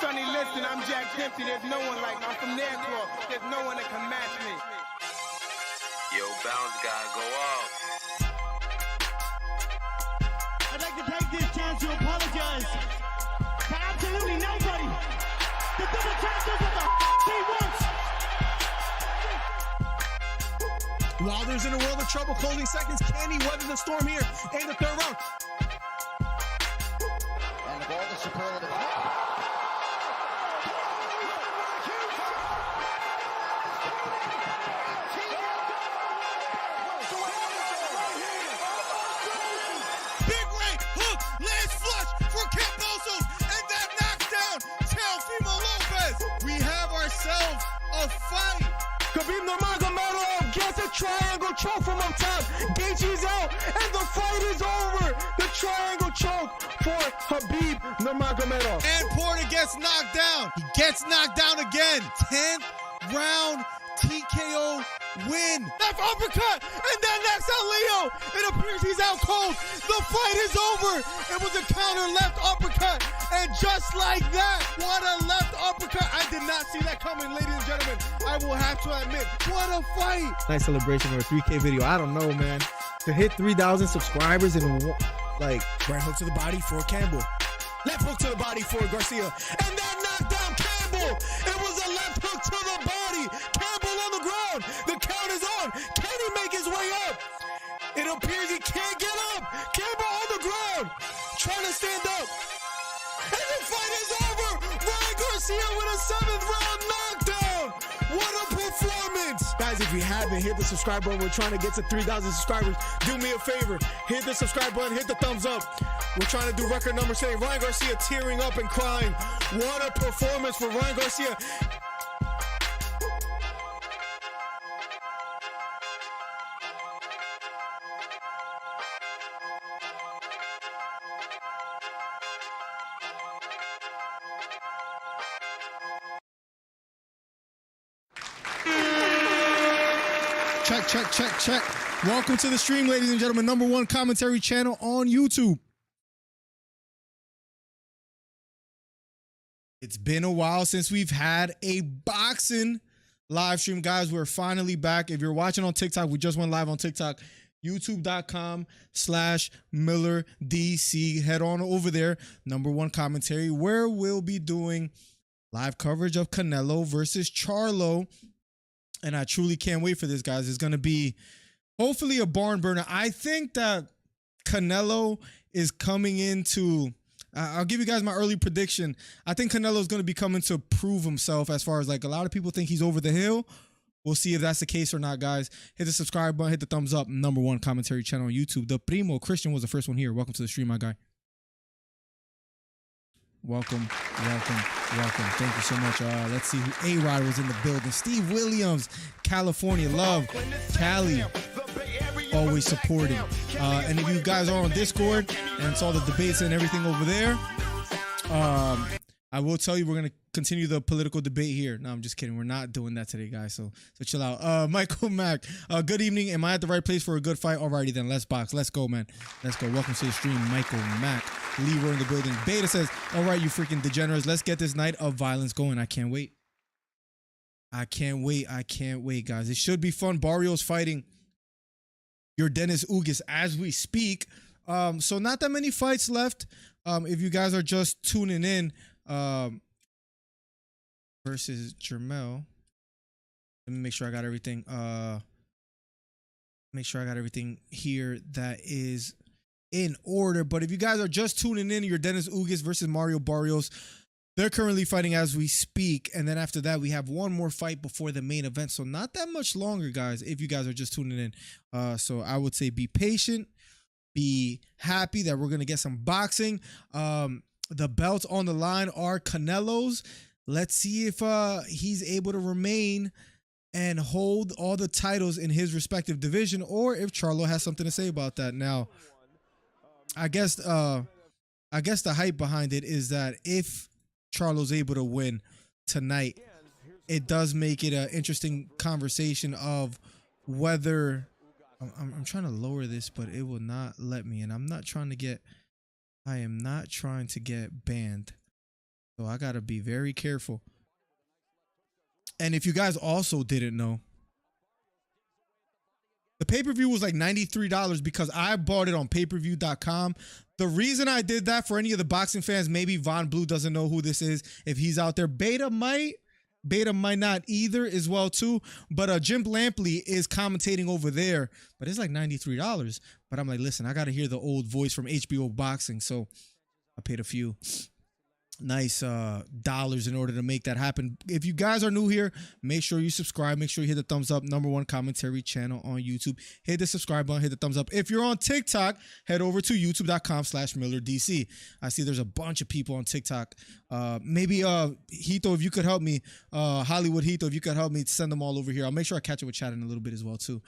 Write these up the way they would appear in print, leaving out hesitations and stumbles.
Sonny, listen, I'm Jack Dempsey. There's no one like me. I'm from Nairclaw. There's no one that can match me. Yo, bounce guy, go off. I'd like to take this chance to apologize to absolutely nobody. The double champ does what the he wants. Wilder's in a world of trouble, closing seconds. Can he weather the storm here in the third round? And the ball to superlative. Big right hook, lands flush for Camposos, and that knocks down Teofimo Lopez. We have ourselves a fight. Khabib Nurmagomedov gets a triangle choke from up top. Gaethje's out, and the fight is over. The triangle choke for Khabib Nurmagomedov. And Porter gets knocked down. He gets knocked down again. 10th round TKO win. Left uppercut, and that knocks out Leo. It appears he's out cold. The fight is over. It was a counter left uppercut, and just like that, what a left uppercut. I did not see that coming, ladies and gentlemen. I will have to admit, what a fight. Nice celebration of a 3K video. I don't know, man. To hit 3,000 subscribers in like Right hook to the body for Campbell. Left hook to the body for Garcia. And that knocked down Campbell. It was a left hook to the body. Campbell on the ground. The count is on. Can he make his way up? It appears he can't get up. Campbell on the ground. Trying to stand up. And the fight is over. Ryan Garcia with a 7th round knockdown. What a performance. Guys, if you haven't, hit the subscribe button. We're trying to get to 3,000 subscribers. Do me a favor. Hit the subscribe button. Hit the thumbs up. We're trying to do record numbers today. Ryan Garcia tearing up and crying. What a performance for Ryan Garcia. Check, check, check, check. Welcome to the stream, ladies and gentlemen. #1 commentary channel on YouTube. It's been a while since we've had a boxing live stream. Guys, we're finally back. If you're watching on TikTok, we just went live on TikTok. YouTube.com/MillerDC. Head on over there. #1 commentary, where we'll be doing live coverage of Canelo versus Charlo. And I truly can't wait for this, guys. It's going to be hopefully a barn burner. I think that Canelo is coming into... I'll give you guys my early prediction. I think Canelo is going to be coming to prove himself, as far as like a lot of people think he's over the hill. We'll see if that's the case or not, guys. Hit the subscribe button. Hit the thumbs up. #1 commentary channel on YouTube. The Primo Christian was the first one here. Welcome to the stream, my guy. Welcome, welcome, welcome. Thank you so much. Let's see who A-Rod was in the building. Steve Williams, California love. Cali, always supporting. And if you guys are on Discord and saw the debates and everything over there, I will tell you we're going to continue the political debate here. No, I'm just kidding. We're not doing that today, guys. So chill out. Michael Mack, good evening. Am I at the right place for a good fight? Alrighty then. Let's box. Let's go, man. Let's go. Welcome to the stream, Michael Mack. Lee, we're in the building. Beta says, all right, you freaking degenerates. Let's get this night of violence going. I can't wait. I can't wait. I can't wait, guys. It should be fun. Barrios fighting your Dennis Ugas as we speak. So not that many fights left. If you guys are just tuning in, versus Jermell. Let me make sure I got everything. Make sure I got everything here that is in order. But if you guys are just tuning in, your Dennis Ugas versus Mario Barrios. They're currently fighting as we speak. And then after that, we have one more fight before the main event. So not that much longer, guys, if you guys are just tuning in. So I would say be patient. Be happy that we're going to get some boxing. The belts on the line are Canelo's. Let's see if he's able to remain and hold all the titles in his respective division, or if Charlo has something to say about that. Now, I guess the hype behind it is that if Charlo's able to win tonight, it does make it an interesting conversation of whether I'm trying to lower this, but it will not let me, and I am not trying to get banned. So I gotta be very careful. And if you guys also didn't know, the pay-per-view was like $93 because I bought it on payperview.com. The reason I did that, for any of the boxing fans, maybe Von Blue doesn't know who this is. If he's out there, Beta might not either as well too. But Jim Lampley is commentating over there, but it's like $93. But I'm like, listen, I got to hear the old voice from HBO Boxing. So I paid a few nice dollars in order to make that happen. If you guys are new here, make sure you subscribe. Make sure you hit the thumbs up. #1 commentary channel on YouTube. Hit the subscribe button. Hit the thumbs up. If you're on TikTok, head over to youtube.com/MillerDC. I see there's a bunch of people on TikTok. Maybe Hito, if you could help me, Hollywood Hito, if you could help me send them all over here. I'll make sure I catch up with chat in a little bit as well too.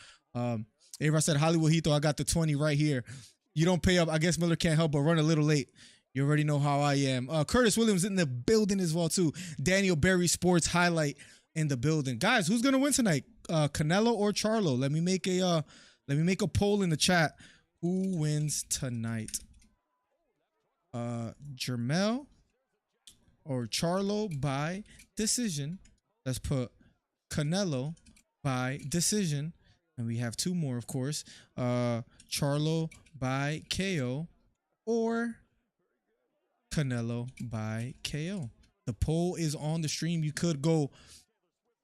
If I said Hollywood Hito, I got the 20 right here. You don't pay up. I guess Miller can't help but run a little late. You already know how I am. Curtis Williams in the building as well too. Daniel Berry Sports Highlight in the building. Guys, who's gonna win tonight? Canelo or Charlo? Let me make a poll in the chat. Who wins tonight? Jermell or Charlo by decision. Let's put Canelo by decision. And we have two more, of course. Charlo by KO or Canelo by KO. The poll is on the stream. You could go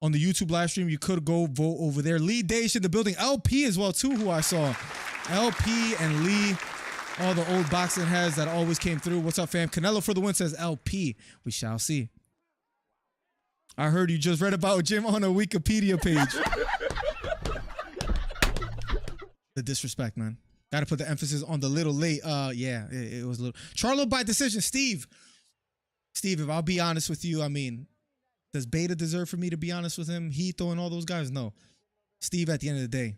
on the YouTube live stream. You could go vote over there. Lee Daish in the building. LP as well too, who I saw. LP and Lee, all the old boxing heads that always came through. What's up, fam? Canelo for the win, says LP. We shall see. I heard you just read about Jim on a Wikipedia page. The disrespect, man. Got to put the emphasis on the little late. Yeah, it was a little. Charlo by decision. Steve, if I'll be honest with you, I mean, does Beta deserve for me to be honest with him? Hito and all those guys? No. Steve, at the end of the day,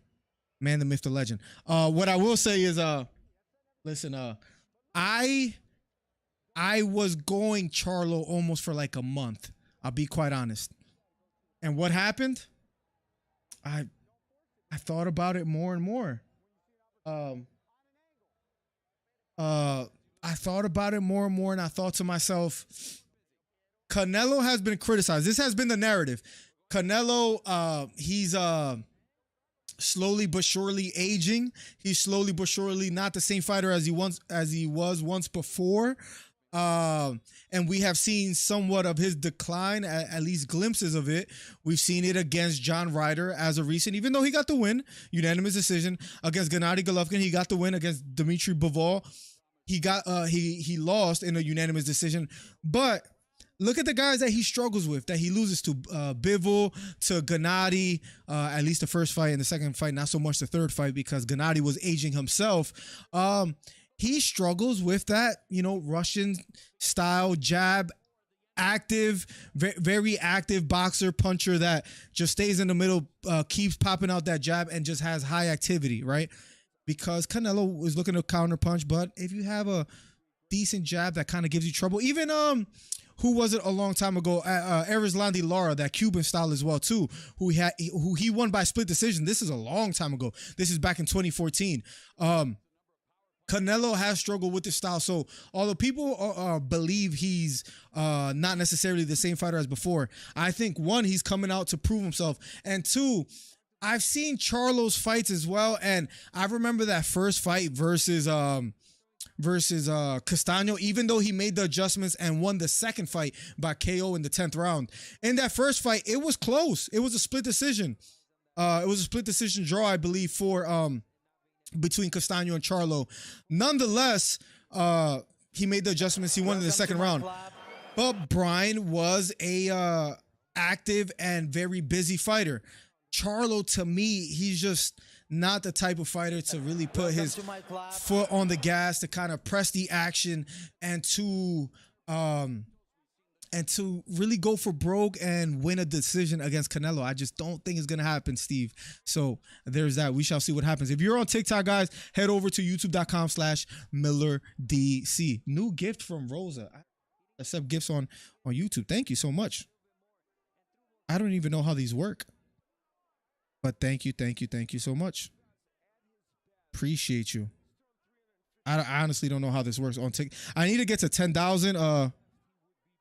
man, the myth, the legend. What I will say is, listen, I was going Charlo almost for like a month. I'll be quite honest. And what happened? I thought about it more and more. I thought about it more and more, and I thought to myself, Canelo has been criticized. This has been the narrative. Canelo, he's slowly but surely aging. He's slowly but surely not the same fighter as he was once before. And we have seen somewhat of his decline, at least glimpses of it. We've seen it against John Ryder as of recent, even though he got the win, unanimous decision. Against Gennady Golovkin, he got the win. Against Dmitry Bivol, he lost in a unanimous decision. But look at the guys that he struggles with, that he loses to. Bivol, to Gennady, at least the first fight, and the second fight, not so much the third fight, because Gennady was aging himself. He struggles with that, Russian style jab, active, very active boxer, puncher that just stays in the middle, keeps popping out that jab and just has high activity, right? Because Canelo was looking to counter punch, but if you have a decent jab that kind of gives you trouble, even who was it a long time ago? Erislandy Lara, that Cuban style as well too, who he won by split decision. This is a long time ago. This is back in 2014. Canelo has struggled with this style. So although people believe he's not necessarily the same fighter as before, I think, one, he's coming out to prove himself. And two, I've seen Charlo's fights as well. And I remember that first fight versus Castaño, even though he made the adjustments and won the second fight by KO in the 10th round. In that first fight, it was close. It was a split decision. It was a split decision draw, I believe, for between Castaño and Charlo. Nonetheless, he made the adjustments. He won in the second round. But Brian was a active and very busy fighter. Charlo, to me, he's just not the type of fighter to really put his foot on the gas, to kind of press the action and to really go for broke and win a decision against Canelo. I just don't think it's going to happen, Steve. So there's that. We shall see what happens. If you're on TikTok, guys, head over to youtube.com/MillerDC. New gift from Rosa. I accept gifts on YouTube. Thank you so much. I don't even know how these work. But thank you so much. Appreciate you. I honestly don't know how this works on TikTok. I need to get to 10,000.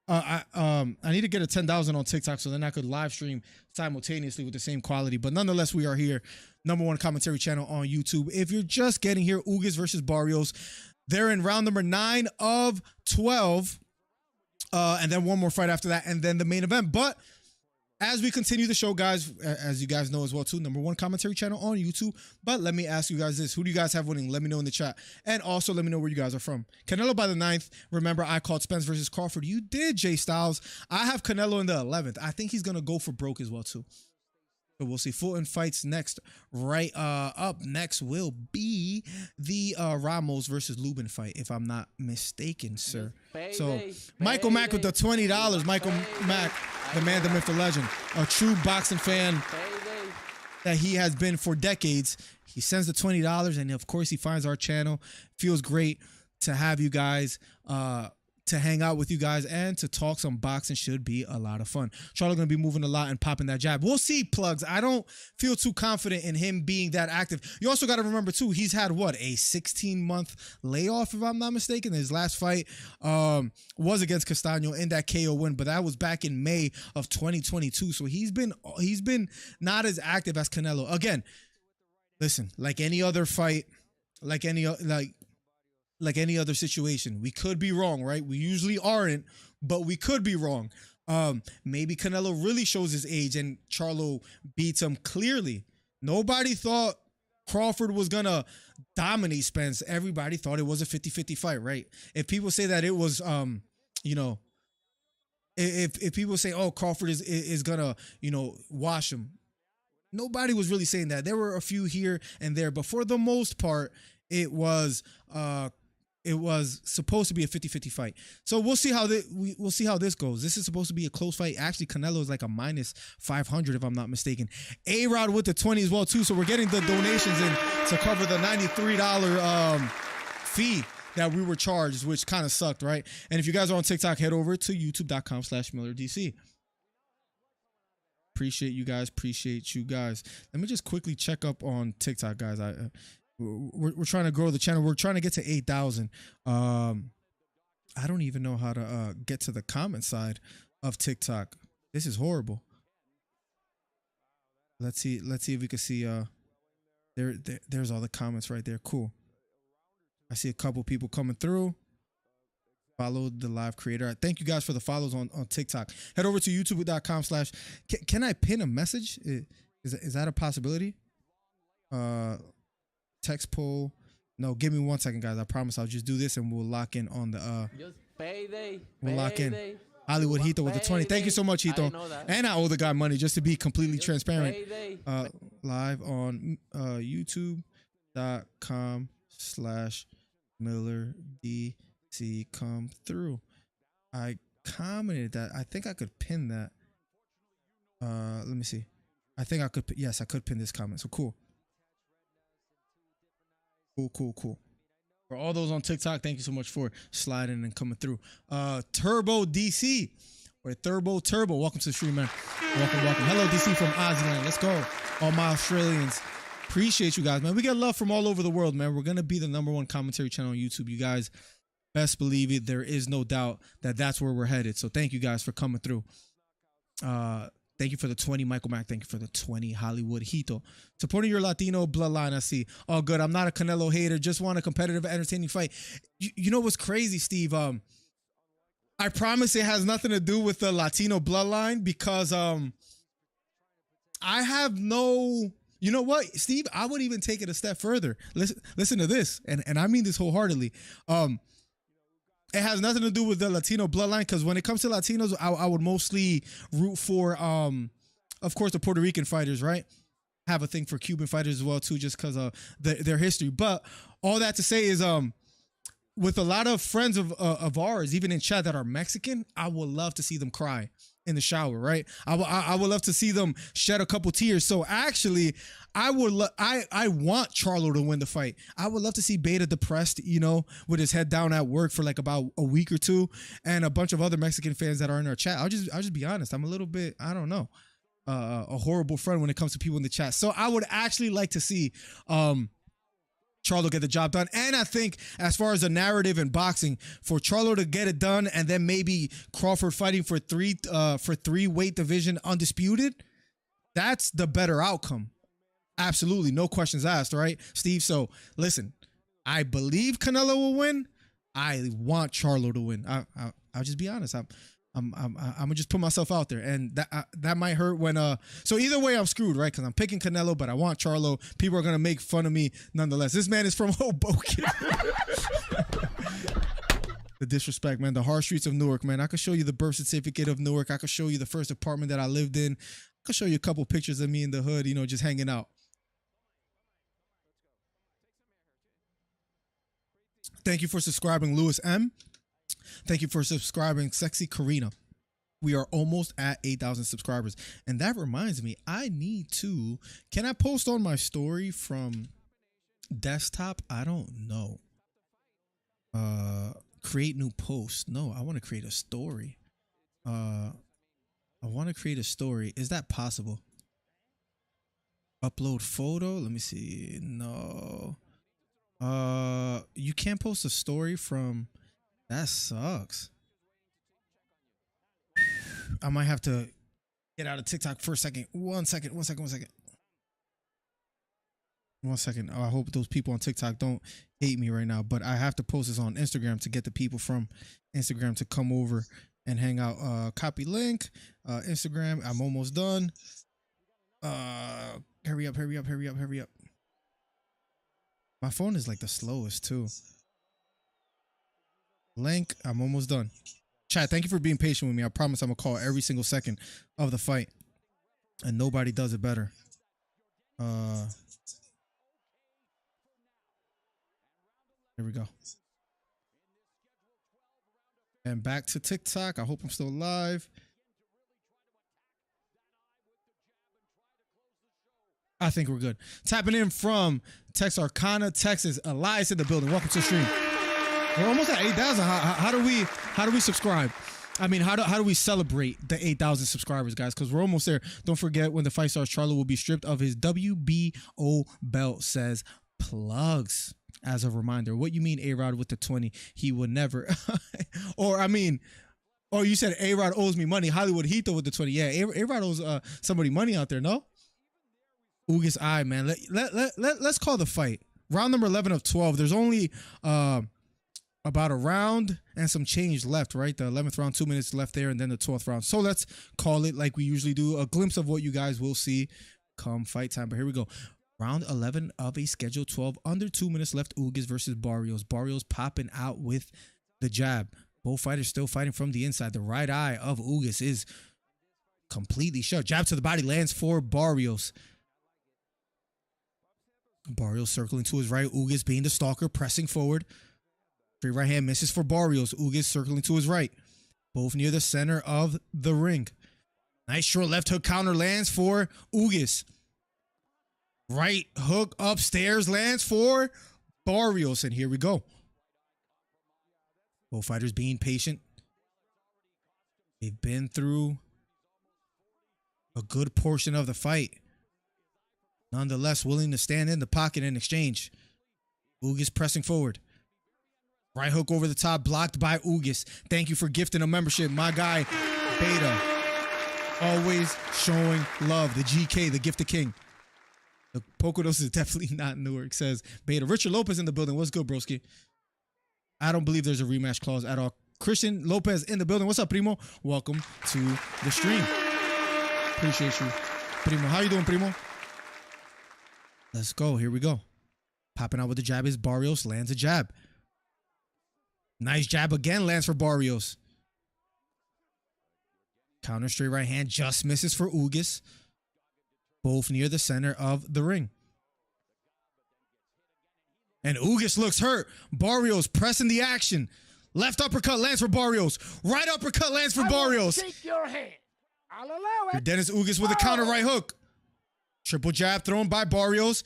I need to get a 10,000 on TikTok so then I could live stream simultaneously with the same quality. But nonetheless, we are here, #1 commentary channel on YouTube. If you're just getting here, Ugas versus Barrios. They're in round number 9 of 12. And then one more fight after that, and then the main event. But as we continue the show, guys, as you guys know as well, too, #1 commentary channel on YouTube. But let me ask you guys this. Who do you guys have winning? Let me know in the chat. And also let me know where you guys are from. Canelo by the 9th. Remember, I called Spence versus Crawford. You did, Jay Styles. I have Canelo in the 11th. I think he's going to go for broke as well, too. So we'll see. Fulton fights next. Right up next will be the Ramos versus Lubin fight, if I'm not mistaken, sir. So Michael Mack with the $20. Michael Mack, the man, the myth, the legend, a true boxing fan that he has been for decades. He sends the $20, and of course he finds our channel. Feels great to have you guys, to hang out with you guys and to talk some boxing. Should be a lot of fun. Charlo gonna be moving a lot and popping that jab. We'll see, plugs. I don't feel too confident in him being that active. You also got to remember too, he's had what, a 16-month layoff, if I'm not mistaken. His last fight was against Castaño in that KO win, but that was back in May of 2022. So he's been not as active as Canelo. Again, listen, like any other fight, like any other situation, we could be wrong, right? We usually aren't, but we could be wrong. Maybe Canelo really shows his age and Charlo beats him clearly. Nobody thought Crawford was gonna dominate Spence. Everybody thought it was a 50-50 fight, right? If people say that it was, if people say, oh, Crawford is gonna, wash him, nobody was really saying that. There were a few here and there, but for the most part, it was supposed to be a 50-50 fight. So we'll see how this goes. This is supposed to be a close fight. Actually, Canelo is like a -500 if I'm not mistaken. A-Rod with the 20 as well too. So we're getting the donations in to cover the $93 fee that we were charged, which kind of sucked, right? And if you guys are on TikTok, head over to youtube.com/MillerDC. Appreciate you guys. Let me just quickly check up on TikTok, guys. We're trying to grow the channel. We're trying to get to 8,000. I don't even know how to get to the comment side of TikTok. This is horrible. Let's see if we can see. There's all the comments right there. Cool. I see a couple people coming through. Follow the live creator. Thank you guys for the follows on TikTok. Head over to youtube.com/ Can I pin a message? Is that a possibility? Text poll. No, give me 1 second, guys. I promise I'll just do this and we'll lock in on the we'll lock in. Hollywood Hito with the 20. Thank you so much, Hito. And I owe the guy money, just to be completely transparent. Live on youtube.com/MillerDC. Come through. I commented that. I think I could pin that. Let me see. I think I could. Yes, I could pin this comment. So cool. Cool. For all those on TikTok, thank you so much for sliding and coming through. Turbo DC or Turbo. Welcome to the stream, man. Welcome. Hello, DC from Aussie. Let's go. All my Australians. Appreciate you guys, man. We get love from all over the world, man. We're going to be the #1 commentary channel on YouTube. You guys best believe it. There is no doubt that that's where we're headed. So thank you guys for coming through. Thank you for the 20, Michael Mack. Thank you for the 20, Hollywood Hito. Supporting your Latino bloodline, I see. All good. I'm not a Canelo hater. Just want a competitive, entertaining fight. You know what's crazy, Steve? I promise it has nothing to do with the Latino bloodline because I have no... You know what, Steve? I would even take it a step further. Listen to this, and I mean this wholeheartedly. It has nothing to do with the Latino bloodline because when it comes to Latinos, I would mostly root for, of course, the Puerto Rican fighters, right? Have a thing for Cuban fighters as well, too, just because of their history. But all that to say is, with a lot of friends of ours, even in chat that are Mexican, I would love to see them cry in the shower, right? I would love to see them shed a couple tears. So actually, I want Charlo to win the fight. I would love to see Beta depressed, with his head down at work for like about a week or two, and a bunch of other Mexican fans that are in our chat. I'll just be honest. I'm a little bit, I don't know, a horrible friend when it comes to people in the chat. So I would actually like to see Charlo get the job done. And I think as far as the narrative in boxing, for Charlo to get it done and then maybe Crawford fighting for three weight division undisputed, that's the better outcome. Absolutely. No questions asked, right, Steve? So listen, I believe Canelo will win. I want Charlo to win. I'll just be honest. I'm gonna just put myself out there, and that might hurt when so either way I'm screwed, right? Because I'm picking Canelo, but I want Charlo. People are gonna make fun of me nonetheless. This man is from Hoboken. The disrespect, man. The harsh streets of Newark, man. I could show you the birth certificate of Newark. I could show you the first apartment that I lived in. I could show you a couple pictures of me in the hood, you know, just hanging out. Thank you for subscribing, Lewis M. Thank you for subscribing, Sexy Karina. We are almost at 8,000 subscribers. And that reminds me, I need to... Can I post on my story from desktop? I don't know. Create new post. No, I want to create a story. I want to create a story. Is that possible? Upload photo? Let me see. No. You can't post a story from... That sucks. I might have to get out of TikTok for a second. One second. I hope those people on TikTok don't hate me right now, but I have to post this on Instagram to get the people from Instagram to come over and hang out. Copy link, Instagram. I'm almost done. Hurry up. My phone is like the slowest too. Link. I'm almost done. Chat, thank you for being patient with me. I promise I'm going to call every single second of the fight. And nobody does it better. Here we go. And back to TikTok. I hope I'm still live. I think we're good. Tapping in from Texarkana, Texas. Elias in the building. Welcome to the stream. We're almost at 8,000. How do we subscribe? I mean, how do we celebrate the 8,000 subscribers, guys? Because we're almost there. Don't forget, when the fight starts, Charlo will be stripped of his WBO belt. Says plugs as a reminder. What you mean, A-Rod with the 20? He would never. Or you said A-Rod owes me money. Hollywood Hito with the 20. Yeah, A-Rod owes somebody money out there. No. Ugas, man. Let's call the fight. Round number 11 of 12. There's only about a round and some change left, right? The 11th round, 2 minutes left there, and then the 12th round. So let's call it like we usually do. A glimpse of what you guys will see come fight time. But here we go. Round 11 of a scheduled 12. Under 2 minutes left. Ugas versus Barrios. Barrios popping out with the jab. Both fighters still fighting from the inside. The right eye of Ugas is completely shut. Jab to the body lands for Barrios. Barrios circling to his right. Ugas being the stalker, pressing forward. Straight right hand misses for Barrios. Ugas circling to his right. Both near the center of the ring. Nice short left hook counter lands for Ugas. Right hook upstairs lands for Barrios. And here we go. Both fighters being patient. They've been through a good portion of the fight. Nonetheless, willing to stand in the pocket and exchange. Ugas pressing forward. Right hook over the top, blocked by Ugas. Thank you for gifting a membership. My guy, Beta. Always showing love. The GK, the gifted king. The Poconos is definitely not Newark, says Beta. Richard Lopez in the building. What's good, broski? I don't believe there's a rematch clause at all. Christian Lopez in the building. What's up, Primo? Welcome to the stream. Appreciate you, Primo. How you doing, Primo? Let's go. Here we go. Popping out with the jab is Barrios. Lands a jab. Nice jab again. Lands for Barrios. Counter straight right hand. Just misses for Ugas. Both near the center of the ring. And Ugas looks hurt. Barrios pressing the action. Left uppercut lands for Barrios. Right uppercut lands for Barrios. Shake your hand. I'll allow it. Dennis Ugas with a counter right hook. Triple jab thrown by Barrios.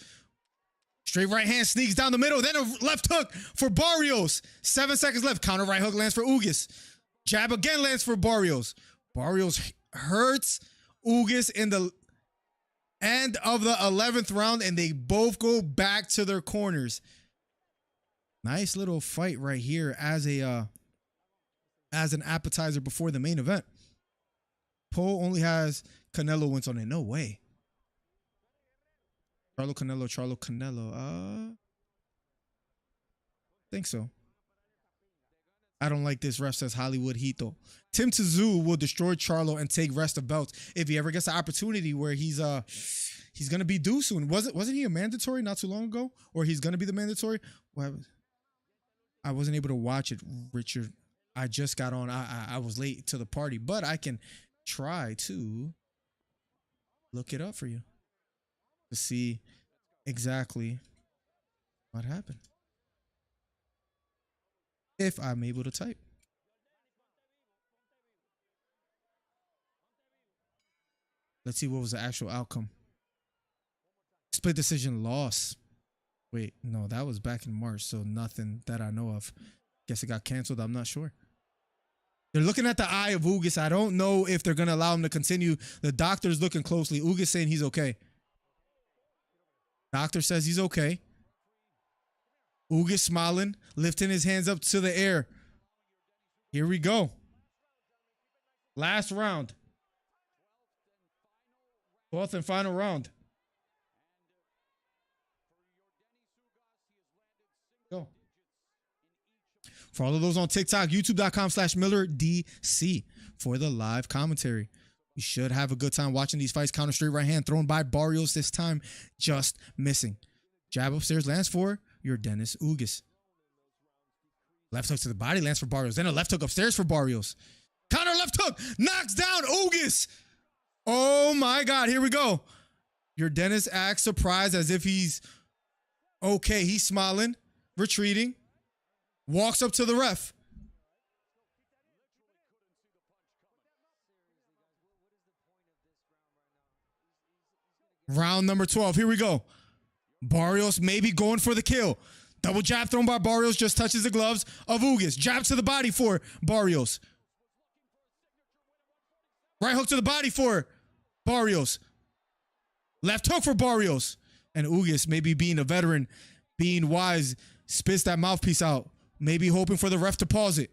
Straight right hand sneaks down the middle. Then a left hook for Barrios. 7 seconds left. Counter right hook lands for Ugas. Jab again lands for Barrios. Barrios hurts Ugas in the end of the 11th round, and they both go back to their corners. Nice little fight right here as an appetizer before the main event. Poe only has Canelo wins on it. No way. Charlo, Canelo. Think so. I don't like this. Ref says Hollywood Hito. Tim Tszyu will destroy Charlo and take rest of belts if he ever gets the opportunity where he's gonna be due soon. Wasn't he a mandatory not too long ago? Or he's gonna be the mandatory? Well, I wasn't able to watch it, Richard. I just got on. I was late to the party, but I can try to look it up for you to see exactly what happened. If I'm able to type. Let's see what was the actual outcome. Split decision loss. Wait, no, that was back in March, so nothing that I know of. Guess it got canceled. I'm not sure. They're looking at the eye of Ugas. I don't know if they're going to allow him to continue. The doctor's looking closely. Ugas saying he's okay. Doctor says he's okay. Ugas smiling, lifting his hands up to the air. Here we go. Last round. 12th and final round. Go. For all of those on TikTok, youtube.com/MillerDC for the live commentary. You should have a good time watching these fights. Counter straight right hand thrown by Barrios this time, just missing. Jab upstairs lands for your Dennis Ugas. Left hook to the body lands for Barrios. Then a left hook upstairs for Barrios. Counter left hook knocks down Ugas. Oh my God, here we go. Your Dennis acts surprised as if he's okay. He's smiling, retreating, walks up to the ref. Round number 12. Here we go. Barrios maybe going for the kill. Double jab thrown by Barrios, just touches the gloves of Ugas. Jab to the body for Barrios. Right hook to the body for Barrios. Left hook for Barrios. And Ugas, maybe being a veteran, being wise, spits that mouthpiece out. Maybe hoping for the ref to pause it.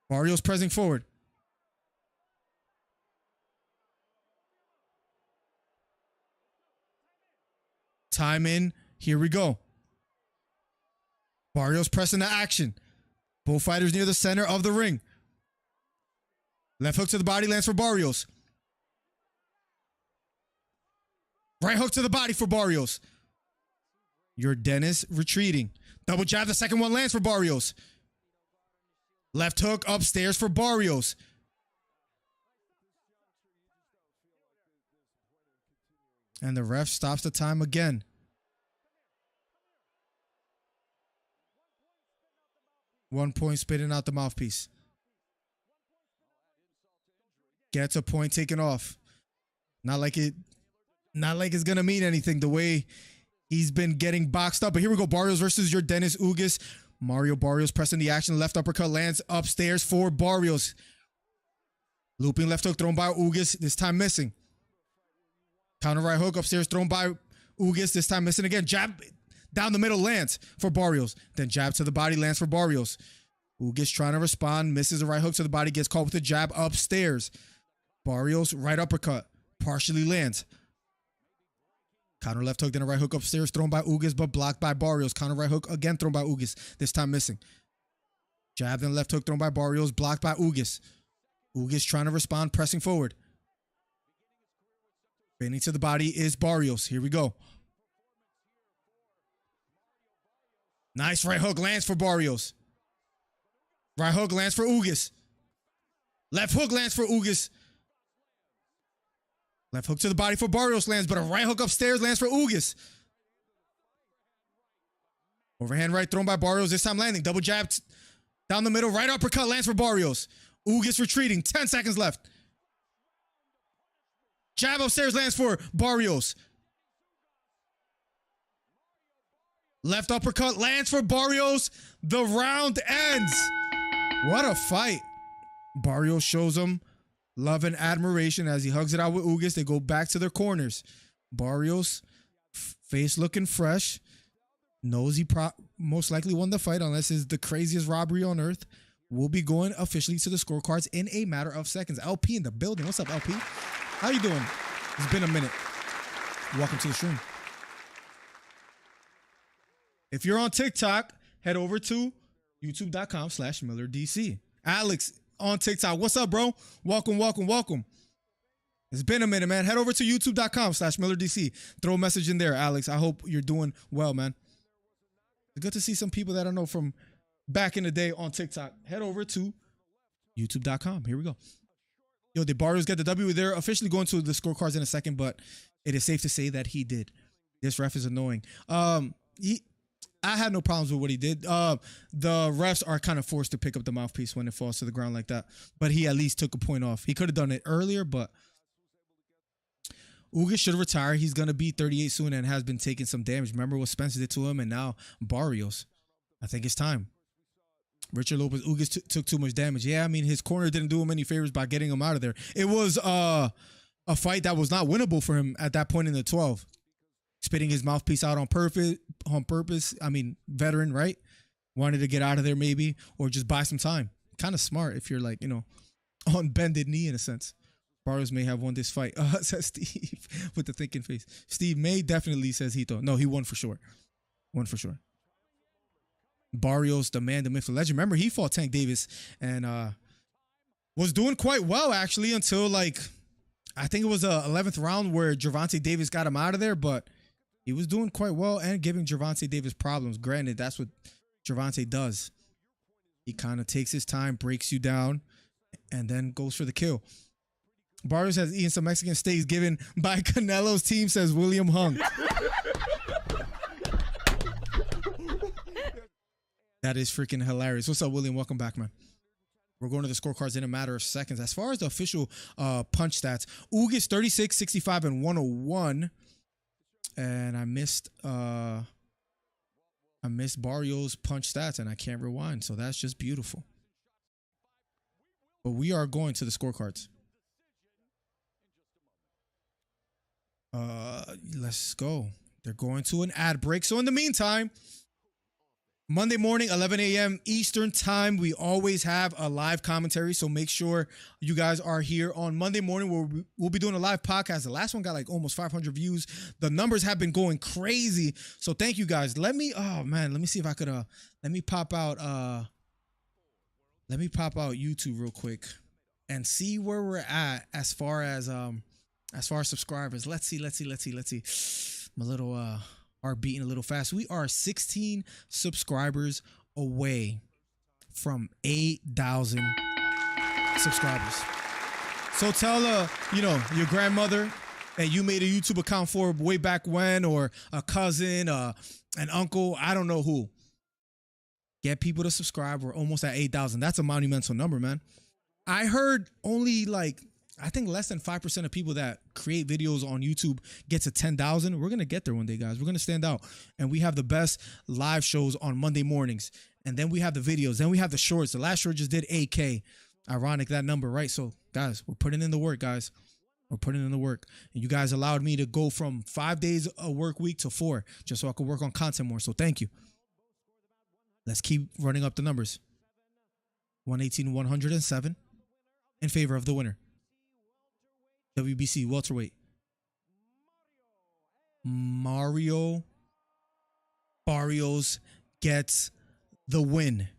Barrios pressing forward. Time in. Here we go. Barrios pressing the action. Both fighters near the center of the ring. Left hook to the body lands for Barrios. Right hook to the body for Barrios. Your Dennis retreating. Double jab. The second one lands for Barrios. Left hook upstairs for Barrios. And the ref stops the time again. One point spitting out the mouthpiece. Gets a point taken off. Not like it's gonna mean anything the way he's been getting boxed up. But here we go. Barrios versus your Dennis Ugas. Mario Barrios pressing the action. Left uppercut lands upstairs for Barrios. Looping left hook thrown by Ugas. This time missing. Counter right hook upstairs thrown by Ugas. This time missing again. Jab down the middle lands for Barrios. Then jab to the body lands for Barrios. Ugas trying to respond. Misses a right hook to the body. Gets caught with a jab upstairs. Barrios right uppercut. Partially lands. Counter left hook. Then a right hook upstairs thrown by Ugas but blocked by Barrios. Counter right hook again thrown by Ugas. This time missing. Jab then left hook thrown by Barrios. Blocked by Ugas. Ugas trying to respond. Pressing forward. Bending to the body is Barrios. Here we go. Nice right hook lands for Barrios. Right hook lands for Ugas. Left hook lands for Ugas. Left hook to the body for Barrios lands, but a right hook upstairs lands for Ugas. Overhand right thrown by Barrios, this time landing. Double jab down the middle. Right uppercut lands for Barrios. Ugas retreating. 10 seconds left. Jab upstairs lands for Barrios. Left uppercut lands for Barrios. The round ends. What a fight. Barrios shows him love and admiration as he hugs it out with Ugas. They go back to their corners. Barrios, face looking fresh. Knows most likely won the fight unless it's the craziest robbery on earth. We'll be going officially to the scorecards in a matter of seconds. LP in the building. What's up, LP? How you doing? It's been a minute. Welcome to the stream. If you're on TikTok, head over to youtube.com/MillerDC. Alex on TikTok. What's up, bro? Welcome. It's been a minute, man. Head over to youtube.com/MillerDC. Throw a message in there, Alex. I hope you're doing well, man. It's good to see some people that I know from back in the day on TikTok. Head over to youtube.com. Here we go. Yo, did Barrios get the W? They're officially going to the scorecards in a second, but it is safe to say that he did. This ref is annoying. I had no problems with what he did. The refs are kind of forced to pick up the mouthpiece when it falls to the ground like that. But he at least took a point off. He could have done it earlier, but Ugas should retire. He's going to be 38 soon and has been taking some damage. Remember what Spencer did to him, and now Barrios. I think it's time. Richard Lopez, Ugas took too much damage. Yeah, I mean, his corner didn't do him any favors by getting him out of there. It was a fight that was not winnable for him at that point in the 12. Spitting his mouthpiece out on purpose. I mean, veteran, right? Wanted to get out of there maybe, or just buy some time. Kind of smart if you're like, on bended knee in a sense. Barrios may have won this fight, says Steve with the thinking face. Steve May definitely says Hito. No, he won for sure. Barrios, the man, the myth, the legend. Remember, he fought Tank Davis and was doing quite well, actually, until, I think it was the 11th round where Gervonta Davis got him out of there, but he was doing quite well and giving Gervonta Davis problems. Granted, that's what Gervonta does. He kind of takes his time, breaks you down, and then goes for the kill. Barrios has eaten some Mexican steaks given by Canelo's team, says William Hung. That is freaking hilarious. What's up, William? Welcome back, man. We're going to the scorecards in a matter of seconds. As far as the official punch stats, Ugas 36, 65, and 101. And I missed Barrios' punch stats, and I can't rewind. So that's just beautiful. But we are going to the scorecards. Let's go. They're going to an ad break. So in the meantime, Monday morning, 11 a.m. Eastern time, we always have a live commentary. So make sure you guys are here on Monday morning where we'll be doing a live podcast. The last one got almost 500 views. The numbers have been going crazy. So thank you guys. Let me see if I could, let me pop out YouTube real quick and see where we're at as far as subscribers. Let's see. I'm a little, are beating a little fast. We are 16 subscribers away from 8,000 subscribers. So tell your grandmother that you made a YouTube account for way back when, or a cousin, an uncle, I don't know who. Get people to subscribe. We're almost at 8,000. That's a monumental number, man. I heard only I think less than 5% of people that create videos on YouTube get to 10,000. We're going to get there one day, guys. We're going to stand out. And we have the best live shows on Monday mornings. And then we have the videos. Then we have the shorts. The last short just did 8K. Ironic, that number, right? So, guys, we're putting in the work, guys. We're putting in the work. And you guys allowed me to go from 5 days a work week to 4 just so I could work on content more. So, thank you. Let's keep running up the numbers. 118-107 in favor of the winner. WBC welterweight Mario Barrios gets the win,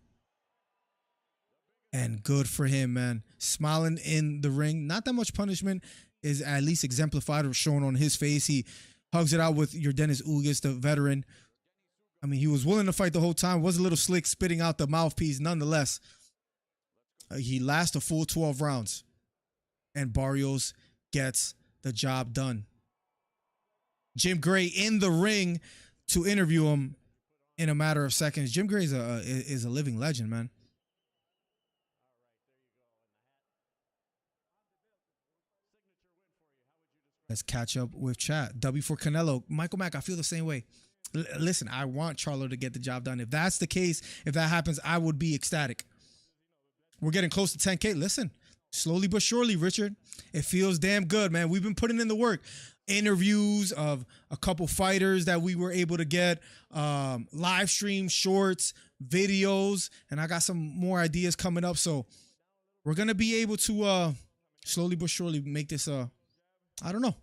and good for him, man. Smiling in the ring. Not that much punishment is at least exemplified or shown on his face. He hugs it out with Dennis Ugas, the veteran. I mean, he was willing to fight the whole time. Was a little slick spitting out the mouthpiece. Nonetheless, he lasted a full 12 rounds, and Barrios gets the job done. Jim Gray in the ring to interview him in a matter of seconds. Jim Gray is a living legend, man. Let's catch up with chat. W for Canelo. Michael Mack, I feel the same way. Listen, I want Charlo to get the job done. If that's the case, if that happens, I would be ecstatic. We're getting close to 10K. Listen. Slowly but surely, Richard. It feels damn good, man. We've been putting in the work. interviews of a couple fighters that we were able to get, live stream shorts, videos, and I got some more ideas coming up. So we're gonna be able to slowly but surely make this I don't know,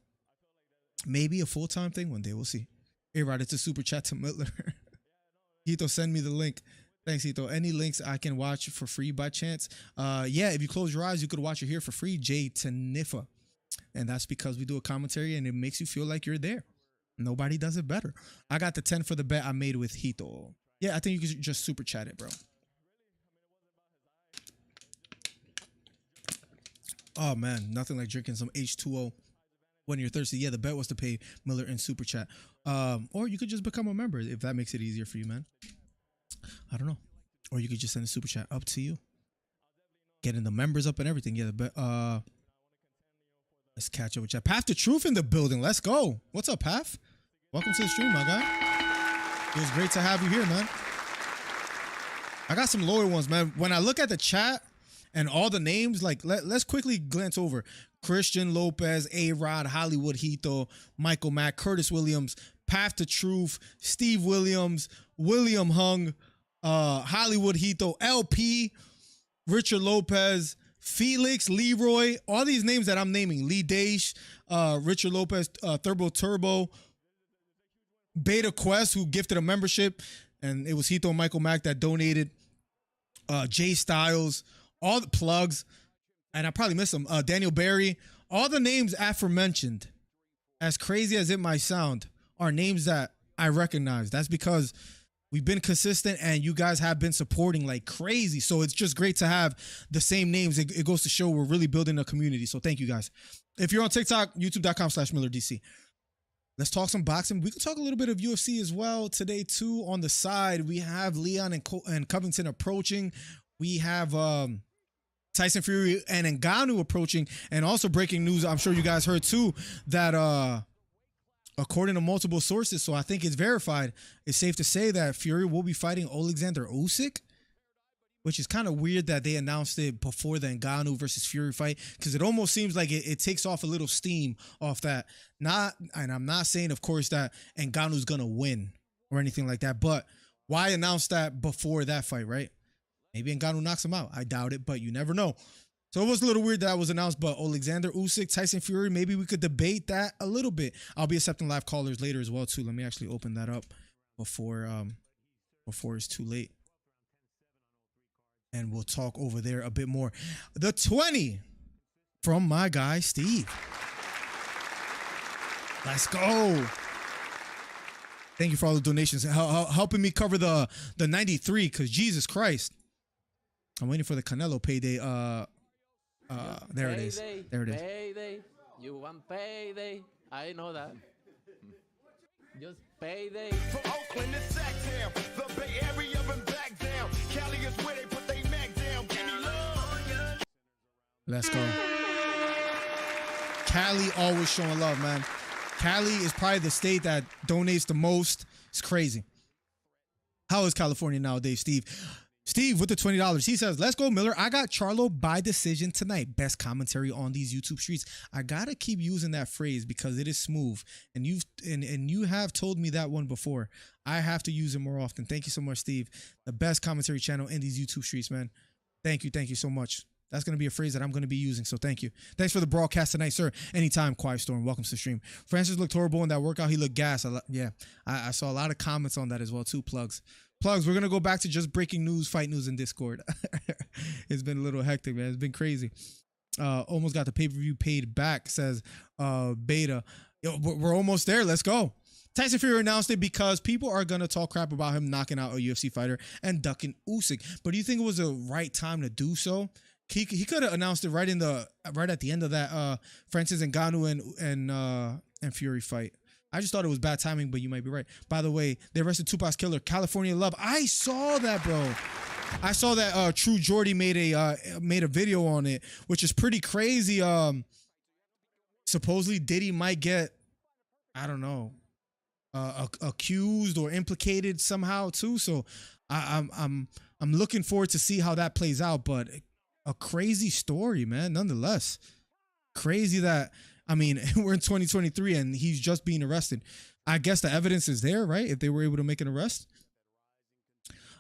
maybe a full-time thing one day. We'll see. Hey, right, it's a super chat to Miller. Hito, send me the link. Thanks, Hito. Any links I can watch for free by chance? Yeah, if you close your eyes, you could watch it here for free. Jay Tanifa. And that's because we do a commentary and it makes you feel like you're there. Nobody does it better. I got the 10 for the bet I made with Hito. Yeah, I think you could just super chat it, bro. Oh, man, nothing like drinking some H2O when you're thirsty. Yeah, the bet was to pay Miller in super chat. Or you could just become a member if that makes it easier for you, man. I don't know. Or you could just send a super chat. Up to you. Getting the members up and everything. Yeah, the bet. Let's catch up with chat. Path to Truth in the building. Let's go. What's up, Path? Welcome to the stream, my guy. It was great to have you here, man. I got some lower ones, man. When I look at the chat and all the names, like let's quickly glance over. Christian Lopez, A-Rod, Hollywood Hito, Michael Mack, Curtis Williams, Path to Truth, Steve Williams, William Hung, Hollywood Hito, LP, Richard Lopez, Felix, Leroy, all these names that I'm naming, Lee Daesh, Richard Lopez, Turbo, Beta Quest, who gifted a membership, and it was Hito and Michael Mack that donated, Jay Styles, all the plugs, and I probably missed them, Daniel Barry, all the names aforementioned, as crazy as it might sound, are names that I recognize. That's because we've been consistent and you guys have been supporting like crazy. So it's just great to have the same names. It goes to show we're really building a community. So thank you guys. If you're on TikTok, youtube.com/MillerDC. Let's talk some boxing. We can talk a little bit of UFC as well today too. On the side, we have Leon and Covington approaching. We have Tyson Fury and Ngannou approaching. And also breaking news, I'm sure you guys heard too, that according to multiple sources, so I think it's verified, it's safe to say that Fury will be fighting Alexander Usyk, which is kind of weird that they announced it before the Ngannou versus Fury fight, because it almost seems like it takes off a little steam off that. And I'm not saying, of course, that Ngannou's going to win or anything like that, but why announce that before that fight, right? Maybe Ngannou knocks him out. I doubt it, but you never know. So it was a little weird that was announced, but Alexander Usyk, Tyson Fury, maybe we could debate that a little bit. I'll be accepting live callers later as well too. Let me actually open that up before it's too late. And we'll talk over there a bit more. The 20 from my guy, Steve. Let's go. Thank you for all the donations. Helping me cover the 93, because Jesus Christ. I'm waiting for the Canelo payday. There it is. There it is. Payday. You want payday. I know that. Just payday. From Oakland to Sacktown, the Bay Area and back down. Cali is where they put they Mac down. Give me love. Let's go. Cali always showing love, man. Cali is probably the state that donates the most. It's crazy. How is California nowadays, Steve? Steve with the $20. He says, let's go, Miller. I got Charlo by decision tonight. Best commentary on these YouTube streets. I gotta keep using that phrase because it is smooth. And you have told me that one before. I have to use it more often. Thank you so much, Steve. The best commentary channel in these YouTube streets, man. Thank you so much. That's going to be a phrase that I'm going to be using, so thank you. Thanks for the broadcast tonight, sir. Anytime, Quiet Storm. Welcome to the stream. Francis looked horrible in that workout. He looked gas. I saw a lot of comments on that as well, too. Plugs. We're going to go back to just breaking news, fight news in Discord. It's been a little hectic, man. It's been crazy. Almost got the pay-per-view paid back, says Beta. Yo, we're almost there. Let's go. Tyson Fury announced it because people are going to talk crap about him knocking out a UFC fighter and ducking Usyk. But do you think it was the right time to do so? He could have announced it right at the end of that Francis Ngannou and Fury fight. I just thought it was bad timing, but you might be right. By the way, they arrested Tupac's killer, California Love. I saw that, bro. I saw that True Jordy made a video on it, which is pretty crazy. Supposedly Diddy might get, I don't know, accused or implicated somehow too. So I'm looking forward to see how that plays out. But a crazy story, man. Nonetheless, crazy that I mean, we're in 2023 and he's just being arrested. I guess the evidence is there, right? If they were able to make an arrest.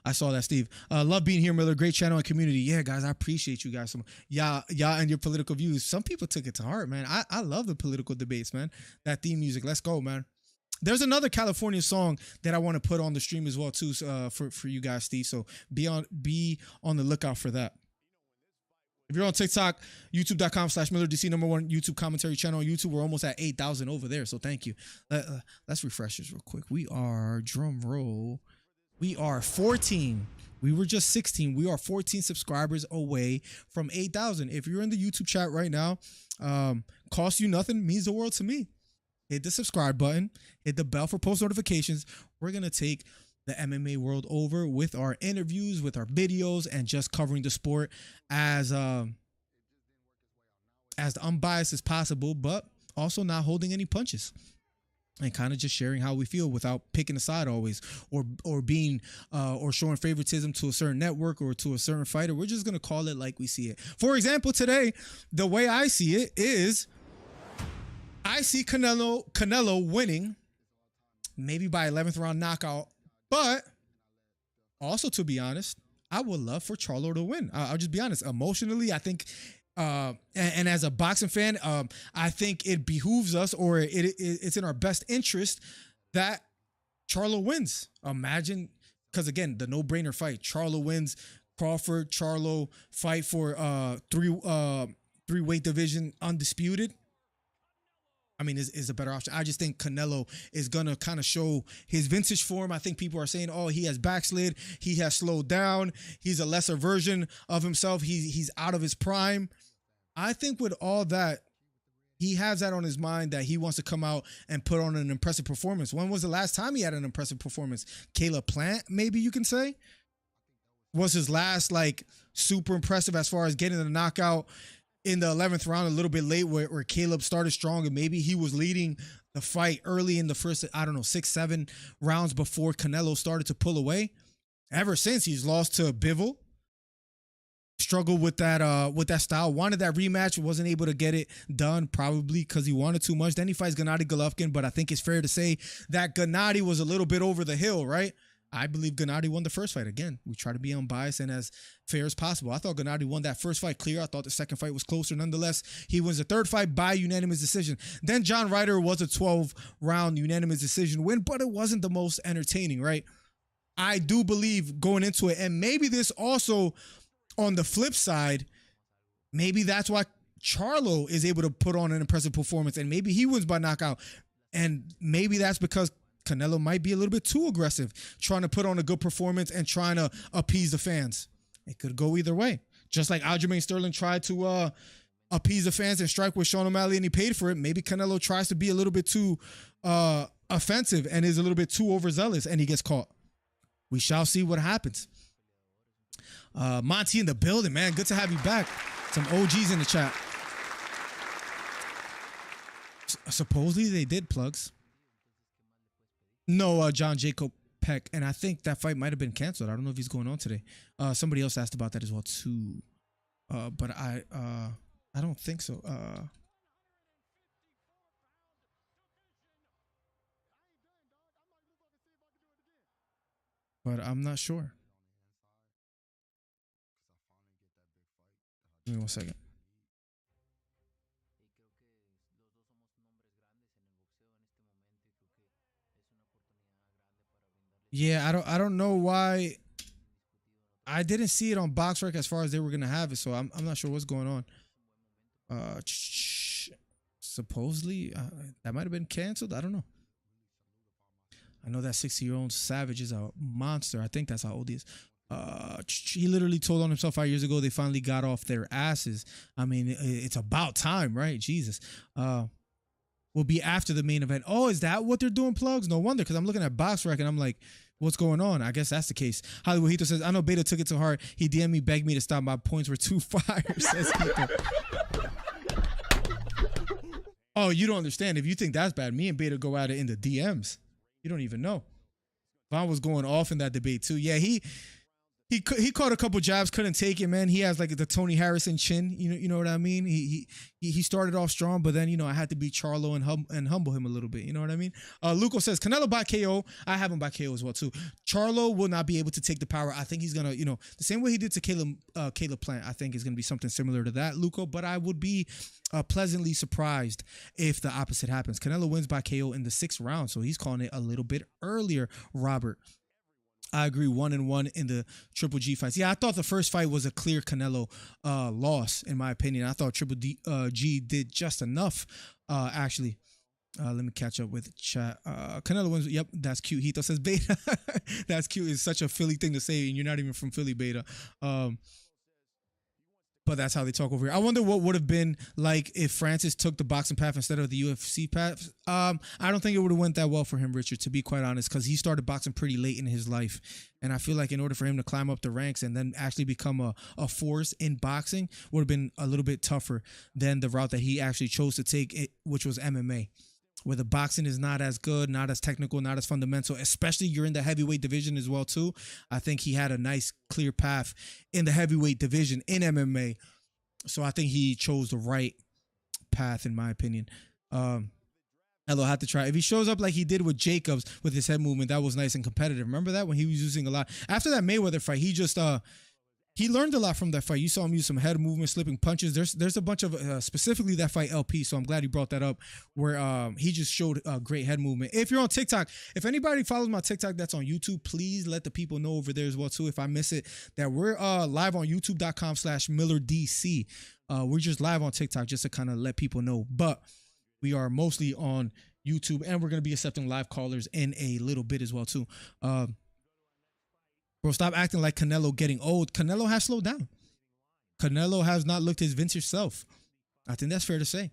I saw that, Steve. Love being here, Miller. Great channel and community. Yeah, guys, I appreciate you guys. Y'all and your political views. Some people took it to heart, man. I love the political debates, man. That theme music. Let's go, man. There's another California song that I want to put on the stream as well, too, for you guys, Steve. So be on the lookout for that. If you're on TikTok, youtube.com/MillerDC, #1 YouTube commentary channel on YouTube. We're almost at 8,000 over there, so thank you. Let's refresh this real quick. We are, drum roll, we are 14. We were just 16. We are 14 subscribers away from 8,000. If you're in the YouTube chat right now, costs you nothing, means the world to me. Hit the subscribe button, hit the bell for post notifications. We're going to take the MMA world over with our interviews, with our videos, and just covering the sport as unbiased as possible, but also not holding any punches and kind of just sharing how we feel without picking a side always or being or showing favoritism to a certain network or to a certain fighter. We're just going to call it like we see it. For example, today, the way I see it is I see Canelo winning, maybe by 11th round knockout. But also, to be honest, I would love for Charlo to win. I'll just be honest. Emotionally, I think, and as a boxing fan, I think it behooves us, or it's in our best interest that Charlo wins. Imagine, because again, the no-brainer fight. Charlo wins. Crawford, Charlo fight for three weight division undisputed. I mean, is a better option. I just think Canelo is going to kind of show his vintage form. I think people are saying, oh, he has backslid. He has slowed down. He's a lesser version of himself. He's out of his prime. I think with all that, he has that on his mind that he wants to come out and put on an impressive performance. When was the last time he had an impressive performance? Caleb Plant, maybe you can say, was his last like super impressive as far as getting the knockout in the 11th round, a little bit late, where Caleb started strong and maybe he was leading the fight early in the first, 6-7 rounds before Canelo started to pull away. Ever since, he's lost to Bivol. Struggled with that style. Wanted that rematch, wasn't able to get it done, probably because he wanted too much. Then he fights Gennady Golovkin, but I think it's fair to say that Gennady was a little bit over the hill, right? I believe Gennady won the first fight. Again, we try to be unbiased and as fair as possible. I thought Gennady won that first fight clear. I thought the second fight was closer. Nonetheless, he wins the third fight by unanimous decision. Then John Ryder was a 12-round unanimous decision win, but it wasn't the most entertaining, right? I do believe going into it, and maybe this also on the flip side, maybe that's why Charlo is able to put on an impressive performance, and maybe he wins by knockout. And maybe that's because Canelo might be a little bit too aggressive, trying to put on a good performance and trying to appease the fans. It could go either way. Just like Aljamain Sterling tried to appease the fans and strike with Sean O'Malley and he paid for it. Maybe Canelo tries to be a little bit too offensive and is a little bit too overzealous and he gets caught. We shall see what happens. Monty in the building, man. Good to have you back. Some OGs in the chat. Supposedly they did plugs. No, John Jacob Peck, and I think that fight might have been canceled. I don't know if he's going on today. Somebody else asked about that as well too, but I don't think so. But I'm not sure. Give me 1 second. Yeah, I don't know why. I didn't see it on BoxRec as far as they were gonna have it, so I'm not sure what's going on. Supposedly that might have been canceled. I don't know. I know that 60-year-old Savage is a monster. I think that's how old he is. He literally told on himself 5 years ago they finally got off their asses. I mean, it's about time, right? Jesus. Will be after the main event. Oh, is that what they're doing, plugs? No wonder, because I'm looking at BoxRec and I'm like, what's going on? I guess that's the case. Hollywood Hito says, I know Beta took it to heart. He DM'd me, begged me to stop. My points were too fire, says Hito. Oh, you don't understand. If you think that's bad, me and Beta go at it in the DMs. You don't even know. Vaughn was going off in that debate too. Yeah, He caught a couple jabs, couldn't take it, man. He has like the Tony Harrison chin, you know what I mean. He started off strong, but then I had to beat Charlo and humble him a little bit. You know what I mean. Luco says Canelo by KO. I have him by KO as well too. Charlo will not be able to take the power. I think he's gonna, the same way he did to Caleb Plant. I think is gonna be something similar to that, Luco. But I would be pleasantly surprised if the opposite happens. Canelo wins by KO in the 6th round, so he's calling it a little bit earlier. Robert. I agree, 1-1 in the Triple G fights. Yeah, I thought the first fight was a clear Canelo loss, in my opinion. I thought Triple G did just enough, actually. Let me catch up with chat. Canelo wins. Yep, that's cute. Hito says Beta. That's cute. It's such a Philly thing to say, and you're not even from Philly, Beta. But that's how they talk over here. I wonder what would have been like if Francis took the boxing path instead of the UFC path. I don't think it would have went that well for him, Richard, to be quite honest, because he started boxing pretty late in his life. And I feel like in order for him to climb up the ranks and then actually become a force in boxing would have been a little bit tougher than the route that he actually chose to take, which was MMA. Where the boxing is not as good, not as technical, not as fundamental, especially you're in the heavyweight division as well too. I think he had a nice clear path in the heavyweight division in MMA. So I think he chose the right path in my opinion. Hello, I had to try. If he shows up like he did with Jacobs with his head movement, that was nice and competitive. Remember that when he was using a lot after that Mayweather fight, he just he learned a lot from that fight. You saw him use some head movement, slipping punches. There's a bunch of, specifically that fight LP, so I'm glad he brought that up, where he just showed great head movement. If you're on TikTok, if anybody follows my TikTok that's on YouTube, please let the people know over there as well, too, if I miss it, that we're live on youtube.com/MillerDC. We're just live on TikTok just to kind of let people know, but we are mostly on YouTube, and we're going to be accepting live callers in a little bit as well, too. Bro, stop acting like Canelo getting old. Canelo has slowed down. Canelo has not looked his vintage self. I think that's fair to say.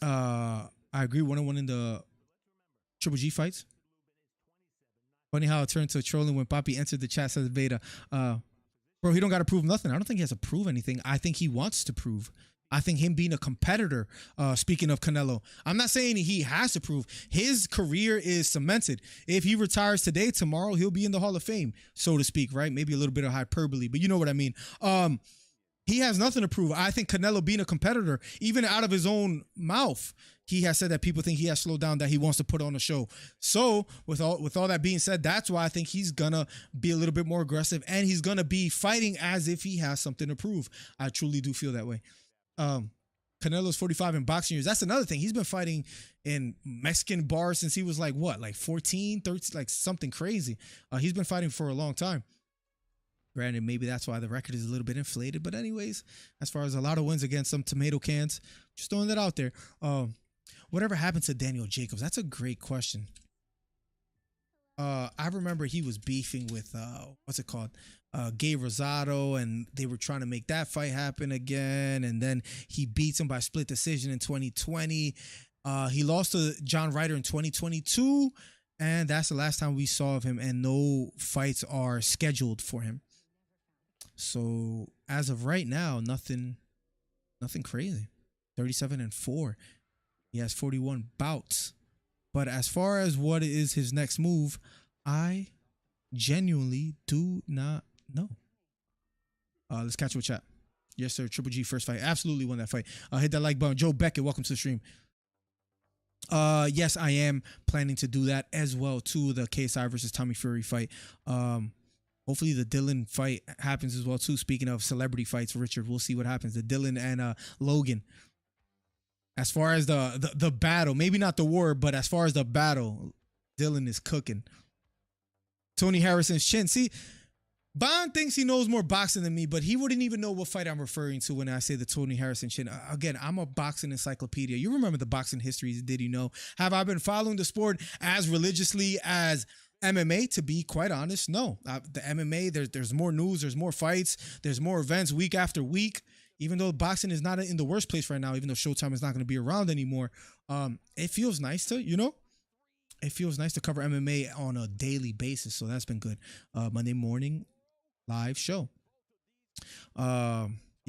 I agree, 1-1 in the Triple G fights. Funny how it turned to trolling when Papi entered the chat, says Beta. Bro, he don't got to prove nothing. I don't think he has to prove anything. I think he wants to prove. I think him being a competitor, speaking of Canelo, I'm not saying he has to prove. His career is cemented. If he retires today, tomorrow, he'll be in the Hall of Fame, so to speak, right? Maybe a little bit of hyperbole, but you know what I mean. He has nothing to prove. I think Canelo being a competitor, even out of his own mouth, he has said that people think he has slowed down, that he wants to put on a show. So with all that being said, that's why I think he's going to be a little bit more aggressive, and he's going to be fighting as if he has something to prove. I truly do feel that way. Canelo's 45 in boxing years. That's another thing. He's been fighting in Mexican bars since he was like 14, 13, like something crazy. He's been fighting for a long time. Granted, maybe that's why the record is a little bit inflated. But anyways, as far as a lot of wins against some tomato cans, just throwing that out there. Whatever happened to Daniel Jacobs? That's a great question. I remember he was beefing with, what's it called? Gay Rosado, and they were trying to make that fight happen again. And then he beats him by split decision in 2020. He lost to John Ryder in 2022. And that's the last time we saw of him, and no fights are scheduled for him. So as of right now, nothing crazy. 37-4. He has 41 bouts. But as far as what is his next move, I genuinely do not know. Let's catch up with chat. Yes, sir. Triple G first fight. Absolutely won that fight. Hit that like button. Joe Beckett, welcome to the stream. Yes, I am planning to do that as well too. The KSI versus Tommy Fury fight. Hopefully the Dylan fight happens as well too. Speaking of celebrity fights, Richard, we'll see what happens. The Dylan and Logan. As far as the battle, maybe not the war, but as far as the battle, Dylan is cooking. Tony Harrison's chin. See, Bond thinks he knows more boxing than me, but he wouldn't even know what fight I'm referring to when I say the Tony Harrison chin. Again, I'm a boxing encyclopedia. You remember the boxing histories, did you know? Have I been following the sport as religiously as MMA? To be quite honest, no. The MMA, there's more news, there's more fights, there's more events week after week. Even though boxing is not in the worst place right now, even though Showtime is not going to be around anymore, it feels nice to, it feels nice to cover MMA on a daily basis. So that's been good. Monday morning live show. Yeah,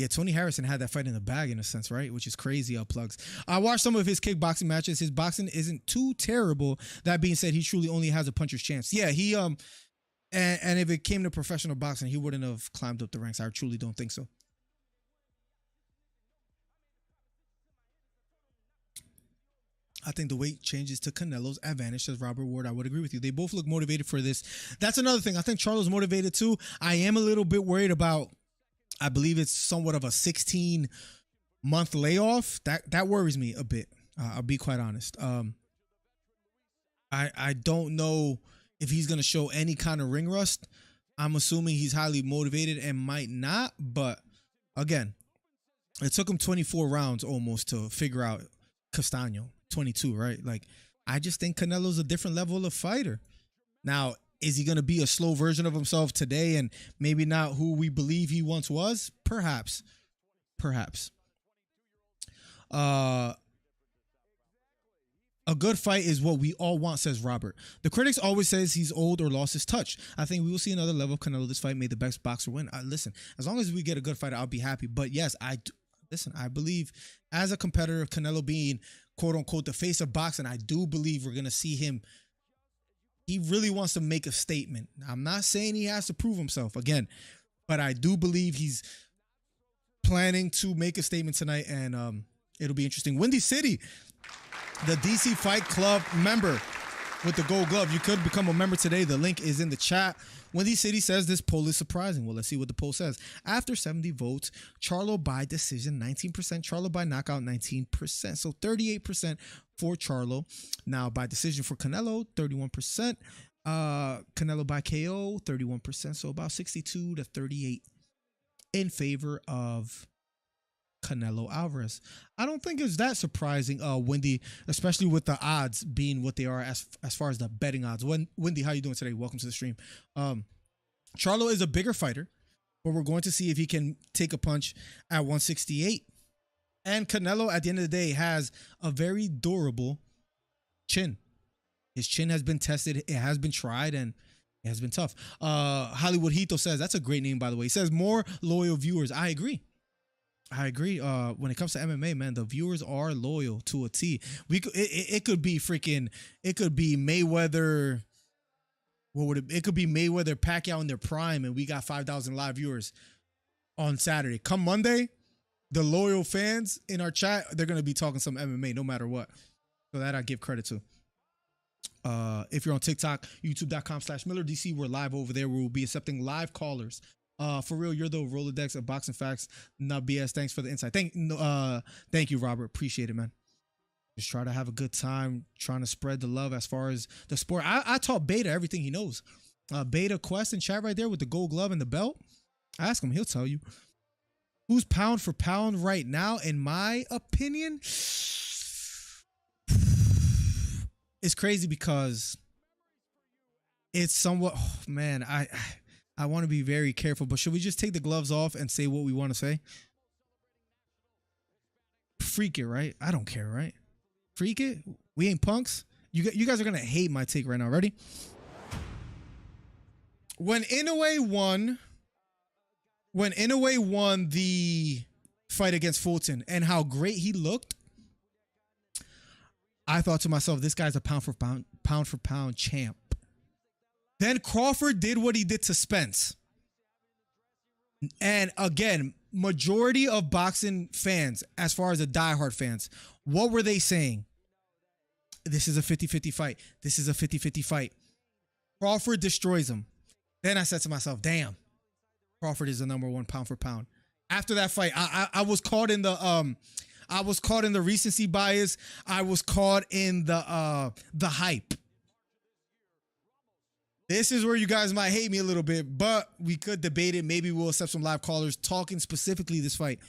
Tony Harrison had that fight in the bag in a sense, right? Which is crazy. Plugs. I watched some of his kickboxing matches. His boxing isn't too terrible. That being said, he truly only has a puncher's chance. Yeah, And if it came to professional boxing, he wouldn't have climbed up the ranks. I truly don't think so. I think the weight changes to Canelo's advantage, says Robert Ward. I would agree with you. They both look motivated for this. That's another thing. I think Charlo's motivated too. I am a little bit worried about, I believe it's somewhat of a 16-month layoff. That worries me a bit. I'll be quite honest. I don't know if he's going to show any kind of ring rust. I'm assuming he's highly motivated and might not. But again, it took him 24 rounds almost to figure out Castaño. 22, right? Like, I just think Canelo's a different level of fighter. Now, is he going to be a slow version of himself today and maybe not who we believe he once was? Perhaps. A good fight is what we all want, says Robert. The critics always says he's old or lost his touch. I think we will see another level of Canelo. This fight made the best boxer win. Listen, as long as we get a good fighter, I'll be happy. But yes, I believe as a competitor, Canelo being quote unquote the face of boxing, I do believe we're going to see him. He really wants to make a statement. I'm not saying he has to prove himself again, but I do believe he's planning to make a statement tonight, and it'll be interesting. Windy City, the DC Fight Club member with the gold glove. You could become a member today. The link is in the chat. Windy City says this poll is surprising. Well, let's see what the poll says. After 70 votes, Charlo by decision, 19%. Charlo by knockout, 19%. So 38% for Charlo. Now, by decision for Canelo, 31%. Canelo by KO, 31%. So about 62 to 38 in favor of Canelo Alvarez. I don't think it's that surprising, Wendy, especially with the odds being what they are as far as the betting odds. Wendy, how you doing today? Welcome to the stream. Charlo is a bigger fighter, but we're going to see if he can take a punch at 168. And Canelo, at the end of the day, has a very durable chin. His chin has been tested. It has been tried, and it has been tough. Hollywood Hito says, that's a great name, by the way. He says more loyal viewers. I agree. When it comes to MMA, man, the viewers are loyal to a T. It could be Mayweather. It could be Mayweather Pacquiao in their prime, and we got 5,000 live viewers on Saturday. Come Monday, the loyal fans in our chat, they're gonna be talking some MMA no matter what. So that I give credit to. If you're on TikTok, youtube.com/MillerDC, we're live over there. We will be accepting live callers. For real, you're the Rolodex of boxing facts, not BS. Thanks for the insight. Thank you, Robert. Appreciate it, man. Just try to have a good time, trying to spread the love as far as the sport. I taught Beta everything he knows. Beta Quest in chat right there with the gold glove and the belt. Ask him, he'll tell you. Who's pound for pound right now? In my opinion, it's crazy because it's somewhat, man, I want to be very careful, but should we just take the gloves off and say what we want to say? Freak it, right? I don't care, right? Freak it? We ain't punks? You guys are going to hate my take right now. Ready? When Inoue won the fight against Fulton and how great he looked, I thought to myself, this guy's a pound for pound champ. Then Crawford did what he did to Spence. And again, majority of boxing fans, as far as the diehard fans, what were they saying? This is a 50-50 fight. This is a 50-50 fight. Crawford destroys him. Then I said to myself, damn, Crawford is the #1 pound for pound. After that fight, I was caught in the recency bias. I was caught in the hype. This is where you guys might hate me a little bit, but we could debate it. Maybe we'll accept some live callers talking specifically this fight.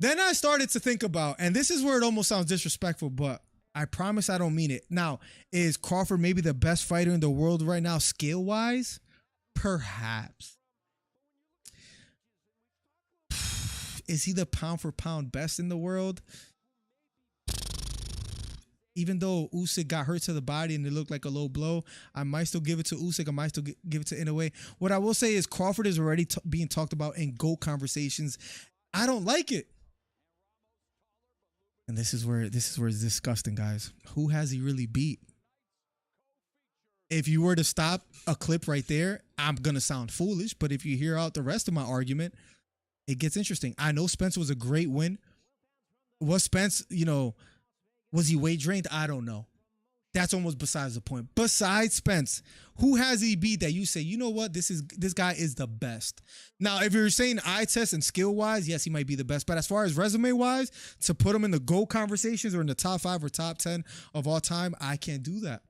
Then I started to think about, and this is where it almost sounds disrespectful, but I promise I don't mean it. Now, is Crawford maybe the best fighter in the world right now, skill-wise? Perhaps. Is he the pound for pound best in the world? Even though Usyk got hurt to the body and it looked like a low blow, I might still give it to Usyk. I might still give it to Inoue. What I will say is Crawford is already being talked about in GOAT conversations. I don't like it. And this is where it's disgusting, guys. Who has he really beat? if you were to stop a clip right there, I'm going to sound foolish. But if you hear out the rest of my argument, it gets interesting. I know Spence was a great win. Was Spence, was he weight drained? I don't know. That's almost besides the point. Besides Spence, who has he beat that you say, you know what, this guy is the best? Now, if you're saying eye test and skill wise, yes, he might be the best. But as far as resume wise, to put him in the GOAT conversations or in the top 5 or top 10 of all time, I can't do that.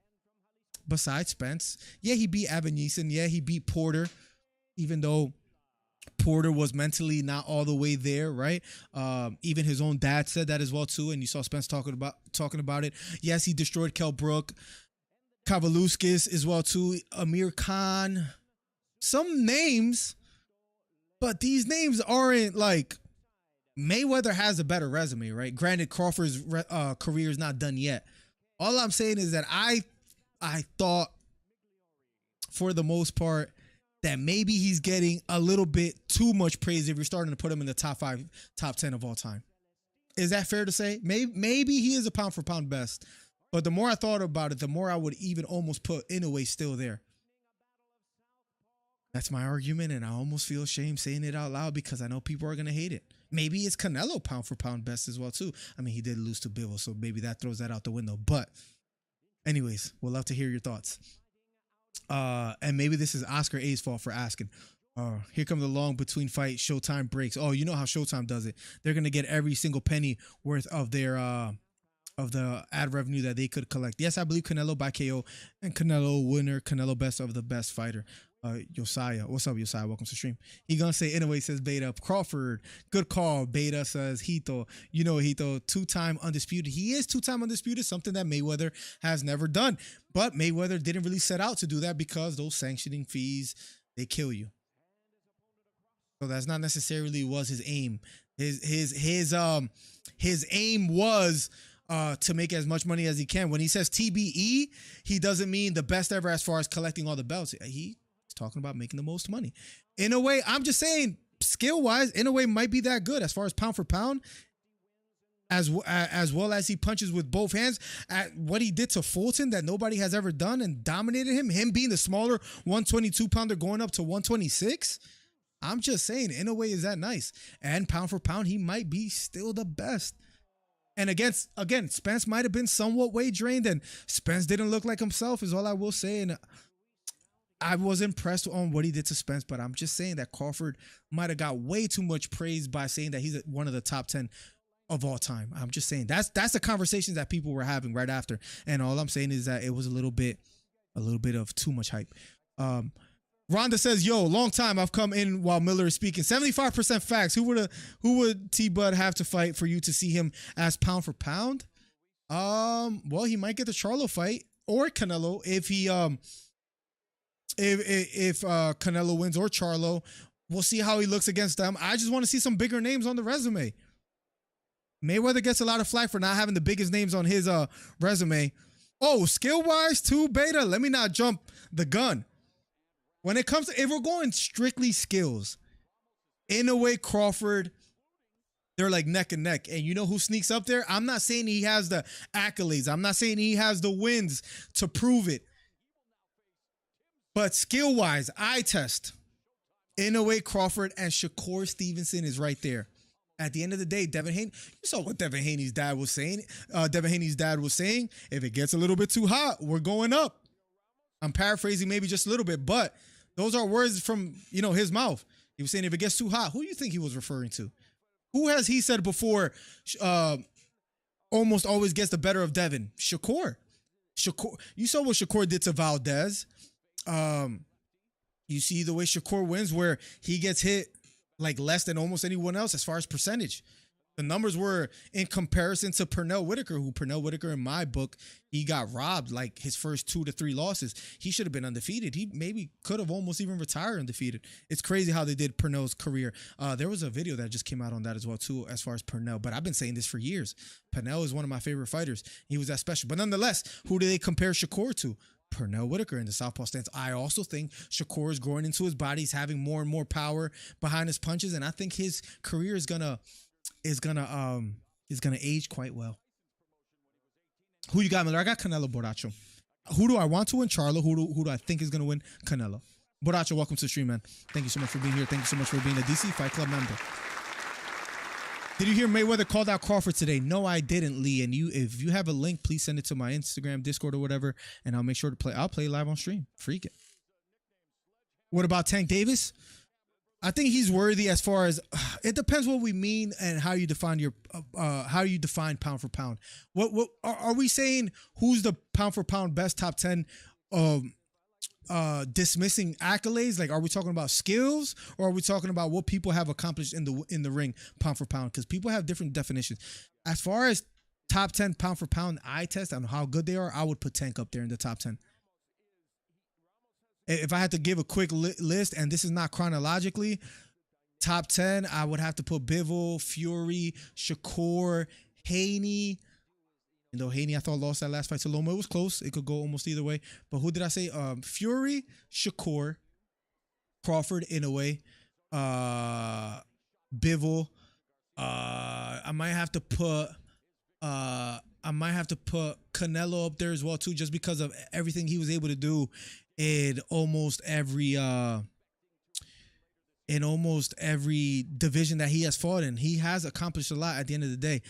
Besides Spence, yeah, he beat Evan Neeson. Yeah, he beat Porter, even though Porter was mentally not all the way there, right? Even his own dad said that as well too, and you saw Spence talking about it. Yes, he destroyed Kell Brook, Kavaluskis as well too, Amir Khan. Some names, but these names aren't like Mayweather has a better resume, right? Granted, Crawford's career is not done yet. All I'm saying is that I thought, for the most part, that maybe he's getting a little bit too much praise if you're starting to put him in the top 5, top 10 of all time. Is that fair to say? Maybe he is a pound for pound best. But the more I thought about it, the more I would even almost put Inoue still there. That's my argument, and I almost feel ashamed saying it out loud because I know people are going to hate it. Maybe it's Canelo pound for pound best as well too. I mean, he did lose to Bivol, so maybe that throws that out the window. But anyways, we'll love to hear your thoughts. And maybe this is Oscar A's fault for asking. Here comes the long between fight Showtime breaks. Oh, you know how Showtime does it. They're gonna get every single penny worth of their of the ad revenue that they could collect. Yes, I believe Canelo by KO and Canelo winner, Canelo best of the best fighter. Josiah, what's up, Josiah? Welcome to stream. He gonna say anyway, says Beta. Crawford, good call. Beta says Hito. You know Hito, 2-time undisputed. He is 2-time undisputed, something that Mayweather has never done. But Mayweather didn't really set out to do that because those sanctioning fees, they kill you. So that's not necessarily was his aim. His aim was to make as much money as he can. When he says TBE, he doesn't mean the best ever as far as collecting all the belts. He's talking about making the most money. In a way, I'm just saying, skill-wise, in a way, might be that good as far as pound for pound, as well as he punches with both hands. At what he did to Fulton that nobody has ever done and dominated him being the smaller 122-pounder going up to 126. I'm just saying, in a way, is that nice? And pound for pound, he might be still the best. And again, Spence might have been somewhat weight drained, and Spence didn't look like himself, is all I will say. And I was impressed on what he did to Spence, but I'm just saying that Crawford might have got way too much praise by saying that he's one of the top 10 of all time. I'm just saying that's the conversations that people were having right after. And all I'm saying is that it was a little bit of too much hype. Rhonda says, yo, long time I've come in while Miller is speaking. 75% facts. Who would T-Bud have to fight for you to see him as pound for pound? Well, he might get the Charlo fight or Canelo if Canelo wins or Charlo. We'll see how he looks against them. I just want to see some bigger names on the resume. Mayweather gets a lot of flack for not having the biggest names on his resume. Oh, skill-wise too, Beta? Let me not jump the gun. When it comes to, if we're going strictly skills, in a way, Crawford, they're like neck and neck. And you know who sneaks up there? I'm not saying he has the accolades. I'm not saying he has the wins to prove it. But skill-wise, eye test, in a way, Crawford and Shakur Stevenson is right there. At the end of the day, Devin Haney, you saw what Devin Haney's dad was saying. If it gets a little bit too hot, we're going up. I'm paraphrasing maybe just a little bit, but those are words from, his mouth. He was saying if it gets too hot, who do you think he was referring to? Who has he said before almost always gets the better of Devin? Shakur. You saw what Shakur did to Valdez. You see the way Shakur wins where he gets hit like less than almost anyone else as far as percentage. The numbers were in comparison to Pernell Whitaker, who Pernell Whitaker, in my book, he got robbed like his first 2 to 3 losses. He should have been undefeated. He maybe could have almost even retired undefeated. It's crazy how they did Pernell's career. There was a video that just came out on that as well, too, as far as Pernell. But I've been saying this for years. Pernell is one of my favorite fighters. He was that special. But nonetheless, who do they compare Shakur to? Pernell Whitaker in the southpaw stance. I also think Shakur is growing into his body. He's having more and more power behind his punches. And I think his career is gonna age quite well. Who you got, Miller? I got Canelo Borracho. Who do I want to win? Charlo. Who do I think is going to win? Canelo. Boracho, welcome to the stream, man. Thank you so much for being here. Thank you so much for being a DC Fight Club member. Did you hear Mayweather called out Crawford today? No, I didn't, Lee. And if you have a link, please send it to my Instagram, Discord, or whatever, and I'll make sure to play. I'll play live on stream. Freak it. What about Tank Davis? I think he's worthy as far as it depends what we mean and how you define your pound for pound. What are we saying? Who's the pound for pound best top 10? Dismissing accolades, like are we talking about skills or are we talking about what people have accomplished in the ring pound for pound? Because people have different definitions. As far as top 10 pound for pound eye test on how good they are, I would put Tank up there in the top 10. If I had to give a quick list, and this is not chronologically, top 10, I would have to put Bivol, Fury, Shakur, Haney. And though Haney, I thought, lost that last fight to Loma. It was close. It could go almost either way. But who did I say? Fury, Shakur, Crawford in a way, Bivol. I might have to put Canelo up there as well too, just because of everything he was able to do in almost every division that he has fought in. He has accomplished a lot at the end of the day.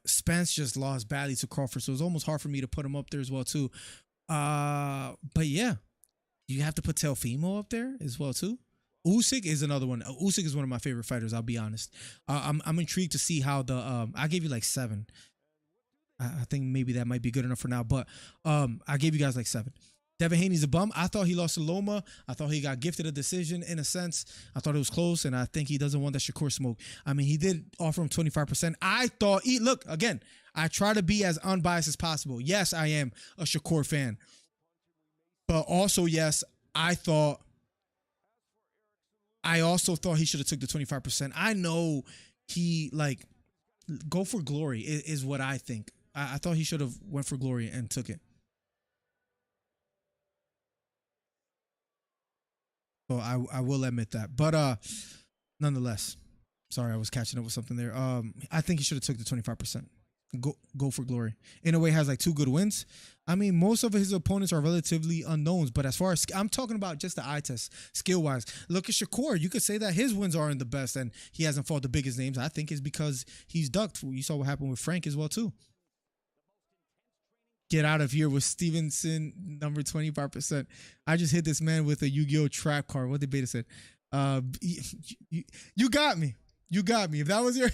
Spence just lost badly to Crawford, so it's almost hard for me to put him up there as well too. But yeah, you have to put Teofimo up there as well too. Usyk is another one. Usyk is one of my favorite fighters, I'll be honest. I'm intrigued to see how I gave you like 7. I think maybe that might be good enough for now, but I gave you guys like 7. Devin Haney's a bum. I thought he lost to Loma. I thought he got gifted a decision in a sense. I thought it was close, and I think he doesn't want that Shakur smoke. I mean, he did offer him 25%. I thought, look, again, I try to be as unbiased as possible. Yes, I am a Shakur fan. But also, yes, I also thought he should have took the 25%. I know he, go for glory is what I think. I thought he should have went for glory and took it. So I will admit that. But nonetheless, sorry, I was catching up with something there. I think he should have took the 25%. Go for glory. In a way, has like 2 good wins. I mean, most of his opponents are relatively unknowns, but as far as I'm talking about just the eye test, skill-wise, look at Shakur. You could say that his wins aren't the best and he hasn't fought the biggest names. I think it's because he's ducked. You saw what happened with Frank as well, too. Get out of here with Stevenson, number 25%. I just hit this man with a Yu-Gi-Oh! Trap card. What did Beta said? You got me. You got me. If that was your,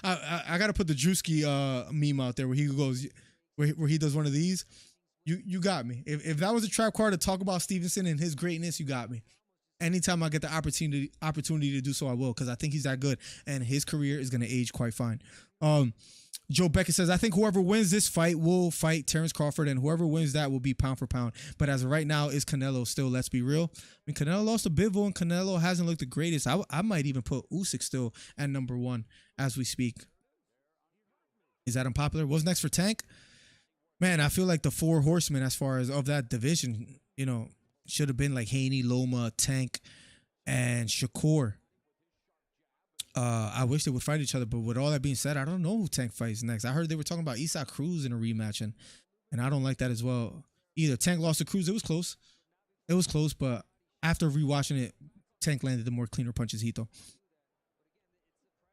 I got to put the Drewski meme out there where he goes, where he does one of these. You got me. If that was a trap card to talk about Stevenson and his greatness, you got me. Anytime I get the opportunity to do so, I will, because I think he's that good and his career is going to age quite fine. Joe Beckett says, I think whoever wins this fight will fight Terrence Crawford, and whoever wins that will be pound for pound. But as of right now, is Canelo still, let's be real. I mean, Canelo lost to Bivol, and Canelo hasn't looked the greatest. I might even put Usyk still at number 1 as we speak. Is that unpopular? What's next for Tank? Man, I feel like the 4 horsemen as far as of that division, should have been like Haney, Loma, Tank, and Shakur. I wish they would fight each other, but with all that being said, I don't know who Tank fights next. I heard they were talking about Isaac Cruz in a rematch, and I don't like that as well either. Tank lost to Cruz. It was close. But after rewatching it, Tank landed the more cleaner punches, Hito.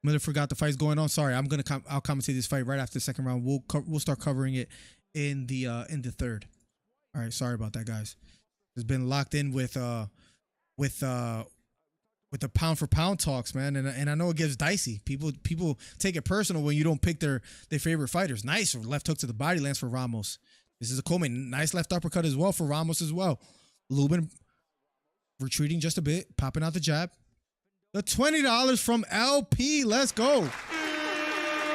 Miller forgot the fight's going on. Sorry, I'll commentate this fight right after the second round. We'll start covering it in the third. All right, sorry about that, guys. It's been locked in with the pound for pound talks, man, and I know it gets dicey. People take it personal when you don't pick their favorite fighters. Nice left hook to the body lands for Ramos. This is a Coleman. Nice left uppercut as well for Ramos as well. Lubin retreating just a bit, popping out the jab. The $20 from LP. Let's go.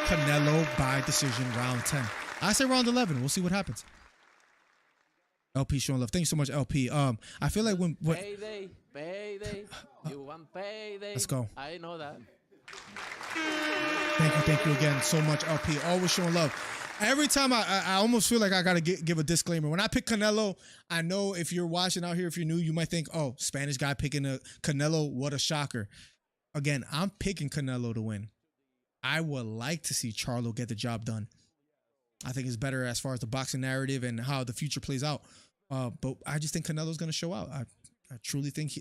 Canelo by decision, round 10. I say round 11. We'll see what happens. LP showing love. Thank you so much, LP. I feel like when Payday. You want payday? Let's go. I know that. Thank you again so much, LP. Always showing love. Every time I almost feel like I gotta give a disclaimer. When I pick Canelo, I know if you're watching out here, if you're new, you might think, oh, Spanish guy picking a Canelo, what a shocker. Again, I'm picking Canelo to win. I would like to see Charlo get the job done. I think it's better as far as the boxing narrative and how the future plays out. But I just think Canelo's going to show out. I truly think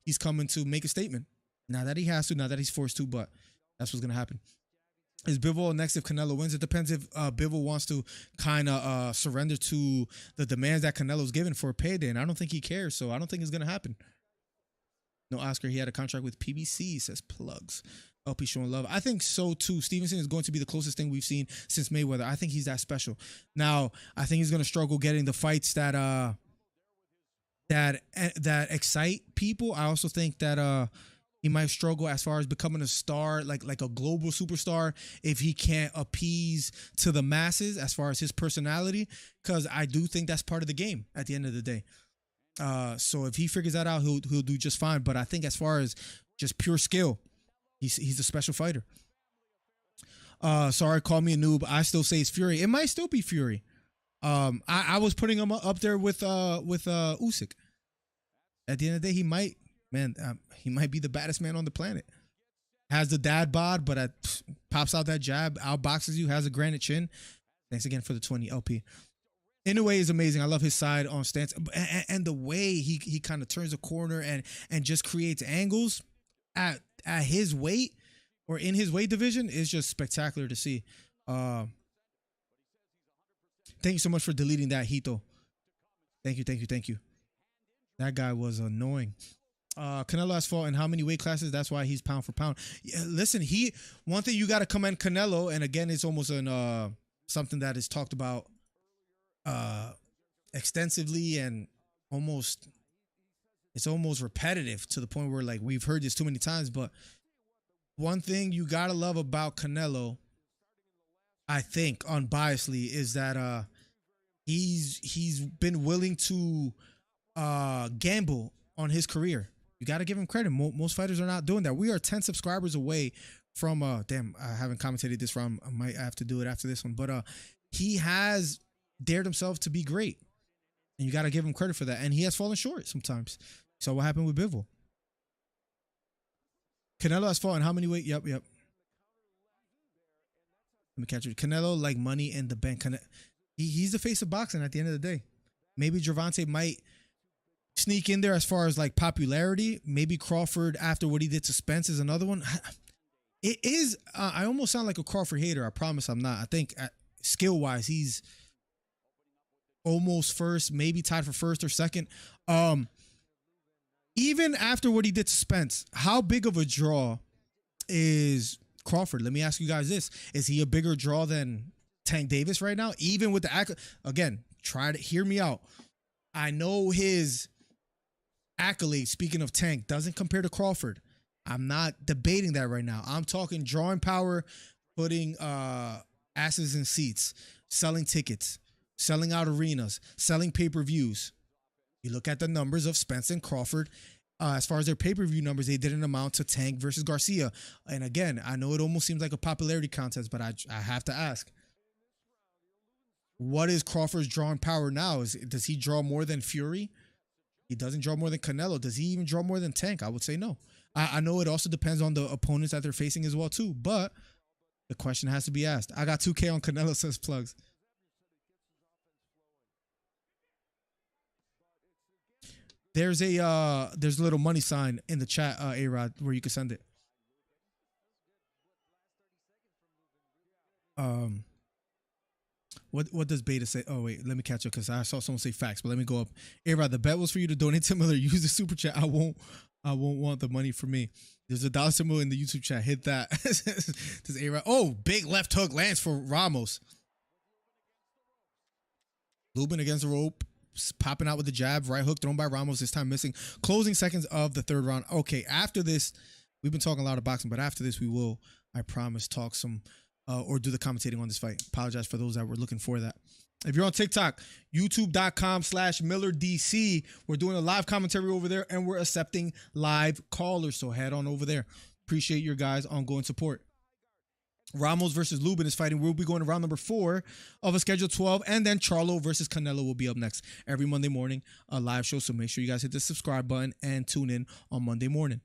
he's coming to make a statement. Not that he has to, not that he's forced to, but that's what's going to happen. Is Bivol next if Canelo wins? It depends if Bivol wants to kind of surrender to the demands that Canelo's given for a payday, and I don't think he cares, so I don't think it's going to happen. No, Oscar, he had a contract with PBC, says Plugs. LP showing love. I think so, too. Stevenson is going to be the closest thing we've seen since Mayweather. I think he's that special. Now, I think he's going to struggle getting the fights that excite people. I also think that he might struggle as far as becoming a star, like a global superstar, if he can't appease to the masses as far as his personality, because I do think that's part of the game at the end of the day. So if he figures that out, he'll do just fine. But I think as far as just pure skill, he's a special fighter. Sorry, call me a noob. I still say it's Fury. It might still be Fury. I was putting him up there with Usyk. At the end of the day, he might be the baddest man on the planet. Has the dad bod, but pops out that jab, outboxes you, has a granite chin. Thanks again for the 20 LP. In a way, is amazing. I love his side on stance and the way he kind of turns a corner and just creates angles at his weight or in his weight division is just spectacular to see. Thank you so much for deleting that, Hito. Thank you. That guy was annoying. Canelo has fought in how many weight classes? That's why he's pound for pound. Yeah, listen, one thing you got to commend Canelo, and again, it's almost something that is talked about extensively and it's almost repetitive to the point where like we've heard this too many times. But one thing you gotta love about Canelo, I think unbiasedly, is that he's been willing to gamble on his career. You got to give him credit. Most fighters are not doing that. We are 10 subscribers away from damn, I haven't commentated this round. I might have to do it after this one. But he has dared himself to be great. And you got to give him credit for that. And he has fallen short sometimes. So what happened with Bivol? Canelo has fought in how many weight? Yep. Let me catch it. Canelo, like money in the bank. He's the face of boxing at the end of the day. Maybe Gervonta might sneak in there as far as like popularity. Maybe Crawford, after what he did to Spence, is another one. It is. I almost sound like a Crawford hater. I promise I'm not. I think skill wise, he's almost first, maybe tied for first or second. Even after what he did to Spence, how big of a draw is Crawford? Let me ask you guys this: is he a bigger draw than Tank Davis right now? Even with the again, try to hear me out. I know his accolades, speaking of Tank, doesn't compare to Crawford. I'm not debating that right now. I'm talking drawing power, putting asses in seats, selling tickets, selling out arenas, selling pay-per-views. You look at the numbers of Spence and Crawford. As far as their pay-per-view numbers, they didn't amount to Tank versus Garcia. And again, I know it almost seems like a popularity contest, but I have to ask, what is Crawford's drawing power now? Does he draw more than Fury? He doesn't draw more than Canelo. Does he even draw more than Tank? I would say no. I know it also depends on the opponents that they're facing as well too, but the question has to be asked. I got 2K on Canelo, says Plugs. There's a little money sign in the chat, A-Rod, where you can send it. What does Beta say? Oh wait, let me catch up because I saw someone say facts, but let me go up. A-Rod, the bet was for you to donate to Miller. Use the super chat. I won't want the money for me. There's a dollar symbol in the YouTube chat. Hit that. Does A-Rod? Oh, big left hook lands for Ramos. Lubin against the rope. Popping out with the jab, right hook thrown by Ramos, this time missing. Closing seconds of the third round. Okay, after this, we've been talking a lot of boxing, but after this, we will, I promise, talk some or do the commentating on this fight. Apologize for those that were looking for that. If you're on TikTok, youtube.com/MillerDC. We're doing a live commentary over there, and we're accepting live callers, so head on over there. Appreciate your guys' ongoing support. Ramos versus Lubin is fighting. We'll be going to round number 4 of a schedule 12, and then Charlo versus Canelo will be up next every Monday morning, a live show. So make sure you guys hit the subscribe button and tune in on Monday morning.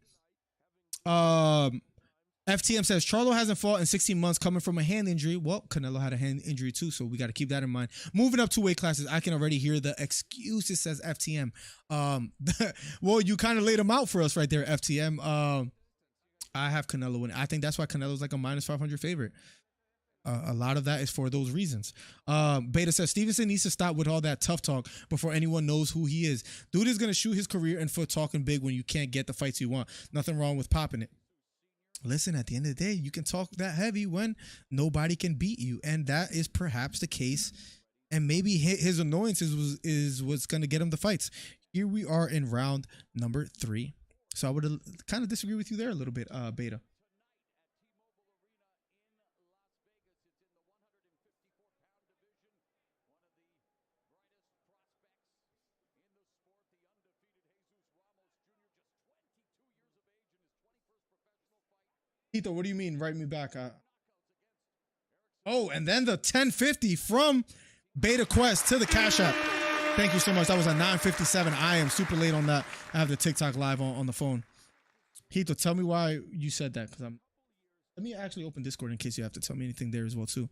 FTM says Charlo hasn't fought in 16 months coming from a hand injury. Well, Canelo had a hand injury too, so we got to keep that in mind. Moving up 2 weight classes, I can already hear the excuses, says FTM. Well, you kind of laid them out for us right there, FTM. I have Canelo winning. I think that's why Canelo's like a minus 500 favorite. A lot of that is for those reasons. Beta says Stevenson needs to stop with all that tough talk before anyone knows who he is. Dude is going to shoot his career in foot talking big when you can't get the fights you want. Nothing wrong with popping it. Listen, at the end of the day, you can talk that heavy when nobody can beat you. And that is perhaps the case. And maybe his annoyances is what's going to get him the fights. Here we are in round number 3. So I would kind of disagree with you there a little bit, Beta. Tito, what do you mean? Write me back. Oh, and then the 1050 from Beta Quest to the Cash App. Thank you so much. That was a 9:57. I am super late on that. I have the TikTok live on the phone. Tito, tell me why you said that. Let me actually open Discord in case you have to tell me anything there as well too.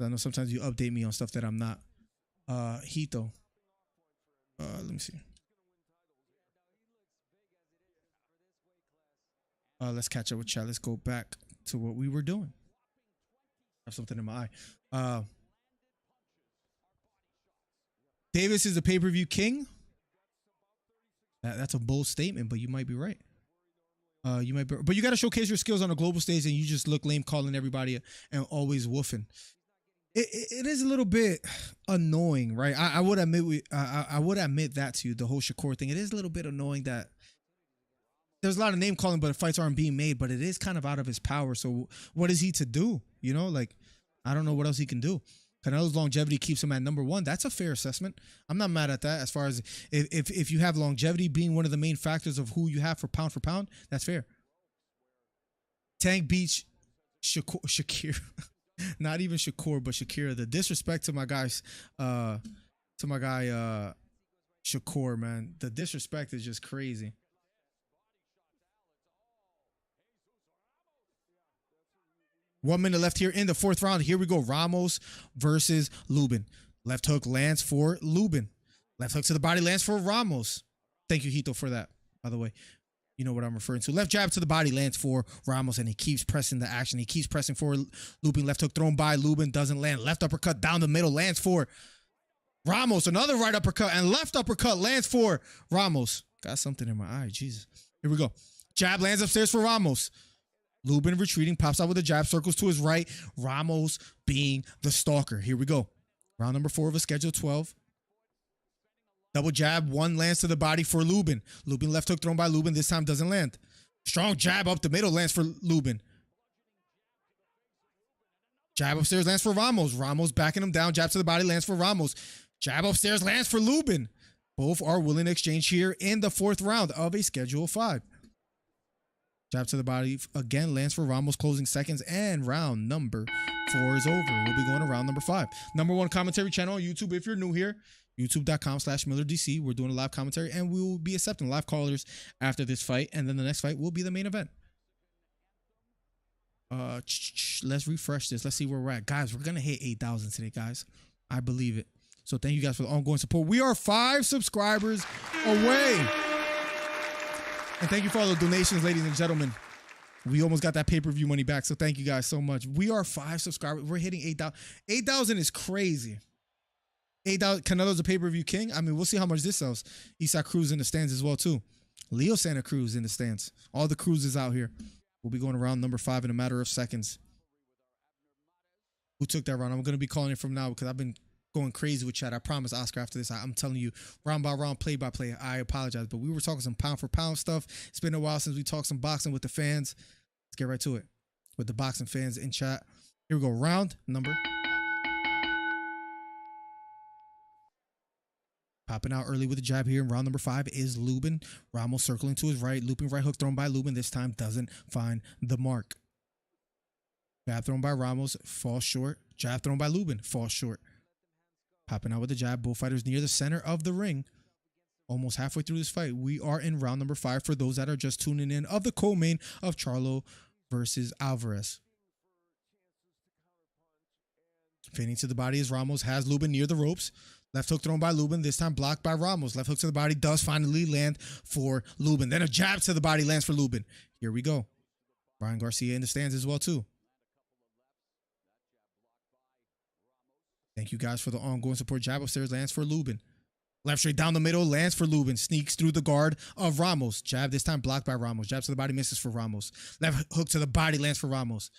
I know sometimes you update me on stuff that I'm not. Tito. Let me see. Let's catch up with chat. Let's go back to what we were doing. I have something in my eye. Davis is the pay-per-view king. That's a bold statement, but you might be right. But you got to showcase your skills on a global stage, and you just look lame calling everybody and always woofing. It is a little bit annoying, right? I would admit I would admit that to you. The whole Shakur thing. It is a little bit annoying that there's a lot of name calling, but fights aren't being made. But it is kind of out of his power. So what is he to do? You know, like I don't know what else he can do. Canelo's longevity keeps him at number 1. That's a fair assessment. I'm not mad at that. As far as if you have longevity being one of the main factors of who you have for pound, that's fair. Tank beats Shakir. Not even Shakur, but Shakira. The disrespect to my guys, Shakur, man. The disrespect is just crazy. One minute left here in the 4th round. Here we go. Ramos versus Lubin. Left hook lands for Lubin. Left hook to the body lands for Ramos. Thank you, Hito, for that, by the way. You know what I'm referring to. Left jab to the body lands for Ramos, and he keeps pressing the action. He keeps pressing for Lubin. Left hook thrown by Lubin. Doesn't land. Left uppercut down the middle lands for Ramos. Another right uppercut, and left uppercut lands for Ramos. Got something in my eye. Jesus. Here we go. Jab lands upstairs for Ramos. Lubin retreating, pops out with a jab, circles to his right. Ramos being the stalker. Here we go. Round number 4 of a schedule 12. Double jab, 1 lands to the body for Lubin. Lubin left hook thrown by Lubin. This time doesn't land. Strong jab up the middle lands for Lubin. Jab upstairs lands for Ramos. Ramos backing him down. Jab to the body lands for Ramos. Jab upstairs lands for Lubin. Both are willing to exchange here in the 4th round of a schedule 5. Jab to the body again lands for Ramos, closing seconds, and round number 4 is over. We'll be going to round number 5. Number 1 commentary channel on YouTube. If you're new here, youtube.com/MillerDC. We're doing a live commentary, and we will be accepting live callers after this fight, and then the next fight will be the main event. Let's refresh this. Let's see where we're at. Guys, we're going to hit 8,000 today, guys. I believe it. So thank you guys for the ongoing support. We are 5 subscribers away. And thank you for all the donations, ladies and gentlemen. We almost got that pay-per-view money back, so thank you guys so much. We are 5 subscribers. We're hitting 8,000. 8,000 is crazy. 8,000. Canelo's a pay-per-view king. I mean, we'll see how much this sells. Isak Cruz in the stands as well, too. Leo Santa Cruz in the stands. All the cruises out here. We'll be going around number 5 in a matter of seconds. Who took that round? I'm going to be calling it from now because I've been going crazy with chat. I promise, Oscar, after this, I'm telling you, round by round, play by play. I apologize, but we were talking some pound for pound stuff. It's been a while since we talked some boxing with the fans. Let's get right to it with the boxing fans in chat. Here we go. Round number. Popping out early with a jab here in round number 5 is Lubin. Ramos circling to his right. Looping right hook thrown by Lubin. This time doesn't find the mark. Jab thrown by Ramos. Falls short. Jab thrown by Lubin. Falls short. Popping out with a jab. Both fighters near the center of the ring. Almost halfway through this fight. We are in round number 5 for those that are just tuning in of the co-main of Charlo versus Alvarez. Fading to the body is Ramos, has Lubin near the ropes. Left hook thrown by Lubin, this time blocked by Ramos. Left hook to the body does finally land for Lubin. Then a jab to the body lands for Lubin. Here we go. Ryan Garcia in the stands as well, too. Thank you guys for the ongoing support. Jab upstairs lands for Lubin. Left straight down the middle lands for Lubin. Sneaks through the guard of Ramos. Jab this time blocked by Ramos. Jab to the body misses for Ramos. Left hook to the body lands for Ramos.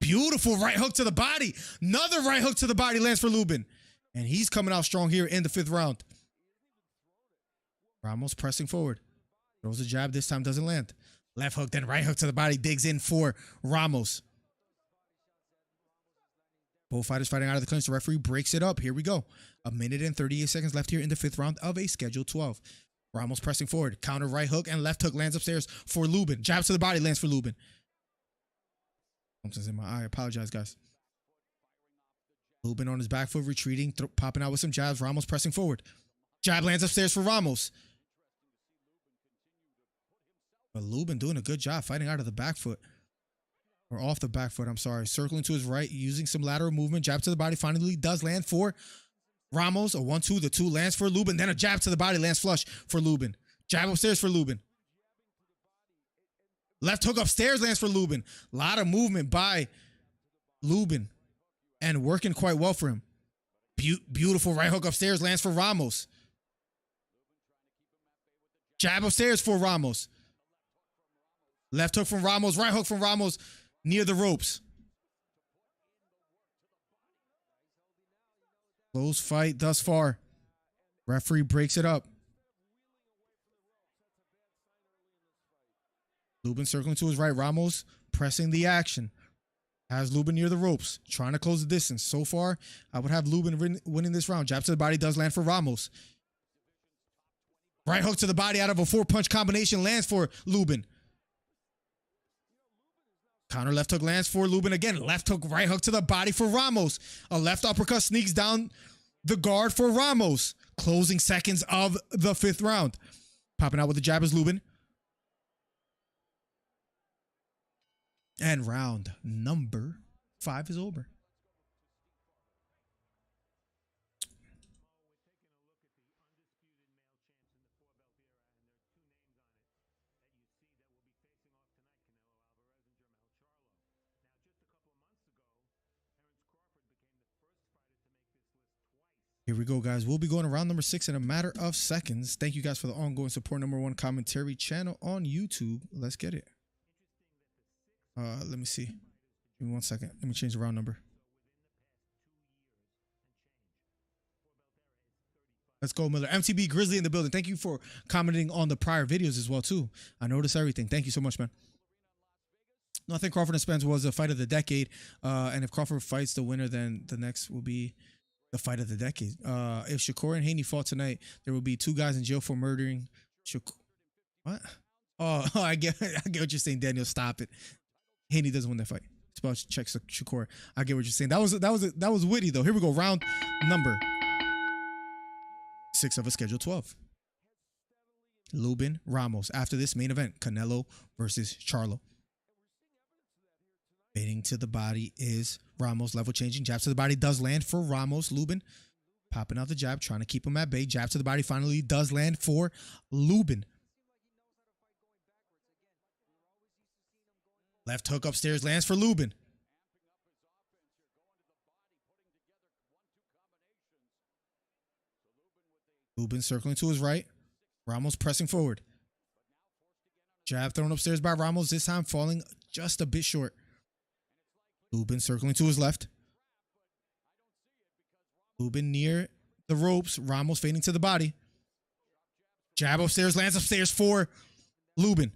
Beautiful right hook to the body. Another right hook to the body lands for Lubin. And he's coming out strong here in the 5th round. Ramos pressing forward. Throws a jab. This time doesn't land. Left hook, then right hook to the body. Digs in for Ramos. Both fighters fighting out of the clinch. The referee breaks it up. Here we go. 1 minute and 38 seconds left here in the 5th round of a scheduled 12. Ramos pressing forward. Counter right hook and left hook lands upstairs for Lubin. Jabs to the body lands for Lubin. Something's in my eye. I apologize, guys. Lubin on his back foot, retreating, popping out with some jabs. Ramos pressing forward. Jab lands upstairs for Ramos. But Lubin doing a good job fighting out of the back foot. Or off the back foot, I'm sorry. Circling to his right, using some lateral movement. Jab to the body finally does land for Ramos. A 1-2. The 2 lands for Lubin. Then a jab to the body lands flush for Lubin. Jab upstairs for Lubin. Left hook upstairs lands for Lubin. A lot of movement by Lubin. And working quite well for him. Beautiful right hook upstairs lands for Ramos. Jab upstairs for Ramos. Left hook from Ramos. Right hook from Ramos near the ropes. Close fight thus far. Referee breaks it up. Lubin circling to his right. Ramos pressing the action. Has Lubin near the ropes. Trying to close the distance. So far, I would have Lubin winning this round. Jab to the body does land for Ramos. Right hook to the body out of a 4-punch combination lands for Lubin. Counter left hook lands for Lubin again. Left hook, right hook to the body for Ramos. A left uppercut sneaks down the guard for Ramos. Closing seconds of the 5th round. Popping out with the jab is Lubin. And round number 5 is over. Here we go, guys. We'll be going to round number 6 in a matter of seconds. Thank you guys for the ongoing support. #1 commentary channel on YouTube. Let's get it. Let me see. Give me 1 second. Let me change the round number. Let's go, Miller. MTB Grizzly in the building. Thank you for commenting on the prior videos as well, too. I noticed everything. Thank you so much, man. No, I think Crawford and Spence was a fight of the decade. And if Crawford fights the winner, then the next will be the fight of the decade. If Shakur and Haney fought tonight, there will be 2 guys in jail for murdering Shakur. What? Oh, I get what you're saying, Daniel. Stop it. Haney doesn't win that fight. Spell check Shakur. I get what you're saying. That was witty though. Here we go. Round number 6 of a schedule 12. Lubin, Ramos. After this main event, Canelo versus Charlo. Fading to the body is Ramos. Level changing. Jab to the body does land for Ramos. Lubin popping out the jab, trying to keep him at bay. Jab to the body finally does land for Lubin. Left hook upstairs lands for Lubin. Lubin circling to his right. Ramos pressing forward. Jab thrown upstairs by Ramos, this time falling just a bit short. Lubin circling to his left. Lubin near the ropes. Ramos fading to the body. Jab upstairs, lands upstairs for Lubin.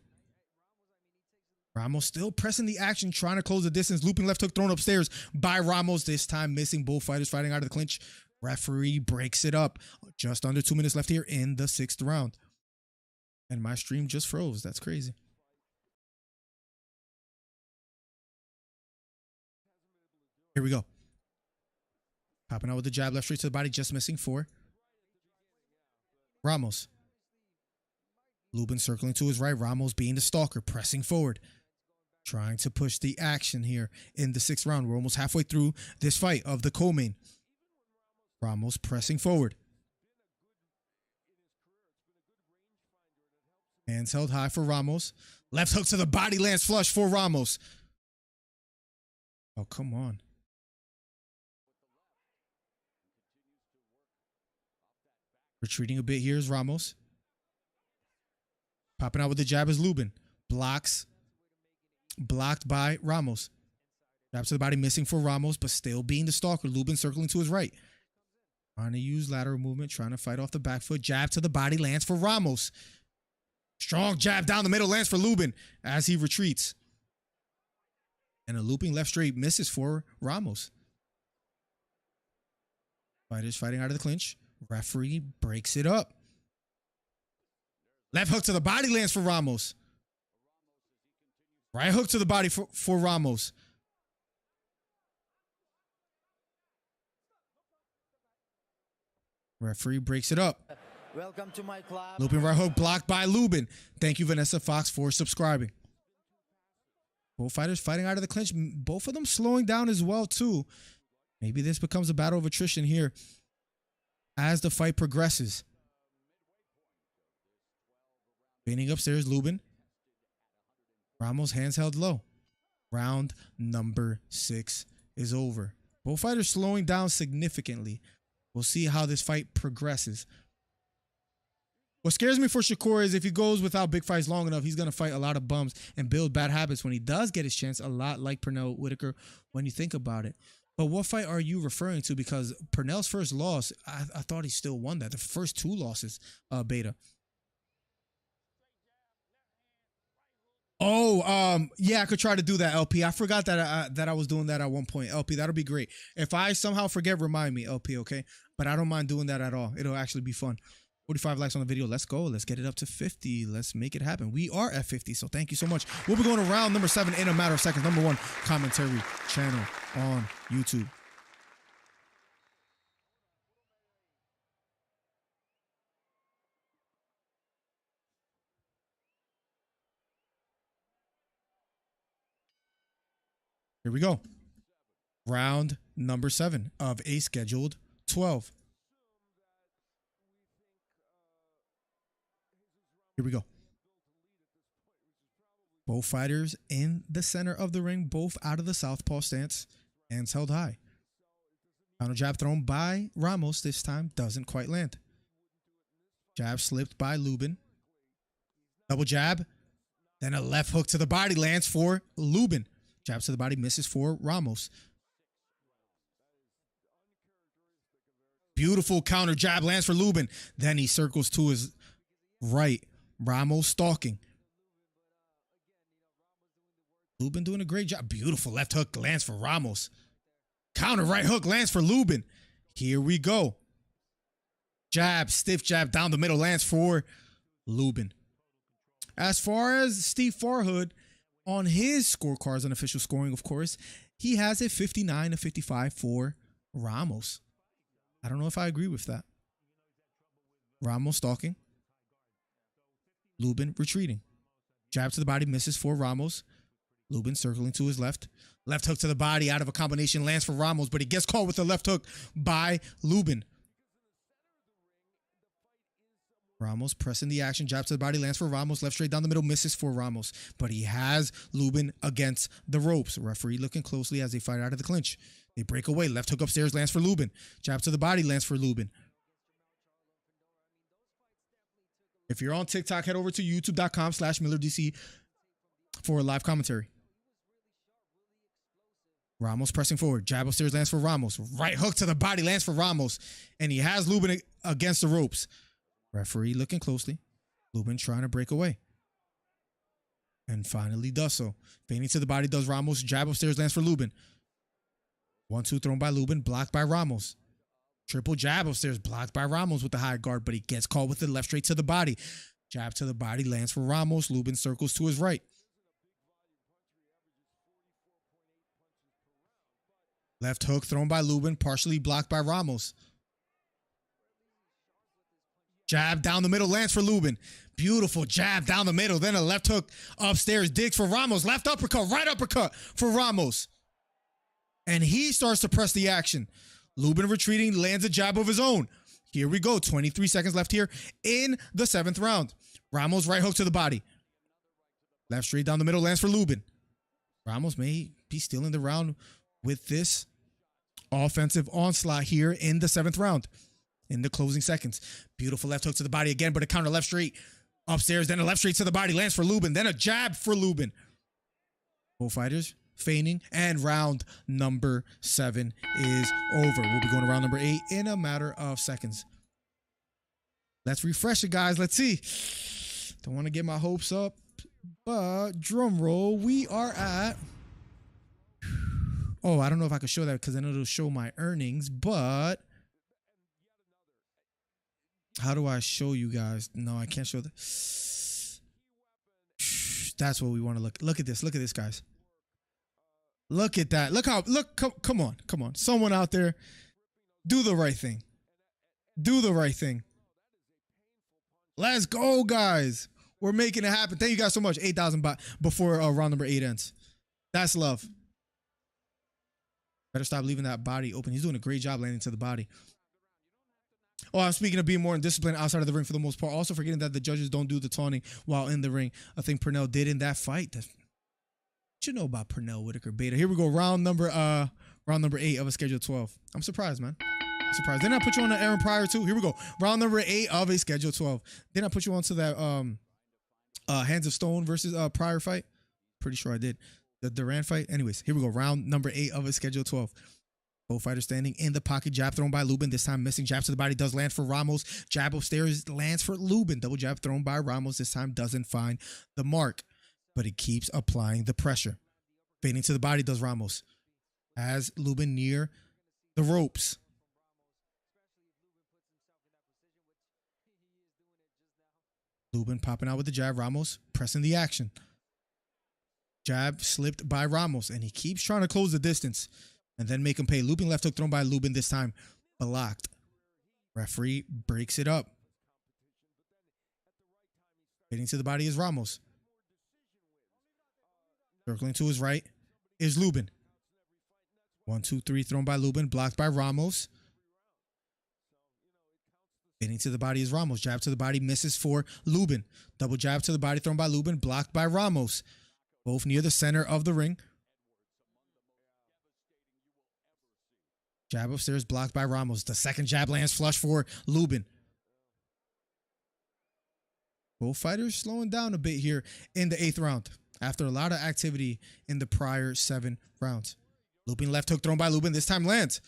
Ramos still pressing the action, trying to close the distance. Looping left hook thrown upstairs by Ramos, this time missing. Both fighters fighting out of the clinch. Referee breaks it up. Just under 2 minutes left here in the 6th round. And my stream just froze. That's crazy. Here we go. Popping out with the jab, left straight to the body, just missing for Ramos. Lubin circling to his right. Ramos being the stalker, pressing forward. Trying to push the action here in the 6th round. We're almost halfway through this fight of the co-main. Ramos pressing forward. Hands held high for Ramos. Left hook to the body, lands flush for Ramos. Oh, come on. Retreating a bit here is Ramos. Popping out with the jab is Lubin. Blocks. Blocked by Ramos. Jab to the body, missing for Ramos, but still being the stalker. Lubin circling to his right. Trying to use lateral movement, trying to fight off the back foot. Jab to the body, lands for Ramos. Strong jab down the middle, lands for Lubin as he retreats. And a looping left straight misses for Ramos. Fighters fighting out of the clinch. Referee breaks it up. Left hook to the body, lands for Ramos. Right hook to the body for Ramos. Referee breaks it up. Welcome to my club. Looping right hook blocked by Lubin. Thank you, Vanessa Fox, for subscribing. Both fighters fighting out of the clinch. Both of them slowing down as well, too. Maybe this becomes a battle of attrition here as the fight progresses. Bending upstairs, Lubin. Ramos hands held low. Round number 6 is over. Both fighters slowing down significantly. We'll see how this fight progresses. What scares me for Shakur is if he goes without big fights long enough, he's going to fight a lot of bums and build bad habits when he does get his chance, a lot like Pernell Whitaker when you think about it. But what fight are you referring to? Because Pernell's first loss, I thought he still won that. The first 2 losses, Beta. Oh, yeah, I could try to do that, LP. I forgot that I was doing that at one point. LP, that'll be great. If I somehow forget, remind me, LP, okay? But I don't mind doing that at all. It'll actually be fun. 45 likes on the video. Let's go. Let's get it up to 50. Let's make it happen. We are at 50, so thank you so much. We'll be going to round number 7 in a matter of seconds. Number 1 commentary channel on YouTube. Here we go. Round number 7 of a scheduled 12. Here we go. Both fighters in the center of the ring, both out of the southpaw stance, hands held high. Counter jab thrown by Ramos this time doesn't quite land. Jab slipped by Lubin. Double jab. Then a left hook to the body lands for Lubin. Jab to the body misses for Ramos. Beautiful counter jab lands for Lubin. Then he circles to his right. Ramos stalking. Lubin doing a great job. Beautiful left hook lands for Ramos. Counter right hook lands for Lubin. Here we go. Jab, stiff jab down the middle lands for Lubin. As far as Steve Farhood, on his scorecards on official scoring, of course, he has it 59-55 for Ramos. I don't know if I agree with that. Ramos stalking. Lubin retreating. Jab to the body misses for Ramos. Lubin circling to his left. Left hook to the body out of a combination lands for Ramos, but he gets caught with the left hook by Lubin. Ramos pressing the action. Jab to the body lands for Ramos. Left straight down the middle misses for Ramos, but he has Lubin against the ropes. Referee looking closely as they fight out of the clinch. They break away. Left hook upstairs lands for Lubin. Jab to the body lands for Lubin. If you're on TikTok, head over to youtube.com/MillerDC for a live commentary. Ramos pressing forward. Jab upstairs lands for Ramos. Right hook to the body lands for Ramos. And he has Lubin against the ropes. Referee looking closely. Lubin trying to break away. And finally does so. Feigning to the body does Ramos. Jab upstairs lands for Lubin. 1-2 thrown by Lubin. Blocked by Ramos. Triple jab upstairs. Blocked by Ramos with the high guard. But he gets caught with the left straight to the body. Jab to the body lands for Ramos. Lubin circles to his right. Left hook thrown by Lubin. Partially blocked by Ramos. Jab down the middle, lands for Lubin. Beautiful jab down the middle. Then a left hook upstairs, digs for Ramos. Left uppercut, right uppercut for Ramos. And he starts to press the action. Lubin retreating, lands a jab of his own. Here we go. 23 seconds left here in the 7th round. Ramos right hook to the body. Left straight down the middle, lands for Lubin. Ramos may be stealing the round with this offensive onslaught here in the 7th round. In the closing seconds. Beautiful left hook to the body again, but a counter left straight upstairs. Then a left straight to the body, lands for Lubin. Then a jab for Lubin. Both fighters feigning, and round number 7 is over. We'll be going to round number 8 in a matter of seconds. Let's refresh it, guys. Let's see. Don't want to get my hopes up, but drum roll, we are at... Oh, I don't know if I can show that because then it'll show my earnings, but... How do I show you guys? No, I can't show that. That's what we want to look. Look at this. Look at this, guys. Look at that. Look how, come on. Come on. Someone out there, do the right thing. Do the right thing. Let's go, guys. We're making it happen. Thank you guys so much. 8,000 before round number 8 ends. That's love. Better stop leaving that body open. He's doing a great job landing to the body. Oh, I'm speaking of being more indisciplined outside of the ring for the most part. Also forgetting that the judges don't do the taunting while in the ring. I think Pernell did in that fight. What you know about Pernell Whitaker Beta? Here we go. Round number 8 of a schedule 12. I'm surprised, man. I'm surprised. Didn't I put you on the Aaron Pryor too? Here we go. Round number 8 of a schedule 12. Didn't I put you onto that Hands of Stone versus Pryor fight? Pretty sure I did. The Duran fight. Anyways, here we go. Round number 8 of a schedule 12. Both fighters standing in the pocket. Jab thrown by Lubin. This time missing. Jab to the body does land for Ramos. Jab upstairs lands for Lubin. Double jab thrown by Ramos. This time doesn't find the mark, but he keeps applying the pressure. Fading to the body does Ramos. Has Lubin near the ropes. Lubin popping out with the jab. Ramos pressing the action. Jab slipped by Ramos, and he keeps trying to close the distance and then make him pay. Looping left hook thrown by Lubin, this time blocked. Referee breaks it up. Hitting to the body is Ramos. Circling to his right is Lubin. 1, 2, 3 thrown by Lubin, blocked by Ramos. Hitting to the body is Ramos. Jab to the body misses for Lubin. Double jab to the body thrown by Lubin, blocked by Ramos. Both near the center of the ring. Jab upstairs blocked by Ramos. The second jab lands flush for Lubin. Both fighters slowing down a bit here in the 8th round after a lot of activity in the prior 7 rounds. Looping left hook thrown by Lubin. This time lands.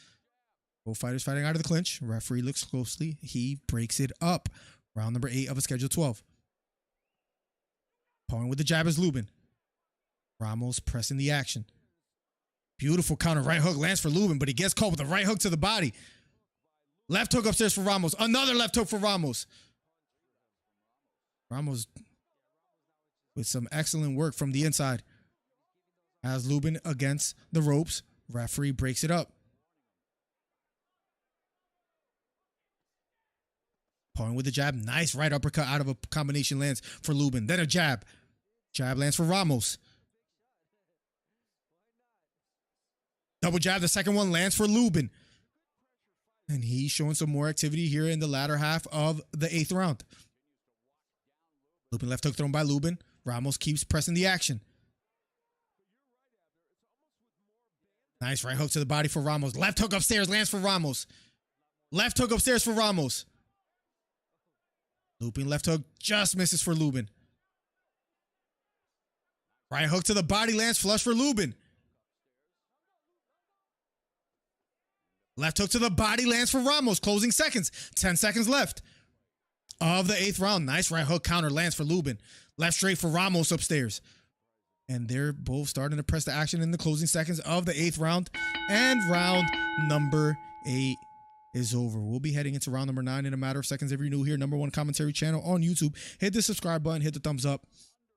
Both fighters fighting out of the clinch. Referee looks closely. He breaks it up. Round number 8 of a schedule 12. Pulling with the jab is Lubin. Ramos pressing the action. Beautiful counter right hook lands for Lubin, but he gets caught with a right hook to the body. Left hook upstairs for Ramos. Another left hook for Ramos. Ramos with some excellent work from the inside. Has Lubin against the ropes. Referee breaks it up. Pulling with the jab. Nice right uppercut out of a combination lands for Lubin. Then a jab. Jab lands for Ramos. Double jab. The second one lands for Lubin. And he's showing some more activity here in the latter half of the 8th round. Lubin left hook thrown by Lubin. Ramos keeps pressing the action. Nice right hook to the body for Ramos. Left hook upstairs lands for Ramos. Left hook upstairs for Ramos. Looping left hook just misses for Lubin. Right hook to the body lands flush for Lubin. Left hook to the body lands for Ramos. Closing seconds. 10 seconds left of the 8th round. Nice right hook counter lands for Lubin. Left straight for Ramos upstairs. And they're both starting to press the action in the closing seconds of the 8th round. And round number 8 is over. We'll be heading into round number 9 in a matter of seconds. If you're new here, #1 commentary channel on YouTube, hit the subscribe button, hit the thumbs up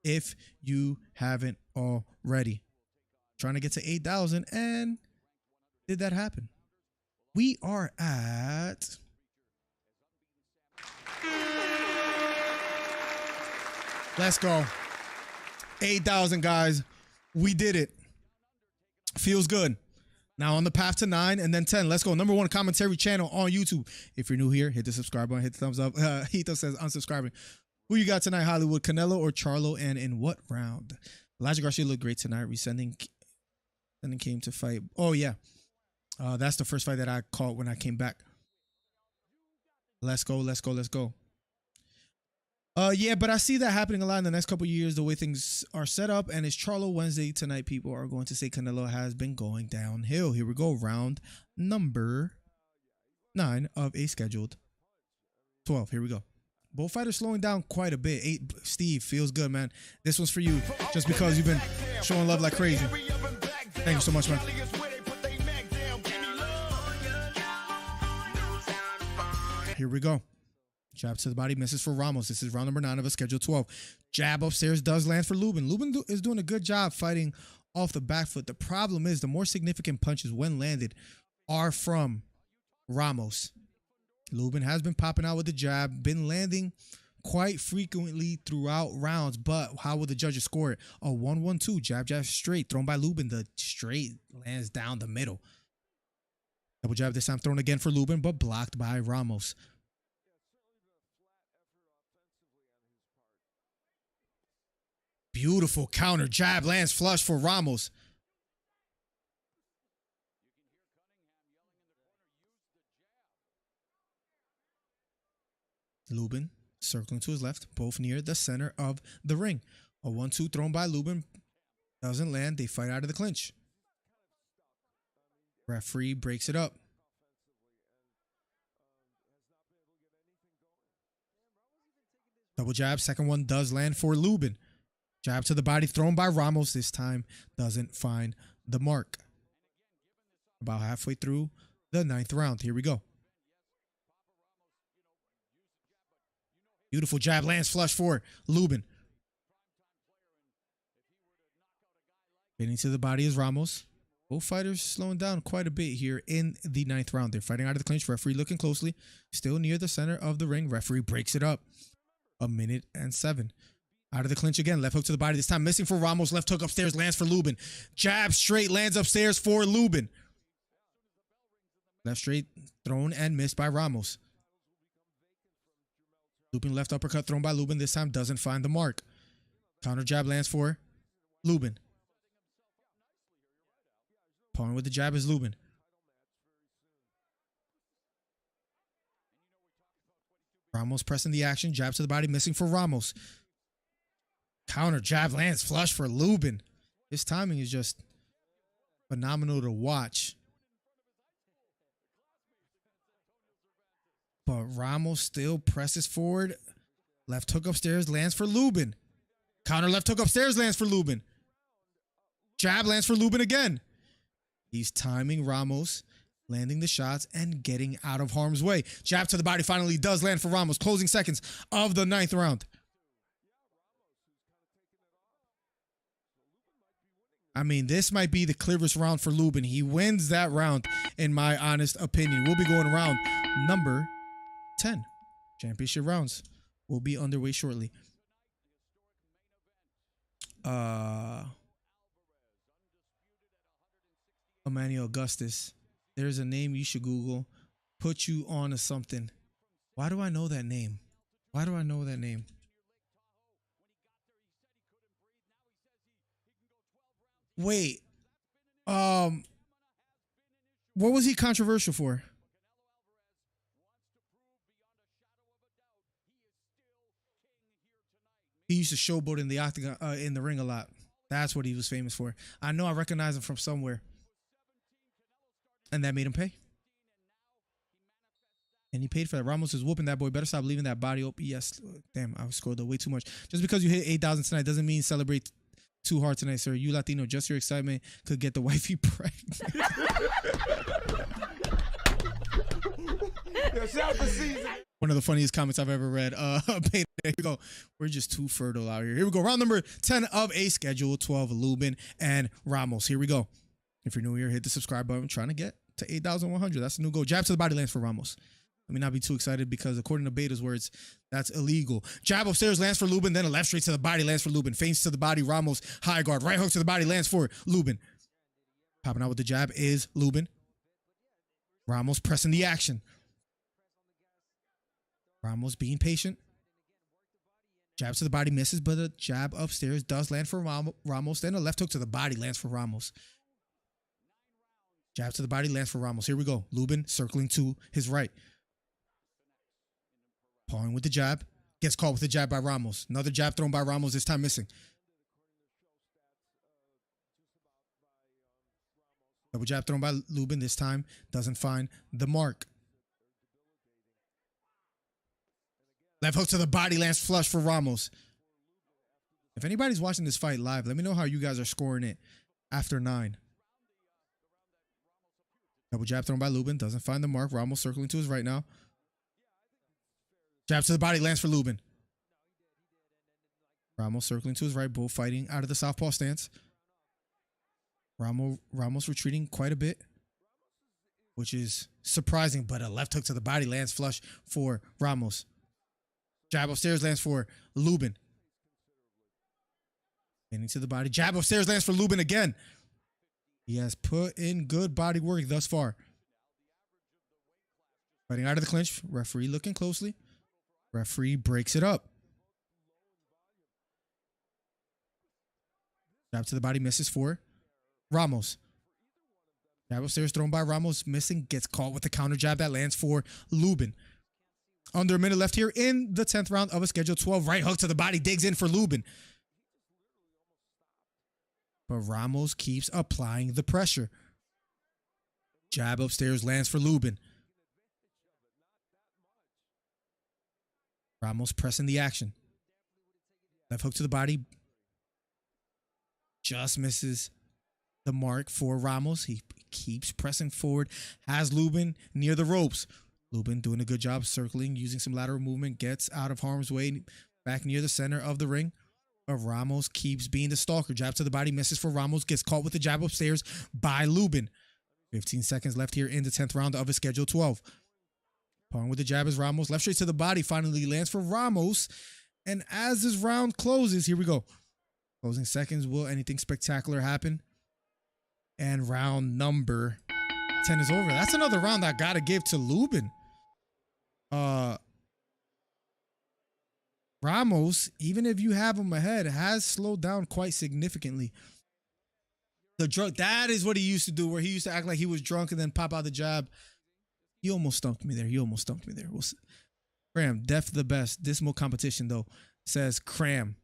if you haven't already. Trying to get to 8,000, and did that happen? We are at Let's go. 8,000, guys. We did it. Feels good. Now on the path to 9 and then 10. Let's go. #1 commentary channel on YouTube. If you're new here, hit the subscribe button, hit the thumbs up. Hito says unsubscribing. Who you got tonight, Hollywood? Canelo or Charlo, and in what round? Elijah Garcia looked great tonight. Resending came to fight. Oh, yeah. That's the first fight that I caught when I came back. Let's go. Yeah, but I see that happening a lot in the next couple of years, the way things are set up. And it's Charlo Wednesday tonight. People are going to say Canelo has been going downhill. Here we go. Round number 9 of a scheduled 12. Here we go. Both fighters slowing down quite a bit. Steve, feels good, man. This one's for you just because you've been showing love like crazy. Thank you so much, man. Here we go. Jab to the body, misses for Ramos. This is round number 9 of a schedule 12. Jab upstairs does land for Lubin. Lubin is doing a good job fighting off the back foot. The problem is the more significant punches when landed are from Ramos. Lubin has been popping out with the jab, been landing quite frequently throughout rounds, but how will the judges score it? A 1-1-2, jab straight, thrown by Lubin. The straight lands down the middle. Double jab this time thrown again for Lubin, but blocked by Ramos. Beautiful counter jab lands flush for Ramos. Lubin circling to his left, both near the center of the ring. A 1-2 thrown by Lubin. Doesn't land. They fight out of the clinch. Referee breaks it up. Double jab. Second one does land for Lubin. Jab to the body thrown by Ramos. This time doesn't find the mark. About halfway through the 9th round. Here we go. Beautiful jab lands flush for Lubin. Getting to the body is Ramos. Both fighters slowing down quite a bit here in the 9th round. They're fighting out of the clinch. Referee looking closely. Still near the center of the ring. Referee breaks it up. 1:07. Out of the clinch again. Left hook to the body. This time missing for Ramos. Left hook upstairs lands for Lubin. Jab straight lands upstairs for Lubin. Left straight thrown and missed by Ramos. Lubin left uppercut thrown by Lubin. This time doesn't find the mark. Counter jab lands for Lubin. Pawing with the jab is Lubin. Ramos pressing the action. Jab to the body missing for Ramos. Counter jab lands flush for Lubin. His timing is just phenomenal to watch. But Ramos still presses forward. Left hook upstairs lands for Lubin. Counter left hook upstairs lands for Lubin. Jab lands for Lubin again. He's timing Ramos, landing the shots and getting out of harm's way. Jab to the body finally does land for Ramos. Closing seconds of the 9th round. I mean, this might be the clearest round for Lubin. He wins that round, in my honest opinion. We'll be going around number 10. Championship rounds will be underway shortly. Emmanuel Augustus. There's a name you should Google. Put you on to something. Why do I know that name? Why do I know that name? Wait. What was he controversial for? He used to showboat in the octagon, in the ring a lot. That's what he was famous for. I know I recognize him from somewhere. And that made him pay. And he paid for that. Ramos is whooping that boy. Better stop leaving that body open. Yes. Damn, I scored way too much. Just because you hit 8,000 tonight doesn't mean celebrate too hard tonight, sir. You Latino, just your excitement could get the wifey pregnant. One of the funniest comments I've ever read. Here we go. We're just too fertile out here. Here we go. Round number 10 of a schedule 12. Lubin and Ramos. Here we go. If you're new here, hit the subscribe button. I'm trying to get to 8,100. That's the new goal. Jab to the body lands for Ramos. Let me not be too excited because according to Beta's words, that's illegal. Jab upstairs lands for Lubin, then a left straight to the body lands for Lubin. Feints to the body, Ramos, high guard. Right hook to the body lands for Lubin. Popping out with the jab is Lubin. Ramos pressing the action. Ramos being patient. Jab to the body misses, but a jab upstairs does land for Ramos. Then a left hook to the body lands for Ramos. Jab to the body lands for Ramos. Here we go. Lubin circling to his right. Pawing with the jab. Gets caught with the jab by Ramos. Another jab thrown by Ramos, this time missing. Double jab thrown by Lubin, this time doesn't find the mark. Left hook to the body lands flush for Ramos. If anybody's watching this fight live, let me know how you guys are scoring it after 9. Double jab thrown by Lubin, doesn't find the mark. Ramos circling to his right now. Jab to the body lands for Lubin. Ramos circling to his right, both fighting out of the southpaw stance. Ramos retreating quite a bit, which is surprising, but a left hook to the body lands flush for Ramos. Jab upstairs lands for Lubin. Getting to the body. Jab upstairs lands for Lubin again. He has put in good body work thus far. Fighting out of the clinch. Referee looking closely. Referee breaks it up. Jab to the body misses for Ramos. Jab upstairs thrown by Ramos, missing, gets caught with the counter jab that lands for Lubin. Under a minute left here in the 10th round of a schedule 12. Right hook to the body, digs in for Lubin. But Ramos keeps applying the pressure. Jab upstairs lands for Lubin. Ramos pressing the action. Left hook to the body. Just misses the mark for Ramos. He keeps pressing forward. Has Lubin near the ropes. Lubin doing a good job circling, using some lateral movement. Gets out of harm's way. Back near the center of the ring. But Ramos keeps being the stalker. Jab to the body misses for Ramos. Gets caught with the jab upstairs by Lubin. 15 seconds left here in the 10th round of a schedule 12. Pawing with the jab is Ramos. Left straight to the body finally lands for Ramos. And as this round closes, here we go. Closing seconds. Will anything spectacular happen? And round number 10 is over. That's another round I gotta give to Lubin. Ramos, even if you have him ahead, has slowed down quite significantly. The drunk, that is what he used to do, where he used to act like he was drunk and then pop out the jab. He almost stumped me there. We'll see. Cram, def the best. Dismal competition, though, says Cram.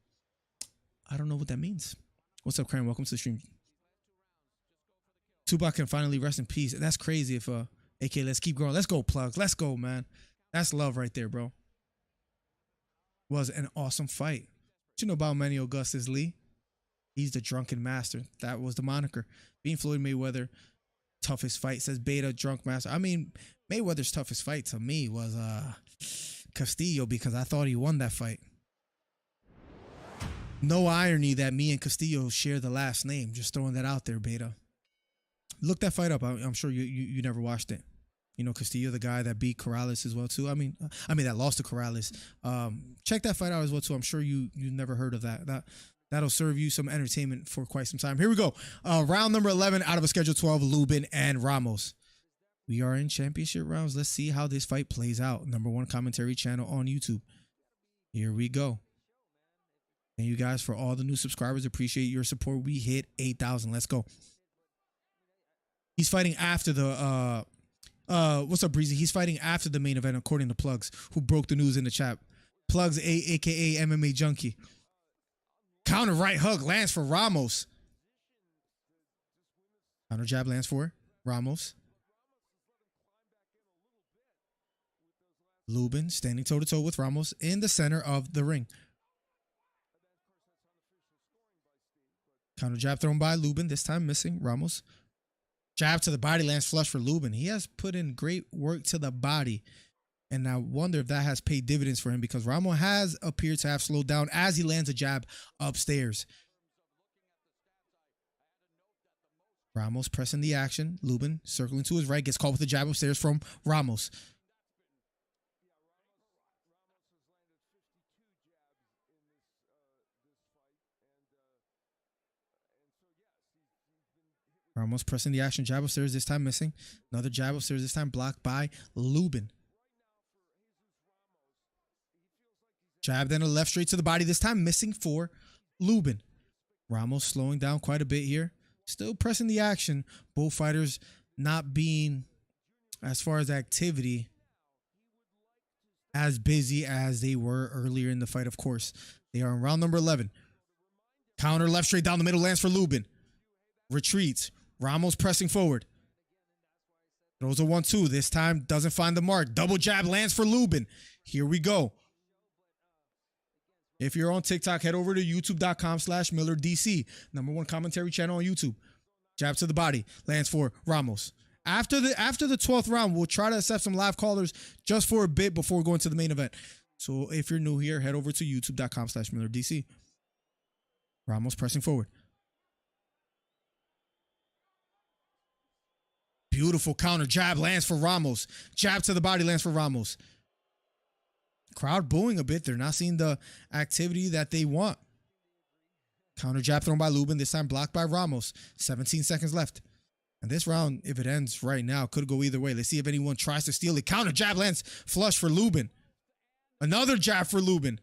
I don't know what that means. What's up, Cram? Welcome to the stream. Tupac can finally rest in peace. That's crazy if, AK, let's keep going. Let's go, plugs. Let's go, man. That's love right there, bro. Was an awesome fight. What you know about Manny Augustus Lee? He's the drunken master. That was the moniker. Being Floyd Mayweather, toughest fight, says Beta, drunk master. I mean, Mayweather's toughest fight to me was Castillo, because I thought he won that fight. No irony that me and Castillo share the last name. Just throwing that out there, Beta. Look that fight up. I'm sure you never watched it. You know, Castillo, the guy that beat Corrales as well too. I mean that lost to Corrales. Check that fight out as well too. I'm sure you never heard of that. That'll serve you some entertainment for quite some time. Here we go. Round number 11 out of a schedule 12. Lubin and Ramos. We are in championship rounds. Let's see how this fight plays out. #1 commentary channel on YouTube. Here we go. Thank you guys for all the new subscribers. Appreciate your support. We hit 8,000. Let's go. He's fighting after the what's up, Breezy? He's fighting after the main event, according to Plugs, who broke the news in the chat. Plugs, aka MMA Junkie. Counter right hook lands for Ramos. Counter jab lands for Ramos. Lubin standing toe-to-toe with Ramos in the center of the ring. Counter jab thrown by Lubin, this time missing Ramos. Jab to the body lands flush for Lubin. He has put in great work to the body. And I wonder if that has paid dividends for him, because Ramos has appeared to have slowed down as he lands a jab upstairs. Ramos pressing the action. Lubin circling to his right, gets caught with the jab upstairs from Ramos. Ramos pressing the action. Jab upstairs, this time missing. Another jab upstairs, this time blocked by Lubin. Jab, then a left straight to the body, this time missing for Lubin. Ramos slowing down quite a bit here. Still pressing the action. Both fighters not being, as far as activity, as busy as they were earlier in the fight, of course. They are in round number 11. Counter left straight down the middle, lands for Lubin. Retreats. Ramos pressing forward. Throws a 1-2. This time doesn't find the mark. Double jab lands for Lubin. Here we go. If you're on TikTok, head over to youtube.com/MillerDC. #1 commentary channel on YouTube. Jab to the body. Lands for Ramos. After the 12th round, we'll try to accept some live callers just for a bit before going to the main event. So if you're new here, head over to youtube.com/MillerDC. Ramos pressing forward. Beautiful counter jab lands for Ramos. Jab to the body lands for Ramos. Crowd booing a bit. They're not seeing the activity that they want. Counter jab thrown by Lubin. This time blocked by Ramos. 17 seconds left. And this round, if it ends right now, could go either way. Let's see if anyone tries to steal it. Counter jab lands flush for Lubin. Another jab for Lubin.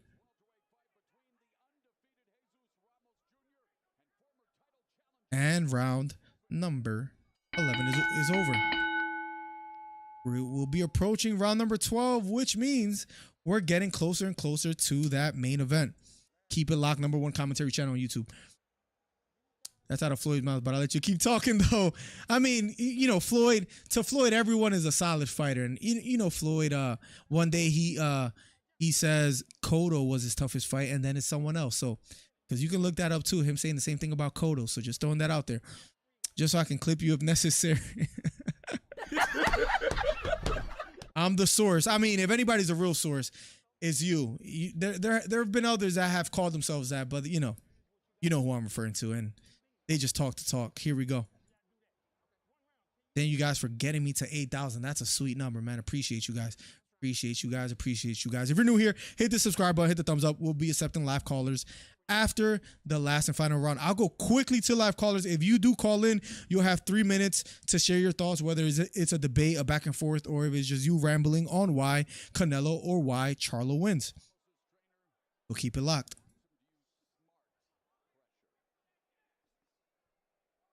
And round number 11 is over. We'll be approaching round number 12, which means we're getting closer and closer to that main event. Keep it locked. #1 commentary channel on YouTube. That's out of Floyd's mouth, but I'll let you keep talking, though. I mean, you know, Floyd, everyone is a solid fighter. And, you know, Floyd, one day he says Cotto was his toughest fight, and then it's someone else. So, because you can look that up, too, him saying the same thing about Cotto. So just throwing that out there, just so I can clip you if necessary. I'm the source. I mean, if anybody's a real source, it's you. There have been others that have called themselves that, but you know who I'm referring to, and they just talk to talk. Here we go. Thank you guys for getting me to 8,000. That's a sweet number, man. Appreciate you guys. Appreciate you guys. Appreciate you guys. If you're new here, hit the subscribe button, hit the thumbs up. We'll be accepting live callers after the last and final round. I'll go quickly to live callers. If you do call in, you'll have 3 minutes to share your thoughts, whether it's a debate, a back and forth, or if it's just you rambling on why Canelo or why Charlo wins. We'll keep it locked.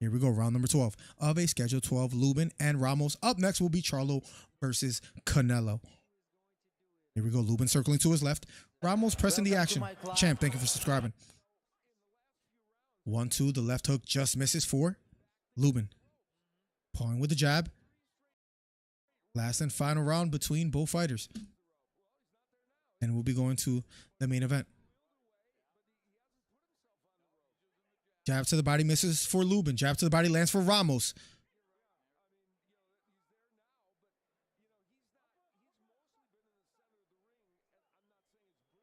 Here we go, round number 12 of a schedule 12. Lubin and Ramos. Up next will be Charlo versus Canelo. Here we go, Lubin circling to his left. Ramos pressing the action. Champ, thank you for subscribing. 1-2, the left hook just misses for Lubin. Pawing with the jab. Last and final round between both fighters. And we'll be going to the main event. Jab to the body misses for Lubin. Jab to the body lands for Ramos.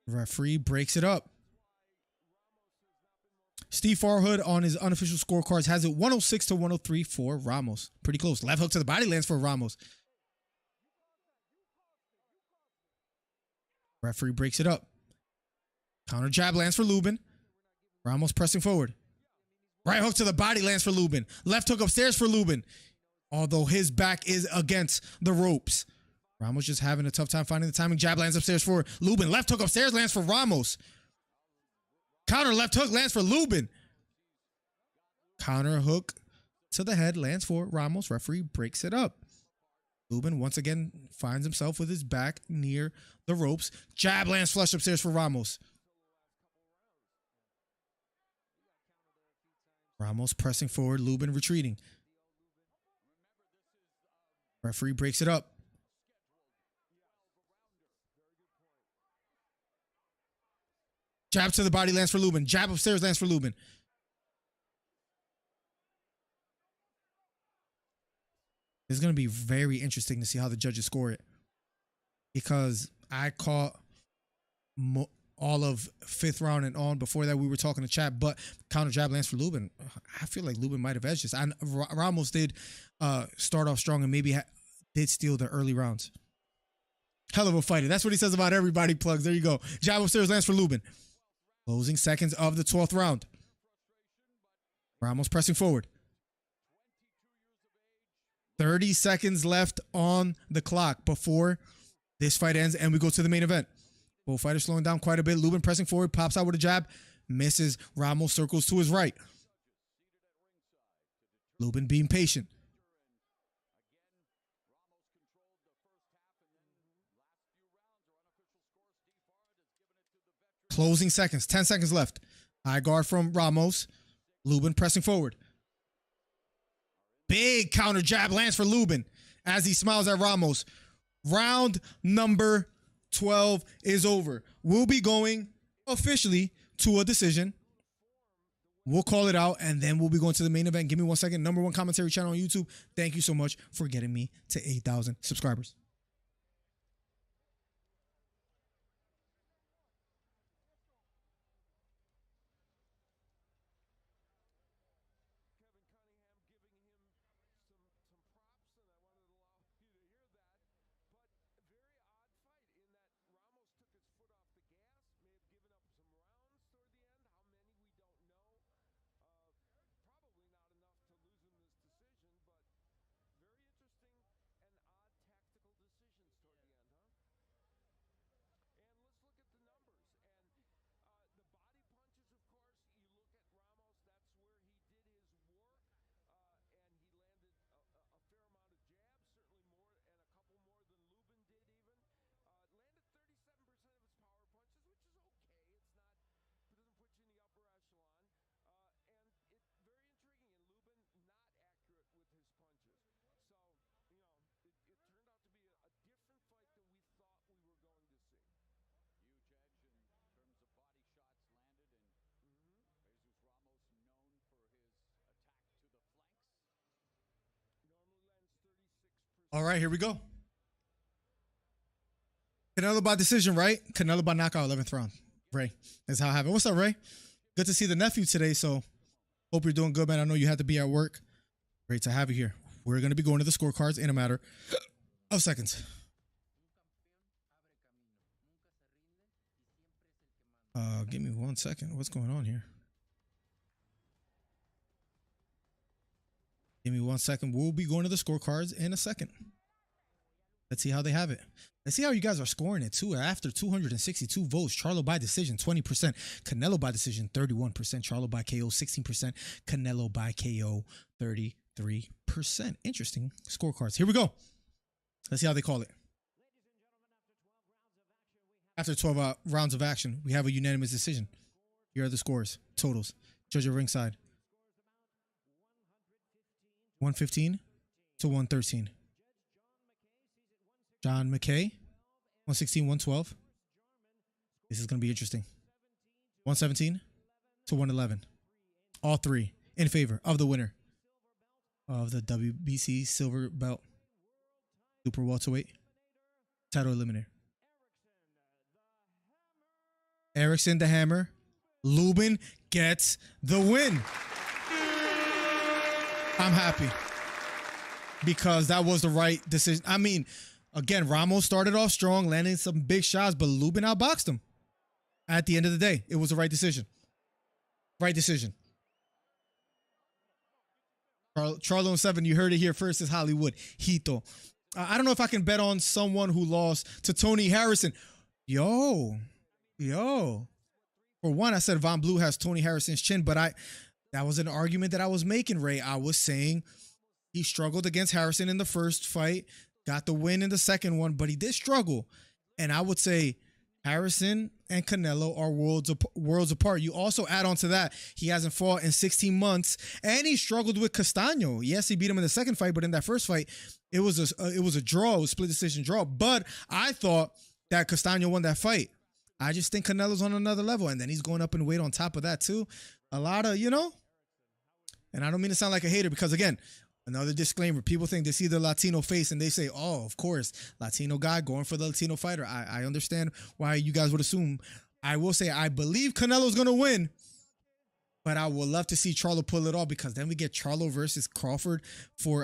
Referee breaks it up. Steve Farhood on his unofficial scorecards has it 106-103 for Ramos. Pretty close. Left hook to the body lands for Ramos. Referee breaks it up. Counter jab lands for Lubin. Ramos pressing forward. Right hook to the body lands for Lubin. Left hook upstairs for Lubin. Although his back is against the ropes. Ramos just having a tough time finding the timing. Jab lands upstairs for Lubin. Left hook upstairs lands for Ramos. Counter left hook lands for Lubin. Counter hook to the head lands for Ramos. Referee breaks it up. Lubin once again finds himself with his back near the ropes. Jab lands flush upstairs for Ramos. Ramos pressing forward. Lubin retreating. Referee breaks it up. Jab to the body lands for Lubin. Jab upstairs lands for Lubin. It's going to be very interesting to see how the judges score it. Because I caught all of 5th round and on. Before that, we were talking to chat, but counter jab lands for Lubin. I feel like Lubin might have edged this. Ramos did start off strong and maybe did steal the early rounds. Hell of a fighter. That's what he says about everybody, Plugs. There you go. Jab upstairs lands for Lubin. Closing seconds of the 12th round. Ramos pressing forward. 30 seconds left on the clock before this fight ends and we go to the main event. Both fighters slowing down quite a bit. Lubin pressing forward, pops out with a jab, misses. Ramos circles to his right. Lubin being patient. Closing seconds, 10 seconds left. High guard from Ramos. Lubin pressing forward. Big counter jab lands for Lubin as he smiles at Ramos. Round number 12 is over. We'll be going officially to a decision. We'll call it out, and then we'll be going to the main event. Give me 1 second. Number 1 commentary channel on YouTube. Thank you so much for getting me to 8,000 subscribers. All right, here we go. Canelo by decision, right? Canelo by knockout, 11th round. Ray, that's how I have it. What's up, Ray? Good to see the nephew today, so hope you're doing good, man. I know you had to be at work. Great to have you here. We're going to be going to the scorecards in a matter of seconds. Give me 1 second. What's going on here? Give me 1 second. We'll be going to the scorecards in a second. Let's see how they have it. Let's see how you guys are scoring it too. After 262 votes, Charlo by decision, 20%. Canelo by decision, 31%. Charlo by KO, 16%. Canelo by KO, 33%. Interesting scorecards. Here we go. Let's see how they call it. After 12 rounds of action, we have a unanimous decision. Here are the scores, totals. Judge at ringside. 115 to 113. John McKay, 116, 112. This is going to be interesting. 117 to 111. All three in favor of the winner of the WBC silver belt super welterweight title eliminator. Erickson the Hammer. Lubin gets the win. I'm happy because that was the right decision. I mean, again, Ramos started off strong, landing some big shots, but Lubin outboxed him. At the end of the day, it was the right decision. Right decision. Charlo and 7, you heard it here first, is Hollywood. Hito. I don't know if I can bet on someone who lost to Tony Harrison. Yo. For one, I said Von Blue has Tony Harrison's chin, but that was an argument that I was making, Ray. I was saying he struggled against Harrison in the first fight, got the win in the second one, but he did struggle. And I would say Harrison and Canelo are worlds apart. You also add on to that, he hasn't fought in 16 months, and he struggled with Castaño. Yes, he beat him in the second fight, but in that first fight, it was a draw, it was a split decision draw. But I thought that Castaño won that fight. I just think Canelo's on another level, and then he's going up in weight on top of that too. A lot of, and I don't mean to sound like a hater because, again, another disclaimer, people think they see the Latino face and they say, oh, of course, Latino guy going for the Latino fighter. I understand why you guys would assume. I will say I believe Canelo's going to win, but I would love to see Charlo pull it off because then we get Charlo versus Crawford for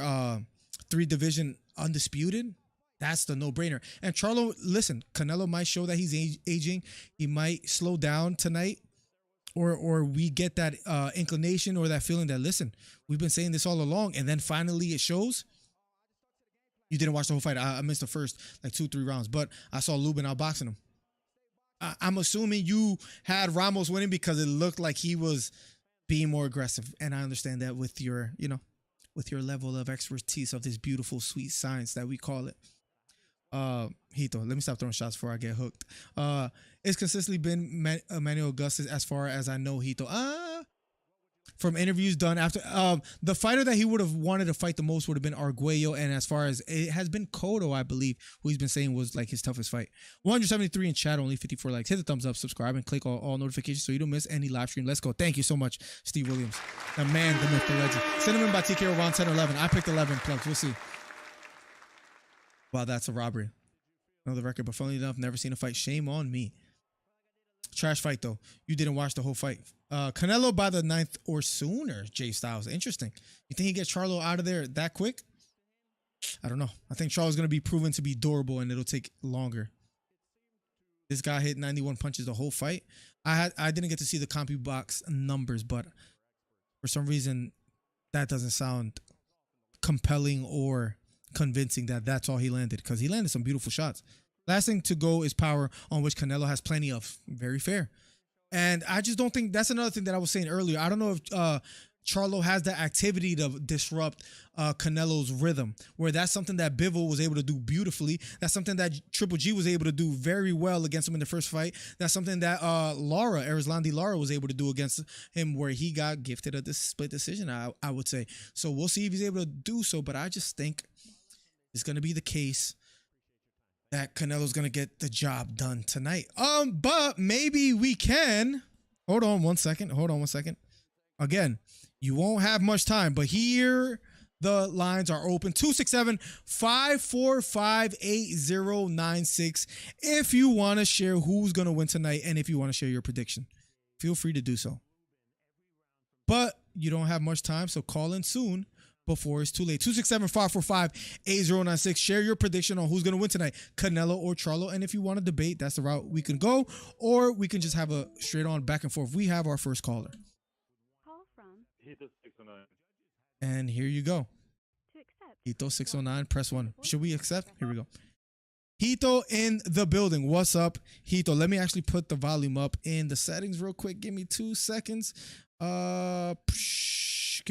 3-division undisputed. That's the no-brainer. And Charlo, listen, Canelo might show that he's aging. He might slow down tonight. Or we get that inclination or that feeling that, listen, we've been saying this all along, and then finally it shows. You didn't watch the whole fight. I missed the first like 2-3 rounds, but I saw Lubin outboxing him. I'm assuming you had Ramos winning because it looked like he was being more aggressive, and I understand that with your, with your level of expertise of this beautiful, sweet science that we call it. Hito, let me stop throwing shots before I get hooked. It's consistently been Emmanuel Augustus as far as I know, Hito. From interviews done after the fighter that he would have wanted to fight the most would have been Arguello, and as far as it has been Cotto, I believe, who he's been saying was like his toughest fight. 173 in chat, only 54 likes. Hit the thumbs up, subscribe, and click all notifications so you don't miss any live stream. Let's go. Thank you so much, Steve Williams, the man, the myth, the legend. Cinnamon by TKO around 10 or 11. I picked 11 plugs. We'll see. Wow, that's a robbery. Know the record, but funnily enough, never seen a fight. Shame on me. Trash fight though. You didn't watch the whole fight. Canelo by the 9th or sooner. Jay Styles. Interesting. You think he gets Charlo out of there that quick? I don't know. I think Charlo's going to be proven to be durable and it'll take longer. This guy hit 91 punches the whole fight. I didn't get to see the CompuBox numbers, but for some reason that doesn't sound compelling or convincing that that's all he landed, because he landed some beautiful shots. Last thing to go is power, on which Canelo has plenty of. Very fair. And I just don't think, that's another thing that I was saying earlier. I don't know if Charlo has the activity to disrupt Canelo's rhythm, where that's something that Bivol was able to do beautifully. That's something that Triple G was able to do very well against him in the first fight. That's something that Erislandy Lara was able to do against him, where he got gifted a split decision, I would say. So we'll see if he's able to do so, but I just think it's going to be the case that Canelo's going to get the job done tonight. But maybe we can. Hold on one second. Again, you won't have much time, but here the lines are open. 267-545-8096. If you want to share who's going to win tonight, and if you want to share your prediction, feel free to do so. But you don't have much time, so call in soon before it's too late. 267-545-8096. Share your prediction on who's going to win tonight, Canelo or Charlo. And if you want to debate, that's the route we can go. Or we can just have a straight on back and forth. We have our first caller. Call from Hito 609. And here you go. to accept. Hito 609, press 1. Should we accept? Here we go. Hito in the building. What's up, Hito? Let me actually put the volume up in the settings real quick. Give me 2 seconds. Give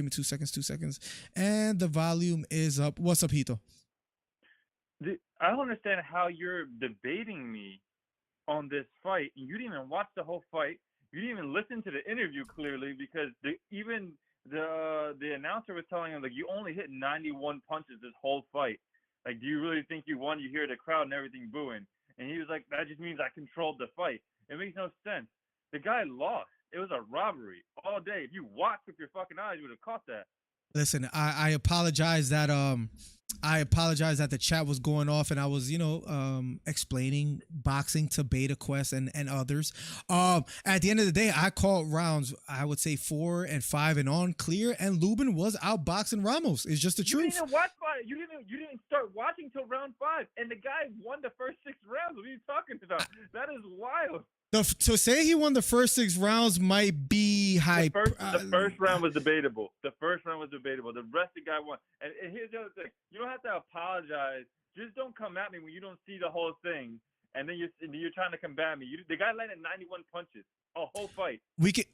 me 2 seconds. And the volume is up. What's up, Hito? I don't understand how you're debating me on this fight, and you didn't even watch the whole fight. You didn't even listen to the interview clearly, because even the announcer was telling him, like, you only hit 91 punches this whole fight. Like, do you really think you won? You hear the crowd and everything booing. And he was like, that just means I controlled the fight. It makes no sense. The guy lost. It was a robbery all day. If you watched with your fucking eyes, you would have caught that. Listen, I apologize that the chat was going off and I was, explaining boxing to Beta Quest and others. At the end of the day, I called rounds, I would say 4 and 5 and on clear, and Lubin was outboxing Ramos. It's just the truth. You didn't watch fight. You didn't start watching till round 5, and the guy won the first 6 rounds. What are you talking about? That is wild. To say he won the first 6 rounds might be hype. The first round was debatable. The rest of the guy won. And here's the other thing. You don't have to apologize. Just don't come at me when you don't see the whole thing, and then you're trying to combat me. The guy landed 91 punches a whole fight. We can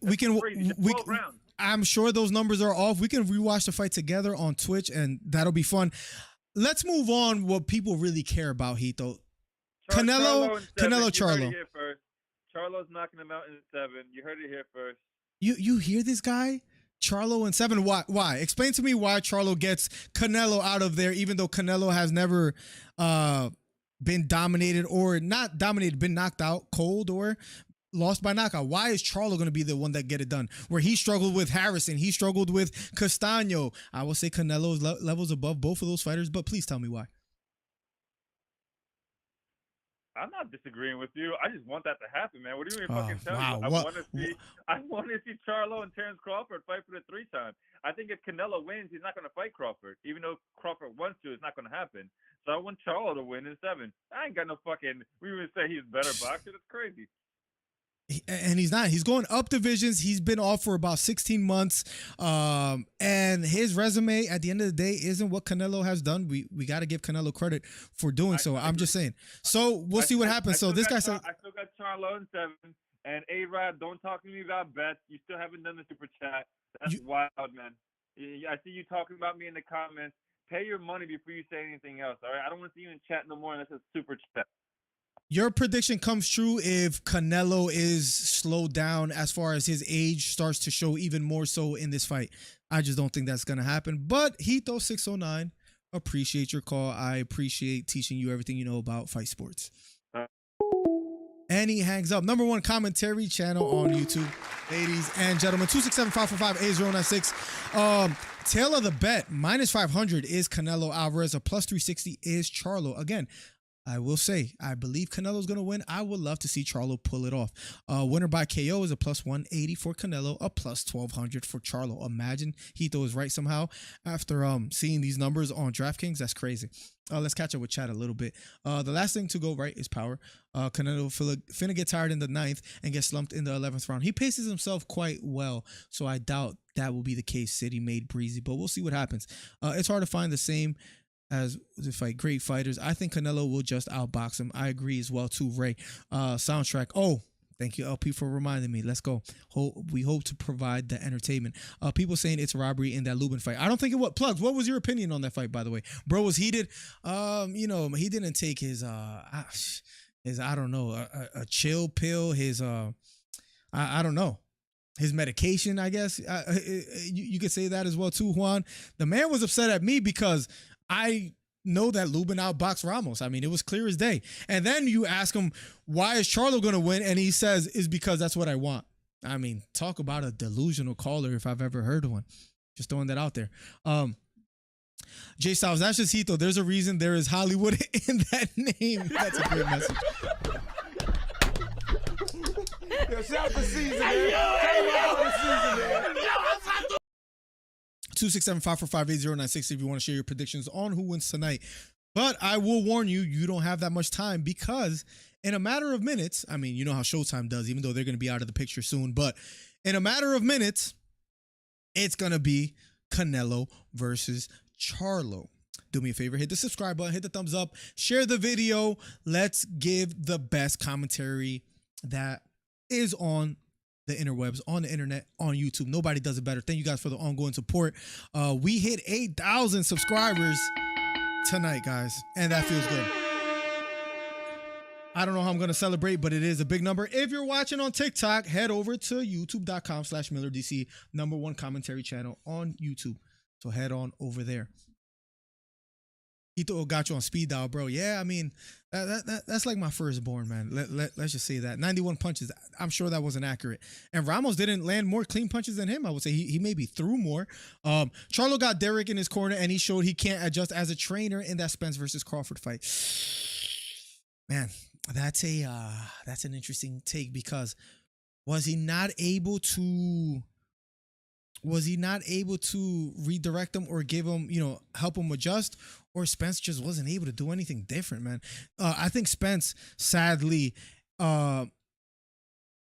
I'm sure those numbers are off. We can rewatch the fight together on Twitch, and that'll be fun. Let's move on. What people really care about, Hito. Canelo Charlo. Charlo's knocking him out in 7. You heard it here first. You hear this guy? Charlo in 7. Why? Explain to me why Charlo gets Canelo out of there, even though Canelo has never been dominated, or not dominated, been knocked out cold or lost by knockout. Why is Charlo going to be the one that get it done? Where he struggled with Harrison, he struggled with Castaño. I will say Canelo's levels above both of those fighters, but please tell me why. I'm not disagreeing with you. I just want that to happen, man. What do you mean fucking tell wow. you? I want to see Charlo and Terrence Crawford fight for the 3-time. I think if Canelo wins, he's not going to fight Crawford. Even though Crawford wants to, it's not going to happen. So I want Charlo to win in 7. I ain't got no fucking. We would say he's a better boxer. That's crazy. And he's not. He's going up divisions. He's been off for about 16 months. And his resume at the end of the day isn't what Canelo has done. We got to give Canelo credit for doing so. I'm just saying. So we'll see what happens. So this guy said, I still got Charlo in 7. And A-Rod, don't talk to me about bets. You still haven't done the super chat. That's wild, man. I see you talking about me in the comments. Pay your money before you say anything else, all right? I don't want to see you in chat no more unless it's super chat. your prediction comes true if Canelo is slowed down as far as his age starts to show even more so in this fight. I just don't think that's going to happen. But Hito 609, appreciate your call. I appreciate teaching you everything you know about fight sports. And he hangs up. Number one commentary channel on YouTube, ladies and gentlemen. 267-545-8096. Tail of the bet, minus 500 is Canelo Alvarez. A plus 360 is Charlo. Again, I will say, I believe Canelo's going to win. I would love to see Charlo pull it off. Winner by KO is a plus 180 for Canelo, a plus 1200 for Charlo. Imagine Hito is right somehow after seeing these numbers on DraftKings. That's crazy. Let's catch up with chat a little bit. The last thing to go right is power. Canelo finna get tired in the 9th and get slumped in the 11th round. He paces himself quite well, so I doubt that will be the case. City made breezy, but we'll see what happens. It's hard to find the same as to fight great fighters. I think Canelo will just outbox him. I agree as well too, Ray. Soundtrack. Oh, thank you, LP, for reminding me. Let's go. We hope to provide the entertainment. People saying it's robbery in that Lubin fight. I don't think it was. Plugs, what was your opinion on that fight, by the way? Bro was heated. He didn't take his I don't know, a chill pill, his I don't know, his medication, I guess. You could say that as well too, Juan. The man was upset at me because I know that Lubin outboxed Ramos. I mean, it was clear as day. And then you ask him, why is Charlo going to win? And he says, it's because that's what I want. I mean, talk about a delusional caller if I've ever heard one. Just throwing that out there. Jay Styles, that's just Hito. There's a reason there is Hollywood in that name. That's a great message. Yo, shout the season, man. Shout the season, man. 267-545-8096 if you want to share your predictions on who wins tonight. But I will warn you, you don't have that much time because in a matter of minutes, I mean, you know how Showtime does, even though they're going to be out of the picture soon, but in a matter of minutes, it's going to be Canelo versus Charlo. Do me a favor, hit the subscribe button, hit the thumbs up, share the video. Let's give the best commentary that is on the interwebs, on the internet, on YouTube. Nobody does it better. Thank you guys for the ongoing support. We hit 8,000 subscribers tonight, guys, and that feels good. I don't know how I'm going to celebrate, but it is a big number. If you're watching on TikTok, head over to youtube.com/MillerDC, number one commentary channel on YouTube. So head on over there. Hito got you on speed dial, bro. Yeah, I mean, that's like my firstborn, man. Let's just say that. 91 punches. I'm sure that wasn't accurate. And Ramos didn't land more clean punches than him. I would say he maybe threw more. Charlo got Derek in his corner, and he showed he can't adjust as a trainer in that Spence versus Crawford fight. Man, that's an interesting take because was he not able to redirect him or give him, help him adjust, or Spence just wasn't able to do anything different, man? I think Spence, sadly, and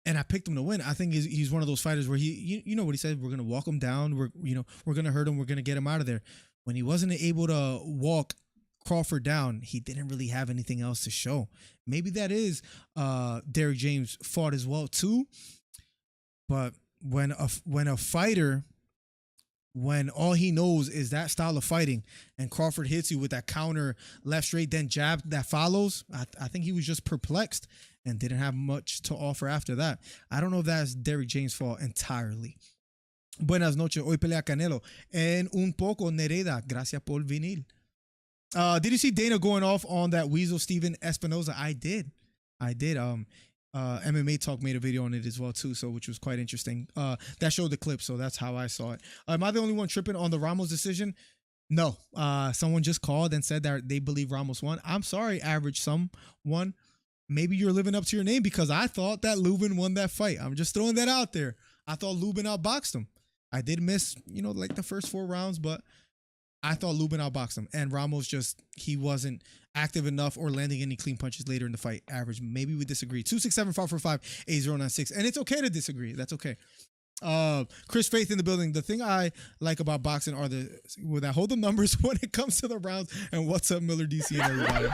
I picked him to win. I think he's one of those fighters where you know what he said, we're going to walk him down. We're going to hurt him. We're going to get him out of there. When he wasn't able to walk Crawford down, he didn't really have anything else to show. Maybe that is Derrick James' fault as well too. But when a fighter, when all he knows is that style of fighting and Crawford hits you with that counter left straight then jab that follows, I think he was just perplexed and didn't have much to offer after that. I don't know if that's Derrick James' fault entirely. Buenas noches, hoy pelea Canelo en un poco Nereda, gracias por venir. Did you see Dana going off on that Weasel Steven Espinoza? I did. MMA Talk made a video on it as well too, so which was quite interesting. That showed the clip, so that's how I saw it. Am I the only one tripping on the Ramos decision? No. Someone just called and said that they believe Ramos won. I'm sorry, average someone. Maybe you're living up to your name because I thought that Lubin won that fight. I'm just throwing that out there. I thought Lubin outboxed him. I did miss, like the first 4 rounds, but I thought Lubin outboxed him, and Ramos he wasn't active enough or landing any clean punches later in the fight. Average. Maybe we disagree. 267-545-8096, and it's okay to disagree. That's okay. Chris Faith in the building. The thing I like about boxing are hold the numbers when it comes to the rounds. And what's up, Miller DC and everybody?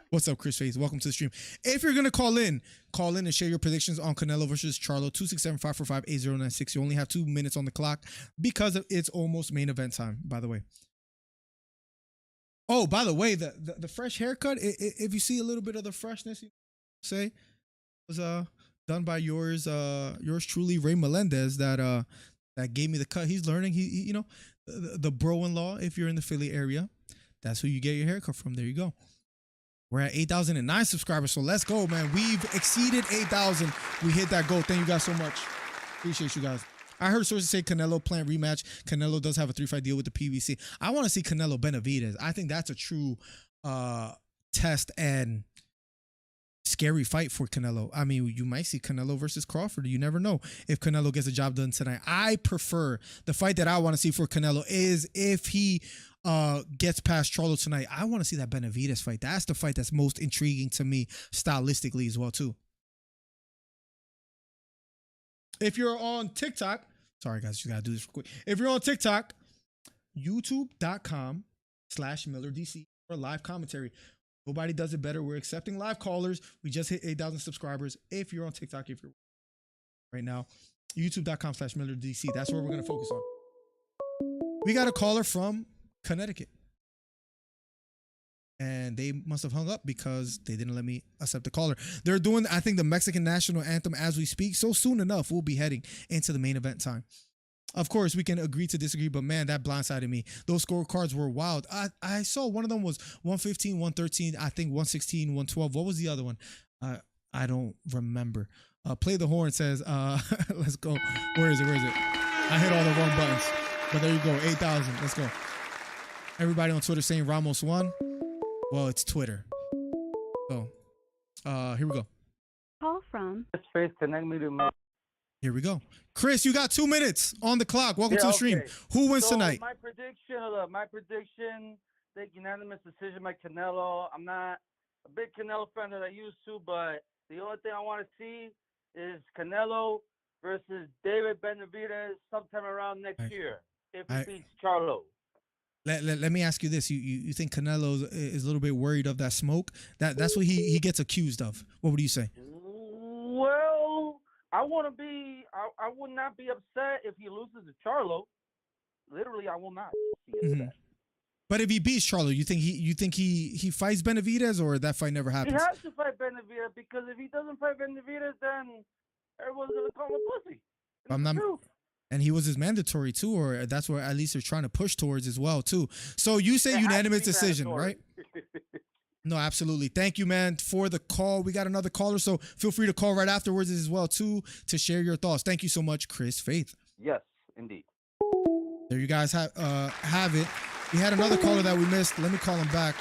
What's up, Chris Faith? Welcome to the stream. If you're gonna call in and share your predictions on Canelo versus Charlo. 267-545-8096. You only have 2 minutes on the clock because it's almost main event time. By the way. Oh, by the way, the fresh haircut. If you see a little bit of the freshness, say was done by yours truly, Ray Melendez. That gave me the cut. He's learning. He the bro-in-law. If you're in the Philly area, that's who you get your haircut from. There you go. We're at 8,009 subscribers, so let's go, man. We've exceeded 8,000. We hit that goal. Thank you guys so much. Appreciate you guys. I heard sources say Canelo plant rematch. Canelo does have a 3-fight deal with the PBC. I want to see Canelo Benavidez. I think that's a true test and scary fight for Canelo. I mean, you might see Canelo versus Crawford. You never know if Canelo gets the job done tonight. I prefer the fight that I want to see for Canelo is if he gets past Charlo tonight. I want to see that Benavidez fight. That's the fight that's most intriguing to me stylistically as well too. If you're on TikTok, sorry guys, you gotta do this real quick. If you're on TikTok, youtube.com/MillerDC for live commentary. Nobody does it better. We're accepting live callers. We just hit 8,000 subscribers. If you're on TikTok, if you're right now, youtube.com/MillerDC. That's where we're gonna focus on. We got a caller from Connecticut. And they must have hung up because they didn't let me accept the caller. They're doing, I think, the Mexican national anthem as we speak. So soon enough, we'll be heading into the main event time. Of course, we can agree to disagree, but man, that blindsided me. Those scorecards were wild. I saw one of them was 115, 113, I think 116, 112. What was the other one? I don't remember. Play the horn says, let's go. Where is it? I hit all the wrong buttons. But there you go, 8,000. Let's go. Everybody on Twitter saying Ramos won. Well, it's Twitter. So, here we go. Call from. Face connect me to my. Here we go. Chris, you got 2 minutes on the clock. Welcome to the stream. Okay. Who wins tonight? My prediction, think unanimous decision by Canelo. I'm not a big Canelo fan that I used to, but the only thing I want to see is Canelo versus David Benavidez sometime around next year if he beats Charlo. Let me ask you this: you think Canelo is a little bit worried of that smoke? That's what he gets accused of. What would you say? Well, I would not be upset if he loses to Charlo. Literally, I will not be upset. But if he beats Charlo, you think he fights Benavidez, or that fight never happens? He has to fight Benavidez because if he doesn't fight Benavidez, then everyone's gonna call him a pussy. I'm not. And he was his mandatory too, or that's where at least they're trying to push towards as well too. So you say unanimous decision, right? No, absolutely. Thank you, man, for the call. We got another caller, so feel free to call right afterwards as well too to share your thoughts. Thank you so much, Chris Faith. Yes, indeed. There you guys have it. We had another caller that we missed. Let me call him back.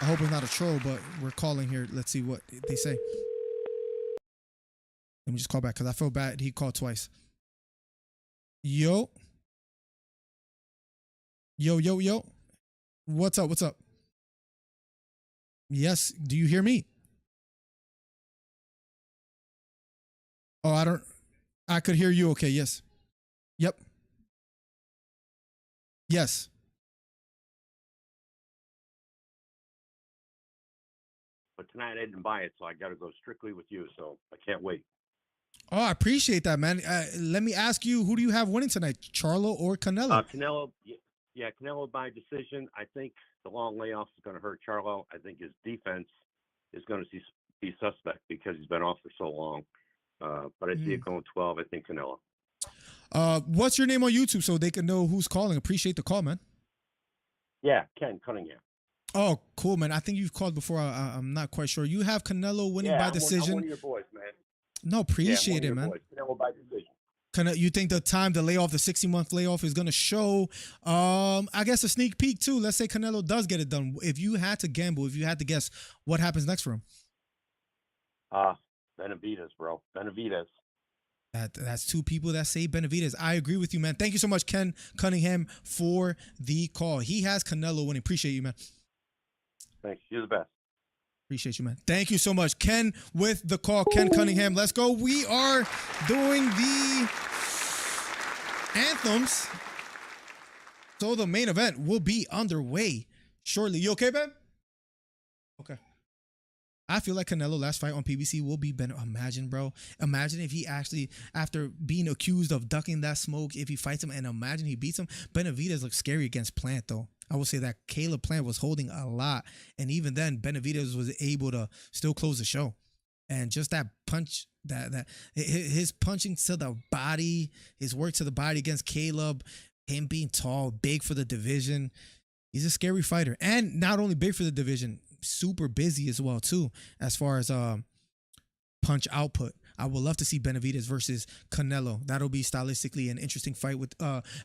I hope it's not a troll, but we're calling here. Let's see what they say. Let me just call back because I feel bad. He called twice. Yo. What's up? Yes. Do you hear me? Oh, I could hear you. Okay. Yes. Yep. Yes. But tonight I didn't buy it, so I got to go strictly with you. So I can't wait. Oh, I appreciate that, man. Let me ask you, who do you have winning tonight, Charlo or Canelo? Canelo, yeah, Canelo by decision. I think the long layoff is going to hurt Charlo. I think his defense is going to be suspect because he's been off for so long. But I see it going 12. I think Canelo. What's your name on YouTube so they can know who's calling? Appreciate the call, man. Yeah, Ken Cunningham. Oh, cool, man. I think you've called before. I'm not quite sure. You have Canelo winning by decision. I'm one of your boys, man. No, appreciate it, man. Canelo by decision. You think the 60-month layoff is going to show, I guess, a sneak peek, too? Let's say Canelo does get it done. If you had to gamble, if you had to guess, what happens next for him? Benavidez, bro. Benavidez. That's two people that say Benavidez. I agree with you, man. Thank you so much, Ken Cunningham, for the call. He has Canelo winning. Appreciate you, man. Thanks. You're the best. Appreciate you, man. Thank you so much. Ken with the call. Ken Cunningham. Let's go. We are doing the anthems. So the main event will be underway shortly. You okay, man? Okay. I feel like Canelo last fight on PBC will be better. Imagine, bro. Imagine if he actually, after being accused of ducking that smoke, if he fights him, and imagine he beats him. Benavidez looks scary against Plant, though. I will say that Caleb Plant was holding a lot. And even then, Benavidez was able to still close the show. And just that punch, that his punching to the body, his work to the body against Caleb, him being tall, big for the division. He's a scary fighter. And not only big for the division, super busy as well too, as far as punch output. I would love to see Benavidez versus Canelo. That'll be stylistically an interesting fight, with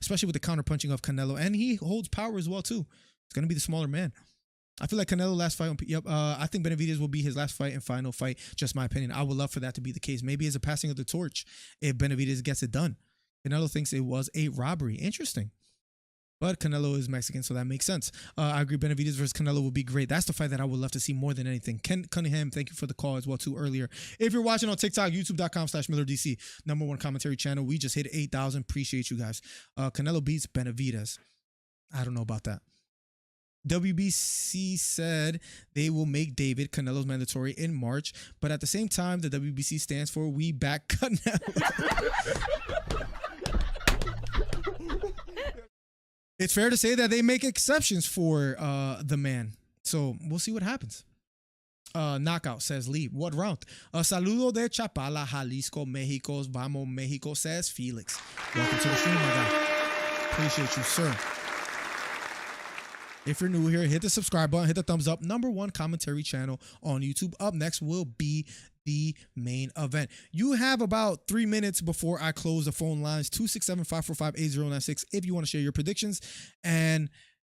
especially with the counter punching of Canelo, and he holds power as well too. It's gonna be the smaller man. I feel like Canelo last fight. I think Benavidez will be his last fight and final fight. Just my opinion. I would love for that to be the case. Maybe as a passing of the torch if Benavidez gets it done. Canelo thinks it was a robbery. Interesting. But Canelo is Mexican, so that makes sense. I agree. Benavidez versus Canelo would be great. That's the fight that I would love to see more than anything. Ken Cunningham, thank you for the call as well too earlier. If you're watching on TikTok, youtube.com/MillerDC, #1 commentary channel. We just hit 8,000. Appreciate you guys. Canelo beats Benavidez. I don't know about that. WBC said they will make David Canelo's mandatory in March, but at the same time, the WBC stands for We Back Canelo. It's fair to say that they make exceptions for the man. So we'll see what happens. Knockout, says Lee. What round? Saludo de Chapala, Jalisco, Mexico. Vamos, Mexico, says Felix. Welcome to the stream, my guy. Appreciate you, sir. If you're new here, hit the subscribe button, hit the thumbs up. #1 commentary channel on YouTube. Up next will be the main event. You have about 3 minutes before I close the phone lines. 267-545-8096 if you want to share your predictions. And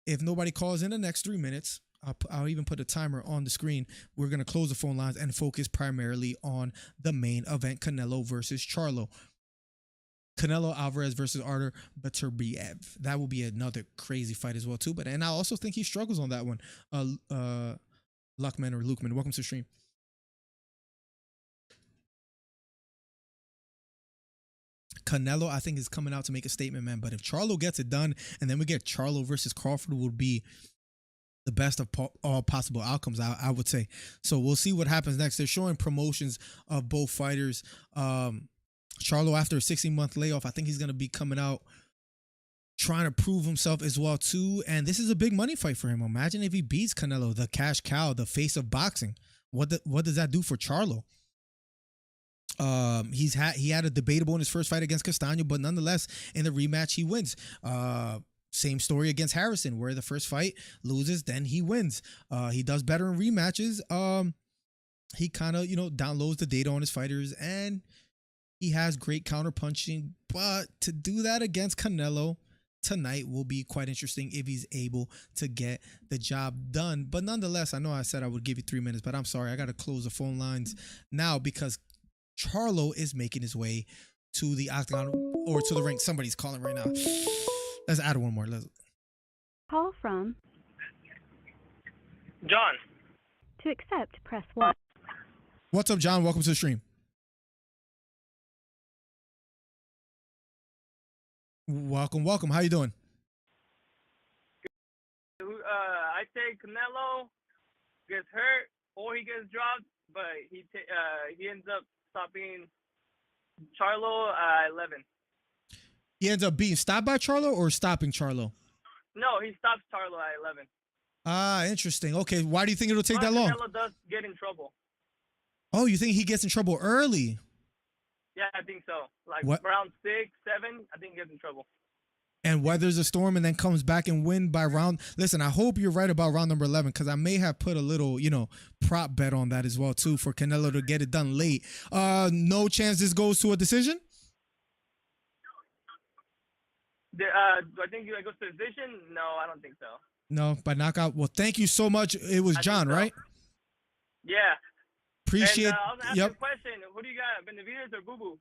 if nobody calls in the next 3 minutes, I'll even put a timer on the screen. We're going to close the phone lines and focus primarily on the main event, Canelo versus Charlo. Canelo Alvarez versus Artur Beterbiev. That will be another crazy fight as well too. And I also think he struggles on that one. Luckman, welcome to the stream. Canelo, I think, is coming out to make a statement, man. But if Charlo gets it done, and then we get Charlo versus Crawford, will be the best of all possible outcomes, I would say. So we'll see what happens next. They're showing promotions of both fighters. Charlo, after a 16-month layoff, I think he's going to be coming out trying to prove himself as well too. And this is a big money fight for him. Imagine if he beats Canelo, the cash cow, the face of boxing. What does that do for Charlo? He had a debatable in his first fight against Castaño, but nonetheless, in the rematch, he wins. Same story against Harrison, where the first fight loses, then he wins. He does better in rematches. He kind of, downloads the data on his fighters, and he has great counter punching. But to do that against Canelo tonight will be quite interesting if he's able to get the job done. But nonetheless, I know I said I would give you 3 minutes, but I'm sorry. I got to close the phone lines now because Charlo is making his way to the octagon or to the ring. Somebody's calling right now. Let's add one more. Call from John. To accept, press 1. What's up, John? Welcome to the stream. Welcome. How you doing? I say Canelo gets hurt or he gets dropped, but he ends up stopping Charlo at 11. He ends up being stopped by Charlo or stopping Charlo? No, he stops Charlo at 11. Ah, interesting. Okay, why do you think it'll take that long? Canelo does get in trouble. Oh, you think he gets in trouble early? Yeah, I think so. Like what? Round 6, 7, I think he gets in trouble. And weathers a storm and then comes back and win by round. Listen, I hope you're right about round number 11 because I may have put a little, prop bet on that as well too for Canelo to get it done late. No chance this goes to a decision? Do I think it goes to a decision? No, I don't think so. No, by knockout. Well, thank you so much. It was John, right? Yeah. Appreciate. And I was asking a question. Who do you got, Benavidez or Boo Boo?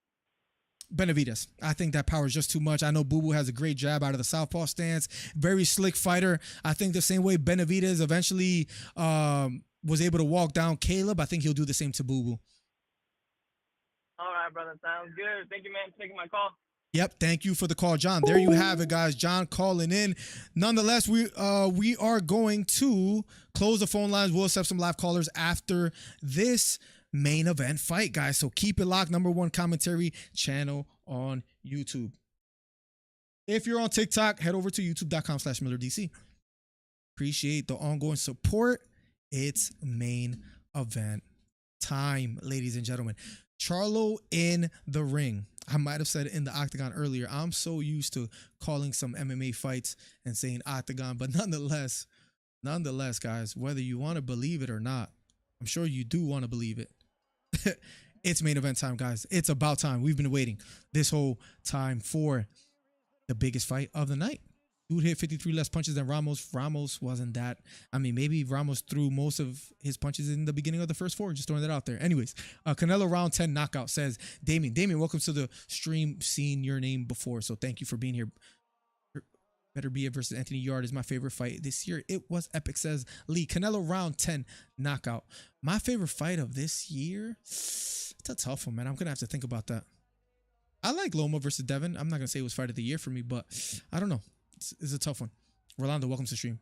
Benavidez. I think that power is just too much. I know Boo Boo has a great jab out of the southpaw stance. Very slick fighter. I think the same way Benavidez eventually was able to walk down Caleb, I think he'll do the same to Boo Boo. All right, brother. Sounds good. Thank you, man, for taking my call. Yep, thank you for the call, John. There you have it, guys. John calling in. Nonetheless, we are going to close the phone lines. We'll accept some live callers after this main event fight, guys. So keep it locked. #1 commentary channel on YouTube. If you're on TikTok, head over to youtube.com/MillerDC. Appreciate the ongoing support. It's main event time, ladies and gentlemen. Charlo in the ring. I might have said it in the octagon earlier. I'm so used to calling some MMA fights and saying octagon, but nonetheless, guys, whether you want to believe it or not, I'm sure you do want to believe it. It's main event time, guys. It's about time. We've been waiting this whole time for the biggest fight of the night. Dude hit 53 less punches than Ramos. Ramos wasn't that. I mean, maybe Ramos threw most of his punches in the beginning of the first 4. Just throwing that out there. Anyways, Canelo round 10 knockout, says Damien. Damien, welcome to the stream. Seen your name before, so thank you for being here. Better Be It versus Anthony Yard is my favorite fight this year. It was epic, says Lee. Canelo round 10 knockout. My favorite fight of this year? It's a tough one, man. I'm going to have to think about that. I like Loma versus Devin. I'm not going to say it was fight of the year for me, but I don't know. It's a tough one. Rolando, welcome to the stream.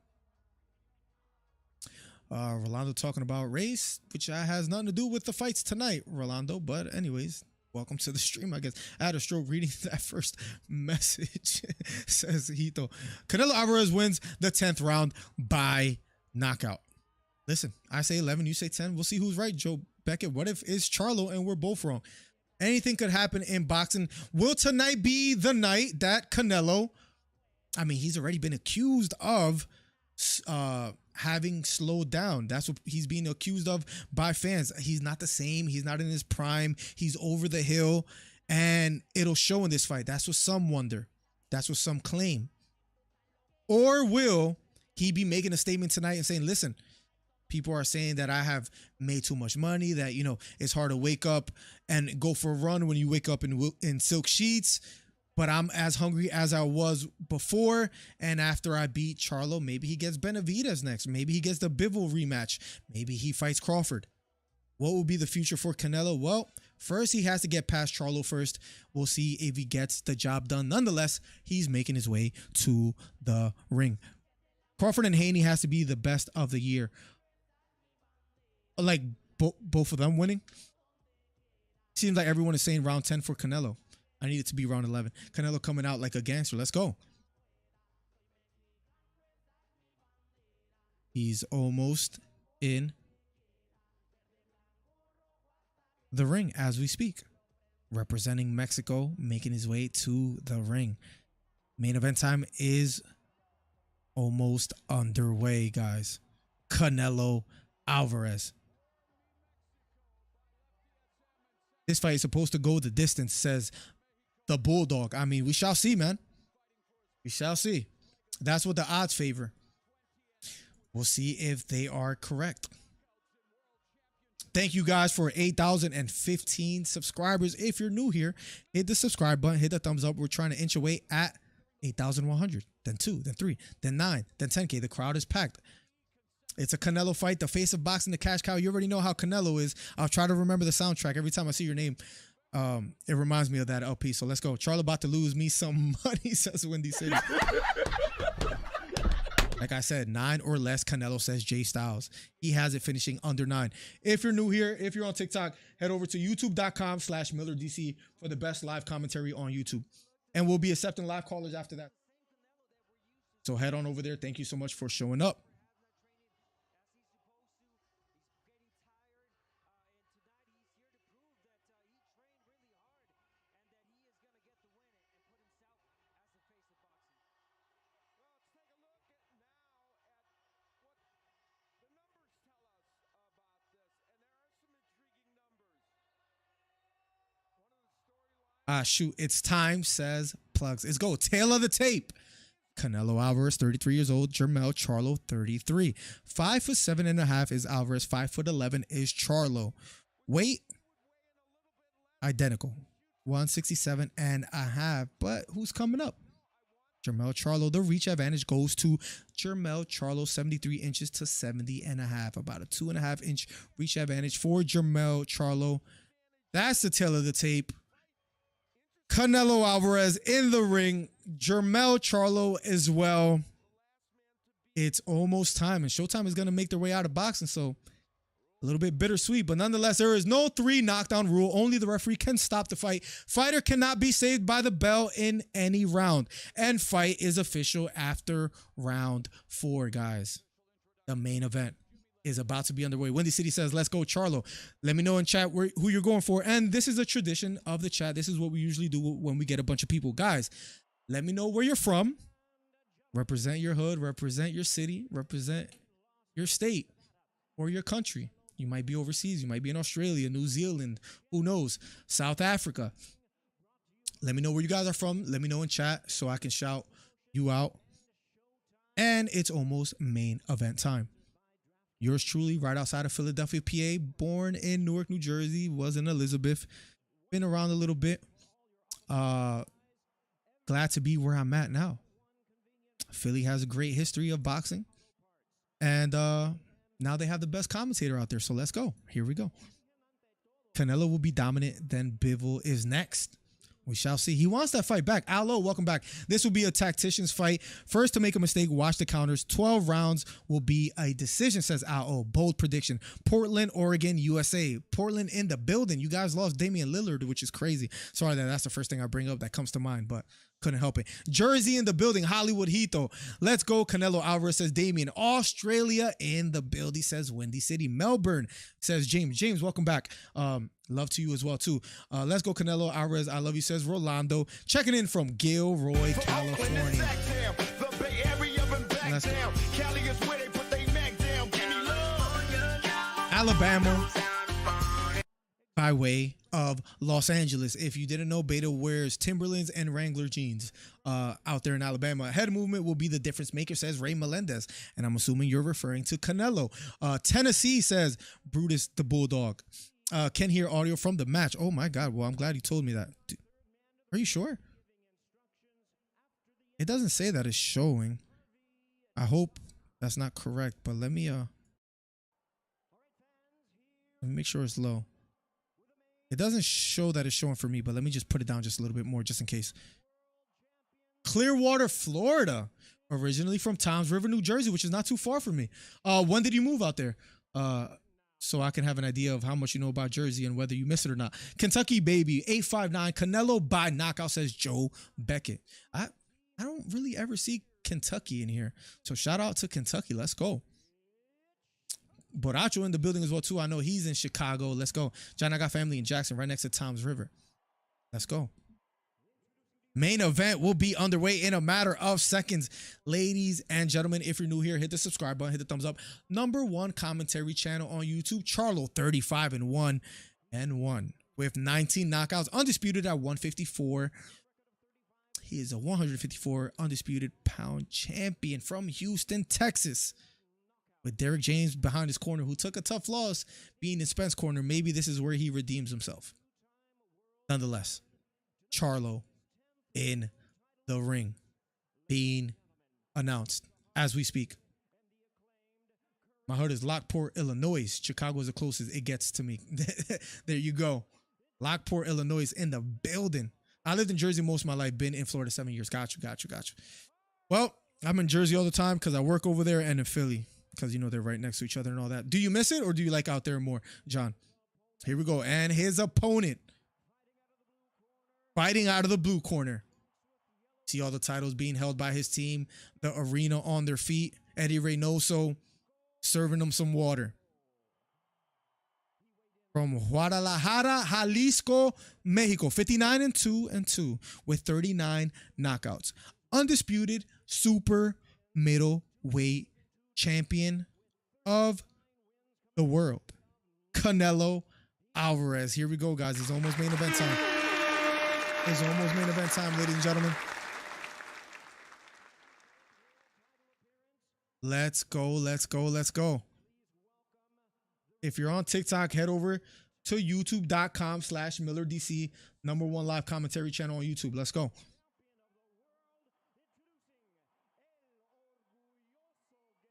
Rolando talking about race, which has nothing to do with the fights tonight, Rolando. But anyways, welcome to the stream, I guess. I had a stroke reading that first message, says Hito. Canelo Alvarez wins the 10th round by knockout. Listen, I say 11, you say 10. We'll see who's right, Joe Beckett. What if it's Charlo and we're both wrong? Anything could happen in boxing. Will tonight be the night that Canelo... I mean, he's already been accused of having slowed down. That's what he's being accused of by fans. He's not the same. He's not in his prime. He's over the hill, and it'll show in this fight. That's what some wonder. That's what some claim. Or will he be making a statement tonight and saying, listen, people are saying that I have made too much money, that, you know, it's hard to wake up and go for a run when you wake up in silk sheets. But I'm as hungry as I was before. And after I beat Charlo, maybe he gets Benavidez next. Maybe he gets the Bivol rematch. Maybe he fights Crawford. What will be the future for Canelo? Well, first he has to get past Charlo first. We'll see if he gets the job done. Nonetheless, he's making his way to the ring. Crawford and Haney has to be the best of the year. Like both of them winning. Seems like everyone is saying round 10 for Canelo. I need it to be round 11. Canelo coming out like a gangster. Let's go. He's almost in the ring as we speak. Representing Mexico, making his way to the ring. Main event time is almost underway, guys. Canelo Alvarez. This fight is supposed to go the distance, says the Bulldog. I mean, we shall see, man. We shall see. That's what the odds favor. We'll see if they are correct. Thank you guys for 8,015 subscribers. If you're new here, hit the subscribe button, hit the thumbs up. We're trying to inch away at 8,100, then 2, then 3, then 9, then 10K. The crowd is packed. It's a Canelo fight, the face of boxing, the cash cow. You already know how Canelo is. I'll try to remember the soundtrack. Every time I see your name, it reminds me of that LP. So let's go. Charlo about to lose me some money, says Windy City. Like I said, 9 or less, Canelo, says Jay Styles. He has it finishing under 9. If you're new here, if you're on TikTok, head over to youtube.com/MillerDC for the best live commentary on YouTube. And we'll be accepting live callers after that. So head on over there. Thank you so much for showing up. Shoot, it's time, says Plugs. Let's go. Tail of the tape. Canelo Alvarez, 33 years old. Jermell Charlo, 33. 5'7.5" is Alvarez. 5'11" is Charlo. Weight, identical. 167.5. But who's coming up? Jermell Charlo. The reach advantage goes to Jermell Charlo, 73 inches to 70.5. About a 2.5 inch reach advantage for Jermell Charlo. That's the tail of the tape. Canelo Alvarez in the ring. Jermell Charlo as well. It's almost time, and Showtime is going to make their way out of boxing, so a little bit bittersweet, but nonetheless, there is no 3 knockdown rule. Only the referee can stop the fight. Fighter cannot be saved by the bell in any round, and fight is official after round 4, guys. The main event is about to be underway. Windy City says, let's go, Charlo. Let me know in chat who you're going for, and this is a tradition of the chat. This is what we usually do when we get a bunch of people. Guys, let me know where you're from. Represent your hood, represent your city, represent your state or your country. You might be overseas. You might be in Australia, New Zealand, who knows, South Africa. Let me know where you guys are from. Let me know in chat so I can shout you out. And it's almost main event time. Yours truly, right outside of Philadelphia, PA, born in Newark, New Jersey, was in Elizabeth. Been around a little bit. Glad to be where I'm at now. Philly has a great history of boxing. And now they have the best commentator out there. So let's go. Here we go. Canelo will be dominant. Then Bivol is next. We shall see. He wants that fight back. Allo, welcome back. This will be a tactician's fight. First to make a mistake, watch the counters. 12 rounds will be a decision, says Allo. Bold prediction. Portland, Oregon, USA. Portland in the building. You guys lost Damian Lillard, which is crazy. Sorry that that's the first thing I bring up that comes to mind, but couldn't help it. Jersey in the building. Hollywood Hito. Let's go. Canelo Alvarez, says Damien. Australia in the building, says Windy City. Melbourne, says James. James, welcome back. Love to you as well, too. Let's go, Canelo Alvarez. I love you, says Rolando. Checking in from Gilroy, California. Let's go. Alabama by way of Los Angeles. If you didn't know, Beta wears Timberlands and Wrangler jeans out there in Alabama. Head movement will be the difference maker, says Ray Melendez. And I'm assuming you're referring to Canelo. Tennessee, says Brutus the Bulldog. Can hear audio from the match. Oh my God. Well, I'm glad you told me that. Dude, are you sure? It doesn't say that it's showing. I hope that's not correct, but let me make sure it's low. It doesn't show that it's showing for me, but let me just put it down just a little bit more just in case. Clearwater, Florida. Originally from Toms River, New Jersey, which is not too far from me. When did you move out there? So I can have an idea of how much you know about Jersey and whether you miss it or not. Kentucky baby, 859. Canelo by knockout, says Joe Beckett. I don't really ever see Kentucky in here. So shout out to Kentucky. Let's go. Boracho in the building as well, too. I know he's in Chicago. Let's go. John, I got family in Jackson, right next to Toms River. Let's go. Main event will be underway in a matter of seconds. Ladies and gentlemen, if you're new here, hit the subscribe button, hit the thumbs up. #1 commentary channel on YouTube, Charlo, 35-1 with 19 knockouts, undisputed at 154. He is a 154 undisputed pound champion from Houston, Texas. With Derek James behind his corner, who took a tough loss being in Spence's corner. Maybe this is where he redeems himself. Nonetheless, Charlo in the ring being announced as we speak. My hood is Lockport, Illinois. Chicago is the closest it gets to me. There you go. Lockport, Illinois in the building. I lived in Jersey most of my life, been in Florida 7 years. Got you. Well, I'm in Jersey all the time because I work over there, and in Philly because, you know, they're right next to each other and all that. Do you miss it or do you like out there more, John? Here we go. And his opponent fighting out of the blue corner. See all the titles being held by his team. The arena on their feet. Eddie Reynoso serving them some water. From Guadalajara, Jalisco, Mexico. 59-2 with 39 knockouts. Undisputed super middleweight champion of the world. Canelo Alvarez. Here we go, guys. It's almost main event time. It's almost main event time, ladies and gentlemen. Let's go. If you're on TikTok, head over to youtube.com/MillerDC, #1 live commentary channel on YouTube. Let's go.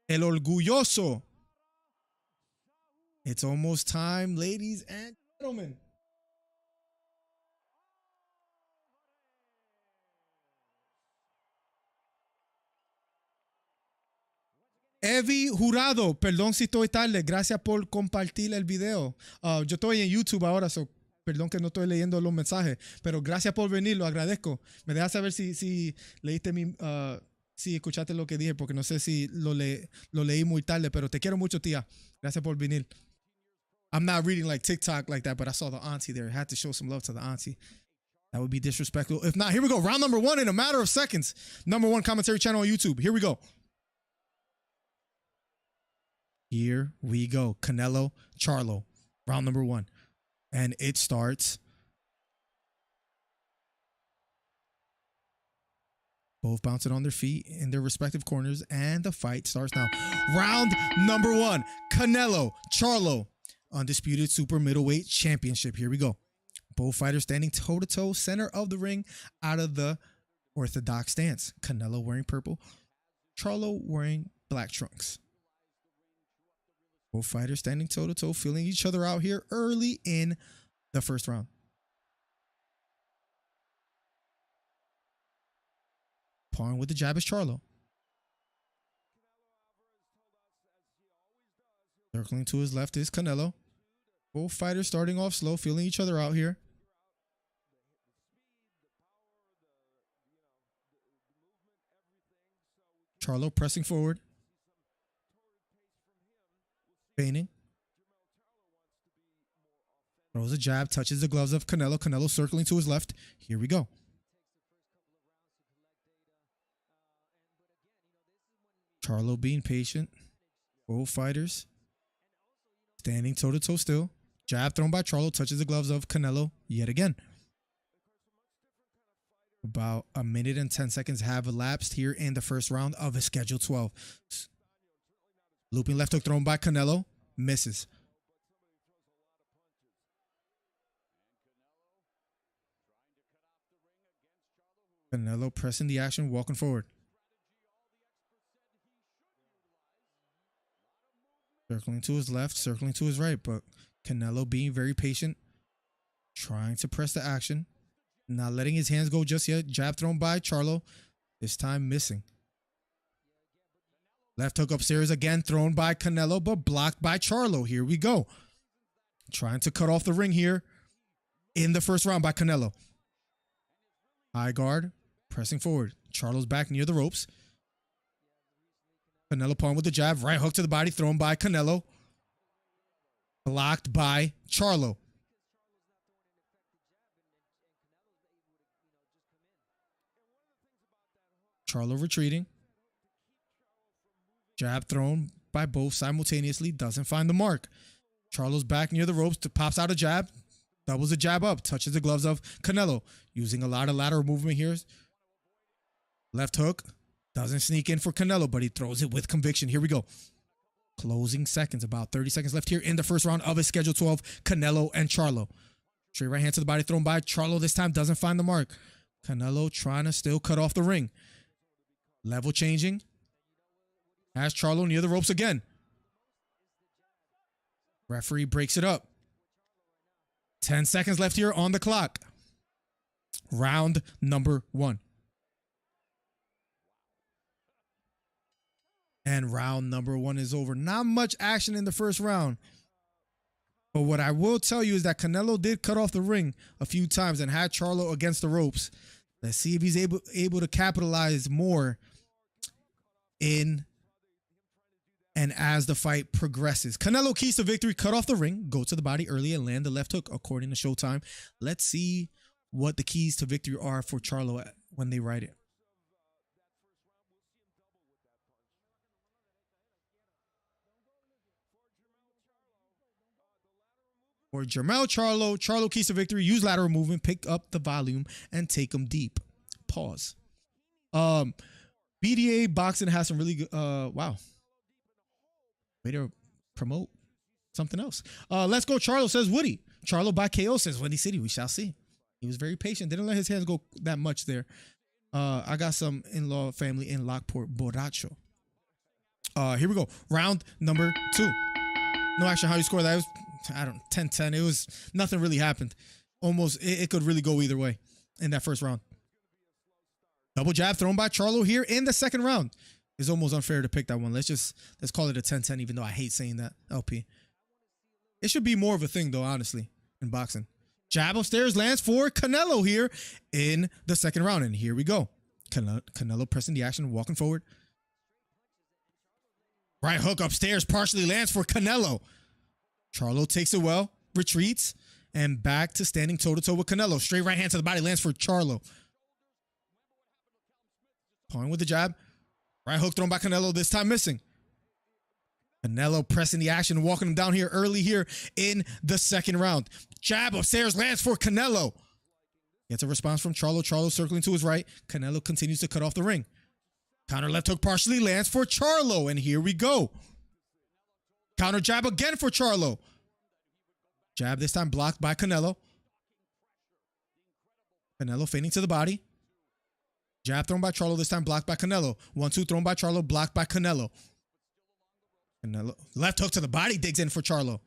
El Orgulloso. It's almost time, ladies and gentlemen. Evi Jurado, perdón si estoy tarde, gracias por compartir el video. Yo estoy en YouTube ahora, perdón que no estoy leyendo los mensajes, pero gracias por venir, lo agradezco. Me dejas saber si leíste si escuchaste lo que dije, porque no sé si lo leí muy tarde, pero te quiero mucho, tía. Gracias por venir. I'm not reading like TikTok like that, but I saw the auntie there. I had to show some love to the auntie. That would be disrespectful. If not, here we go. Round number 1 in a matter of seconds. #1 commentary channel on YouTube. Here we go. Here we go. Canelo Charlo. Round number 1. And it starts. Both bouncing on their feet in their respective corners. And the fight starts now. Round number 1. Canelo Charlo. Undisputed Super Middleweight Championship. Here we go. Both fighters standing toe-to-toe, center of the ring, out of the orthodox stance. Canelo wearing purple. Charlo wearing black trunks. Both fighters standing toe-to-toe, feeling each other out here early in the first round. Pawing with the jab is Charlo. Circling to his left is Canelo. Both fighters starting off slow, feeling each other out here. Charlo pressing forward. Feigning. Throws a jab, touches the gloves of Canelo. Canelo circling to his left. Here we go. Charlo being patient. Both fighters standing toe-to-toe still. Jab thrown by Charlo, touches the gloves of Canelo yet again. About a minute and 10 seconds have elapsed here in the first round of a scheduled 12. Looping left hook thrown by Canelo. Misses. Canelo pressing the action, walking forward. Circling to his left, circling to his right, but Canelo being very patient, trying to press the action, not letting his hands go just yet. Jab thrown by Charlo, this time missing. Left hook upstairs again, thrown by Canelo, but blocked by Charlo. Here we go. Trying to cut off the ring here in the first round by Canelo. High guard, pressing forward. Charlo's back near the ropes. Canelo pawing with the jab, right hook to the body, thrown by Canelo. Blocked by Charlo. Charlo retreating. Jab thrown by both simultaneously, doesn't find the mark. Charlo's back near the ropes, pops out a jab, doubles the jab up, touches the gloves of Canelo, using a lot of lateral movement here. Left hook, doesn't sneak in for Canelo, but he throws it with conviction. Here we go. Closing seconds, about 30 seconds left here in the first round of a scheduled 12, Canelo and Charlo. Straight right hand to the body thrown by Charlo, this time doesn't find the mark. Canelo trying to still cut off the ring. Level changing. Has Charlo near the ropes again. Referee breaks it up. 10 seconds left here on the clock. Round number 1. And round number 1 is over. Not much action in the first round. But what I will tell you is that Canelo did cut off the ring a few times and had Charlo against the ropes. Let's see if he's able to capitalize more in and as the fight progresses. Canelo keys to victory, cut off the ring, go to the body early and land the left hook according to Showtime. Let's see what the keys to victory are for Charlo when they write it. For Jermell Charlo, Charlo keys to victory, use lateral movement, pick up the volume, and take them deep. Pause. BDA Boxing has some really good, wow. Way to promote something else. Let's go, Charlo, says Woody. Charlo by KO, says Windy City. We shall see. He was very patient. Didn't let his hands go that much there. I got some in-law family in Lockport, Borracho. Here we go. Round number 2. No action. How you score that? It was, I don't know, 10-10. It was, nothing really happened. Almost, it could really go either way in that first round. Double jab thrown by Charlo here in the second round. It's almost unfair to pick that one. Let's call it a 10-10, even though I hate saying that, LP. It should be more of a thing, though, honestly, in boxing. Jab upstairs lands for Canelo here in the second round. And here we go. Canelo pressing the action, walking forward. Right hook upstairs partially lands for Canelo. Charlo takes it well, retreats, and back to standing toe-to-toe with Canelo. Straight right hand to the body lands for Charlo. Pawing with the jab. Right hook thrown by Canelo, this time missing. Canelo pressing the action, walking him down here early here in the second round. Jab upstairs lands for Canelo. Gets a response from Charlo. Charlo circling to his right. Canelo continues to cut off the ring. Counter left hook partially lands for Charlo. And here we go. Counter jab again for Charlo. Jab this time blocked by Canelo. Canelo feigning to the body. Jab thrown by Charlo, this time blocked by Canelo. 1-2 thrown by Charlo, blocked by Canelo. Canelo. Left hook to the body, digs in for Charlo.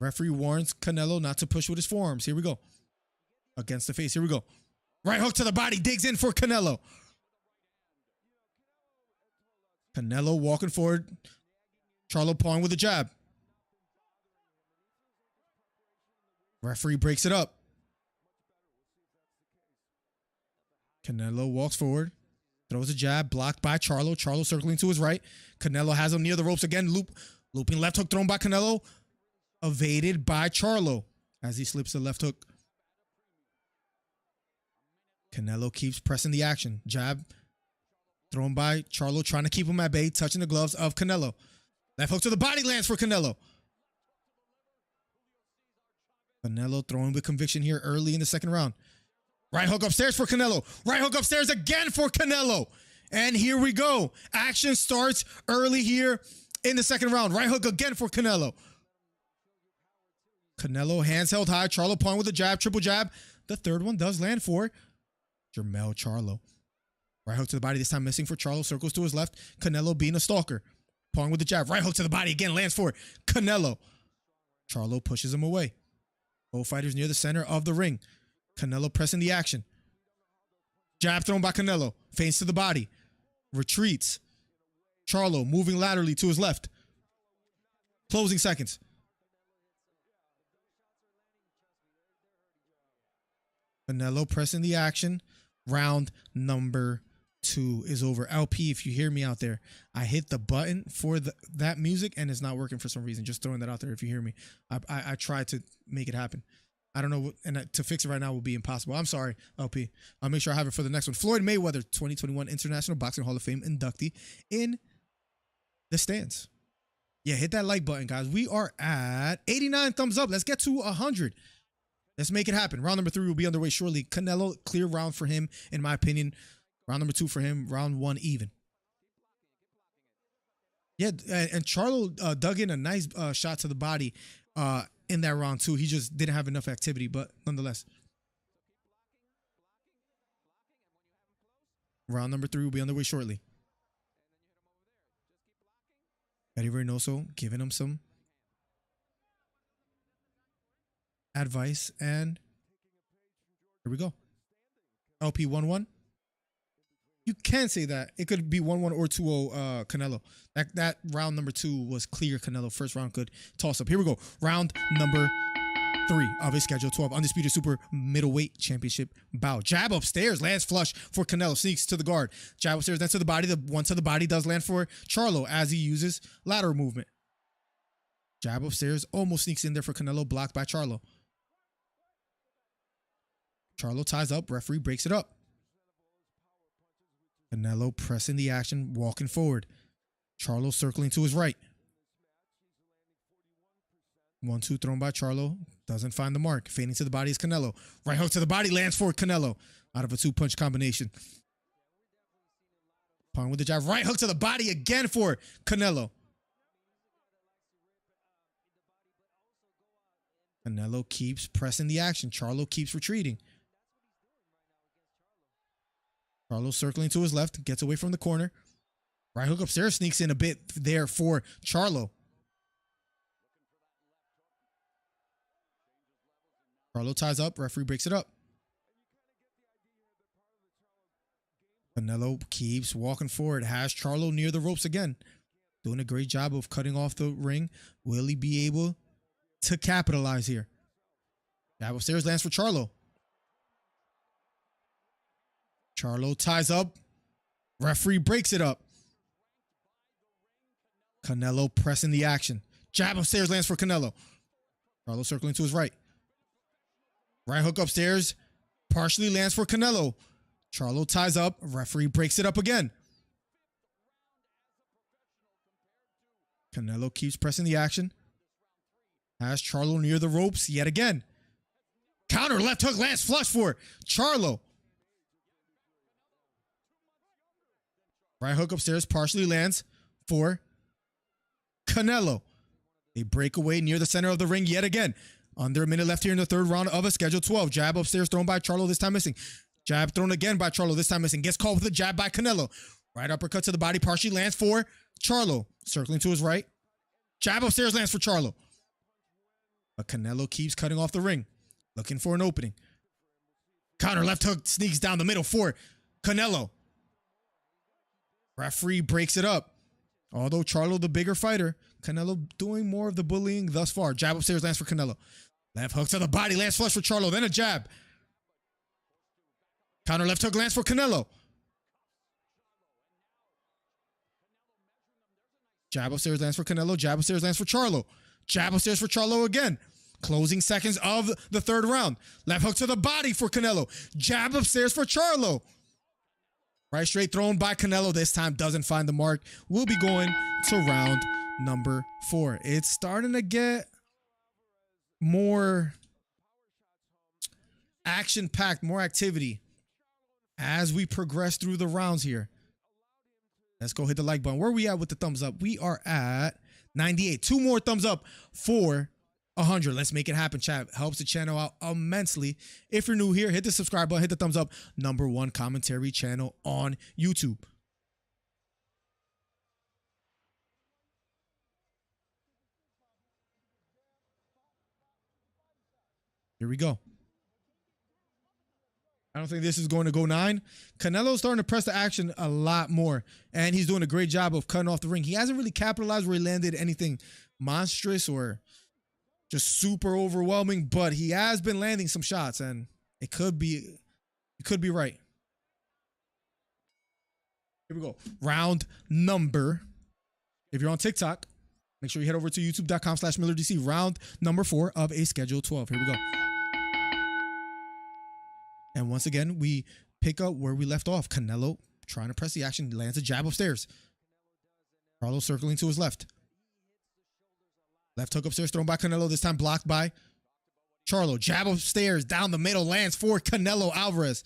Referee warns Canelo not to push with his forearms. Here we go. Against the face. Here we go. Right hook to the body, digs in for Canelo. Canelo walking forward. Charlo pawing with a jab. Referee breaks it up. Canelo walks forward. Throws a jab, blocked by Charlo. Charlo circling to his right. Canelo has him near the ropes again. Looping left hook thrown by Canelo. Evaded by Charlo as he slips the left hook. Canelo keeps pressing the action. Jab thrown by Charlo, trying to keep him at bay, touching the gloves of Canelo. Left hook to the body lands for Canelo. Canelo throwing with conviction here early in the second round. Right hook upstairs for Canelo. Right hook upstairs again for Canelo. And here we go. Action starts early here in the second round. Right hook again for Canelo. Canelo hands held high. Charlo pawing with a jab, triple jab. The third one does land for Jermell Charlo. Right hook to the body, this time missing for Charlo. Circles to his left. Canelo being a stalker. Pawing with the jab. Right hook to the body again, lands for Canelo. Charlo pushes him away. Both fighters near the center of the ring. Canelo pressing the action. Jab thrown by Canelo. Feints to the body. Retreats. Charlo moving laterally to his left. Closing seconds. Canelo pressing the action. Round number 2 is over. LP, if you hear me out there, I hit the button for that music and it's not working for some reason. Just throwing that out there if you hear me. I tried to make it happen. I don't know what, and to fix it right now will be impossible. I'm sorry, LP. I'll make sure I have it for the next one. Floyd Mayweather, 2021 International Boxing Hall of Fame inductee in the stands. Yeah, hit that like button, guys. We are at 89 thumbs up. Let's get to 100. Let's make it happen. Round number 3 will be underway shortly. Canelo, clear round for him, in my opinion. Round number 2 for him. Round 1 even. Yeah, and Charlo dug in a nice shot to the body in that round too. He just didn't have enough activity, but nonetheless. Round number 3 will be underway shortly. Eddie Reynoso giving him some advice, and here we go. LP 1-1. You can say that. It could be 1-1 or 2-0 Canelo. That round number 2 was clear Canelo. First round good toss up. Here we go. Round number 3 of his schedule 12. Undisputed Super Middleweight Championship bout. Jab upstairs. Lands flush for Canelo. Sneaks to the guard. Jab upstairs. Then to the body. The one to the body does land for Charlo as he uses lateral movement. Jab upstairs. Almost sneaks in there for Canelo. Blocked by Charlo. Charlo ties up. Referee breaks it up. Canelo pressing the action, walking forward. Charlo circling to his right. 1-2 thrown by Charlo. Doesn't find the mark. Fading to the body is Canelo. Right hook to the body lands for Canelo. Out of a 2-punch combination. Pawing with the jab. Right hook to the body again for Canelo. Canelo keeps pressing the action. Charlo keeps retreating. Charlo circling to his left, gets away from the corner. Right hook upstairs, sneaks in a bit there for Charlo. Charlo ties up, referee breaks it up. Canelo keeps walking forward, has Charlo near the ropes again. Doing a great job of cutting off the ring. Will he be able to capitalize here? Jab upstairs lands for Charlo. Charlo ties up. Referee breaks it up. Canelo pressing the action. Jab upstairs lands for Canelo. Charlo circling to his right. Right hook upstairs. Partially lands for Canelo. Charlo ties up. Referee breaks it up again. Canelo keeps pressing the action. Has Charlo near the ropes yet again. Counter left hook lands flush for Charlo. Right hook upstairs partially lands for Canelo. They break away near the center of the ring yet again. Under a minute left here in the third round of a schedule 12. Jab upstairs thrown by Charlo, this time missing. Jab thrown again by Charlo, this time missing. Gets called with a jab by Canelo. Right uppercut to the body, partially lands for Charlo. Circling to his right. Jab upstairs lands for Charlo. But Canelo keeps cutting off the ring. Looking for an opening. Counter left hook sneaks down the middle for Canelo. Referee breaks it up. Although Charlo the bigger fighter, Canelo doing more of the bullying thus far. Jab upstairs lands for Canelo. Left hook to the body, lands flush for Charlo, then a jab. Counter left hook lands for Canelo. Jab upstairs lands for Canelo. Jab upstairs lands for Charlo. Jab upstairs for Charlo again. Closing seconds of the third round. Left hook to the body for Canelo. Jab upstairs for Charlo. Right straight thrown by Canelo. This time doesn't find the mark. We'll be going to round number 4. It's starting to get more action-packed, more activity as we progress through the rounds here. Let's go hit the like button. Where are we at with the thumbs up? We are at 98. 2 more thumbs up for 100. Let's make it happen, chat. Helps the channel out immensely. If you're new here, hit the subscribe button, hit the thumbs up. #1 commentary channel on YouTube. Here we go. I don't think this is going to go 9. Canelo's starting to press the action a lot more, and he's doing a great job of cutting off the ring. He hasn't really capitalized where he landed anything monstrous or just super overwhelming, but he has been landing some shots, and it could be right. Here we go. Round number. If you're on TikTok, make sure you head over to youtube.com/MillerDC. Round number 4 of a schedule 12. Here we go. And once again, we pick up where we left off. Canelo trying to press the action, lands a jab upstairs. Charlo circling to his left. Left hook upstairs thrown by Canelo, this time blocked by Charlo. Jab upstairs, down the middle, lands for Canelo Alvarez.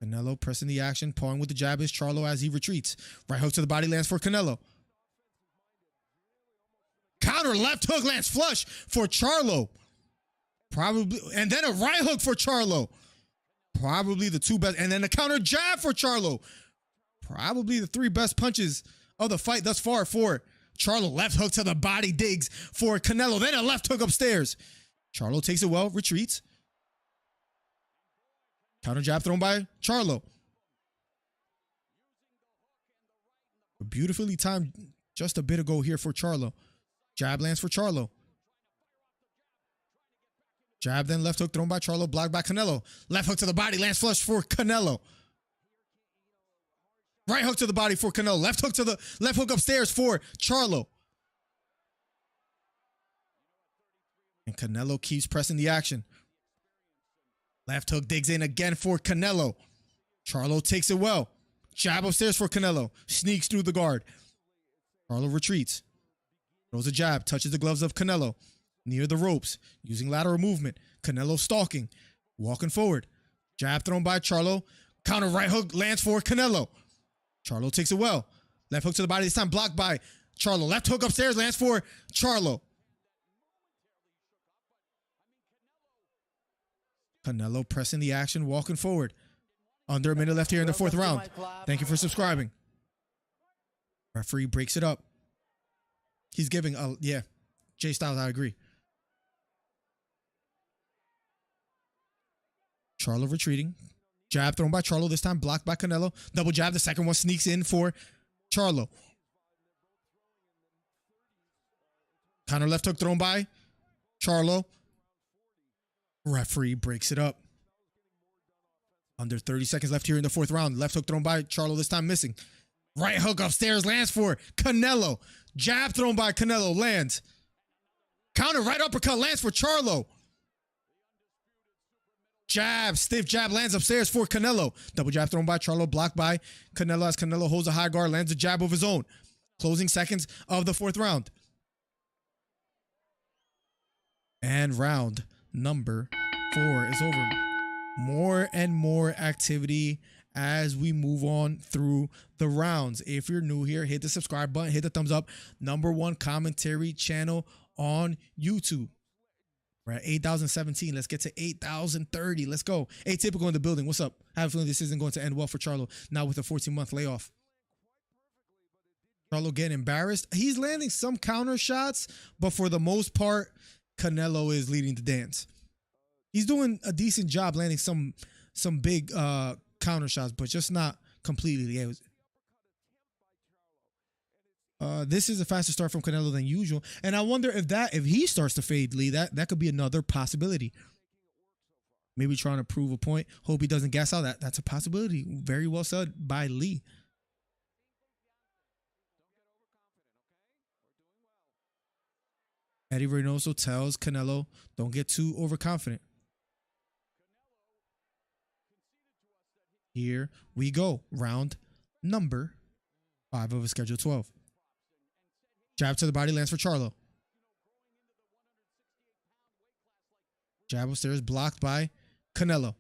Canelo pressing the action, pawing with the jab is Charlo as he retreats. Right hook to the body lands for Canelo. Counter left hook lands flush for Charlo. Probably, and then a right hook for Charlo. Probably the 2 best, and then a counter jab for Charlo. Probably the 3 best punches of the fight thus far for Charlo. Left hook to the body, digs for Canelo. Then a left hook upstairs. Charlo takes it well, retreats. Counter jab thrown by Charlo. Beautifully timed just a bit ago here for Charlo. Jab lands for Charlo. Jab, then left hook thrown by Charlo, blocked by Canelo. Left hook to the body, lands flush for Canelo. Right hook to the body for Canelo. Left hook upstairs for Charlo. And Canelo keeps pressing the action. Left hook digs in again for Canelo. Charlo takes it well. Jab upstairs for Canelo. Sneaks through the guard. Charlo retreats. Throws a jab, touches the gloves of Canelo. Near the ropes, using lateral movement. Canelo stalking, walking forward. Jab thrown by Charlo. Counter right hook lands for Canelo. Charlo takes it well. Left hook to the body. This time blocked by Charlo. Left hook upstairs lands for Charlo. Canelo pressing the action, walking forward. Under a minute left here in the fourth round. Thank you for subscribing. Referee breaks it up. He's giving yeah. Jay Styles, I agree. Charlo retreating. Jab thrown by Charlo. This time blocked by Canelo. Double jab. The second one sneaks in for Charlo. Counter left hook thrown by Charlo. Referee breaks it up. Under 30 seconds left here in the fourth round. Left hook thrown by Charlo, this time missing. Right hook upstairs lands for Canelo. Jab thrown by Canelo, lands. Counter right uppercut lands for Charlo. Jab, stiff jab lands upstairs for Canelo. Double jab thrown by Charlo, blocked by Canelo as Canelo holds a high guard, lands a jab of his own. Closing seconds of the fourth round. And round number 4 is over. More and more activity as we move on through the rounds. If you're new here, hit the subscribe button, hit the thumbs up. #1 commentary channel on YouTube. We're at 8,017. Let's get to 8,030. Let's go. Atypical in the building. What's up? I have a feeling this isn't going to end well for Charlo now with a 14-month layoff. Charlo getting embarrassed. He's landing some counter shots, but for the most part, Canelo is leading the dance. He's doing a decent job landing some big counter shots, but just not completely. Yeah, this is a faster start from Canelo than usual, and I wonder if he starts to fade Lee, that could be another possibility. Maybe trying to prove a point. Hope he doesn't gas out. That's a possibility. Very well said by Lee. Eddie Reynoso tells Canelo, don't get too overconfident. Here we go. Round number 5 of a schedule 12. Jab to the body lands for Charlo. Jab upstairs blocked by Canelo.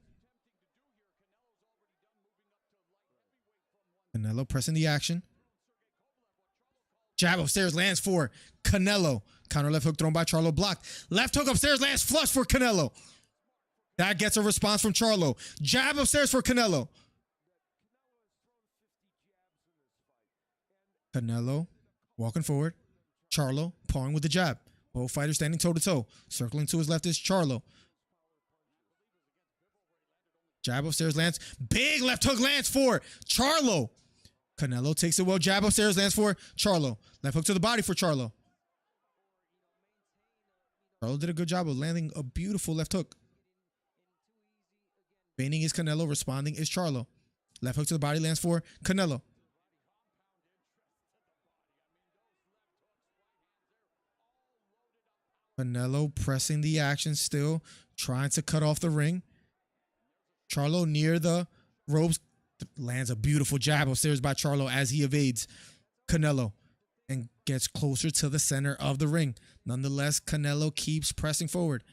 Canelo pressing the action. Jab upstairs lands for Canelo. Counter left hook thrown by Charlo, blocked. Left hook upstairs lands flush for Canelo. That gets a response from Charlo. Jab upstairs for Canelo. Canelo walking forward. Charlo pawing with the jab. Both fighters standing toe-to-toe. Circling to his left is Charlo. Jab upstairs lands. Big left hook lands for Charlo. Canelo takes it well. Jab upstairs lands for Charlo. Left hook to the body for Charlo. Charlo did a good job of landing a beautiful left hook. Feigning is Canelo. Responding is Charlo. Left hook to the body lands for Canelo. Canelo pressing the action still. Trying to cut off the ring. Charlo near the ropes. Lands a beautiful jab upstairs by Charlo as he evades Canelo and gets closer to the center of the ring. Nonetheless, Canelo keeps pressing forward.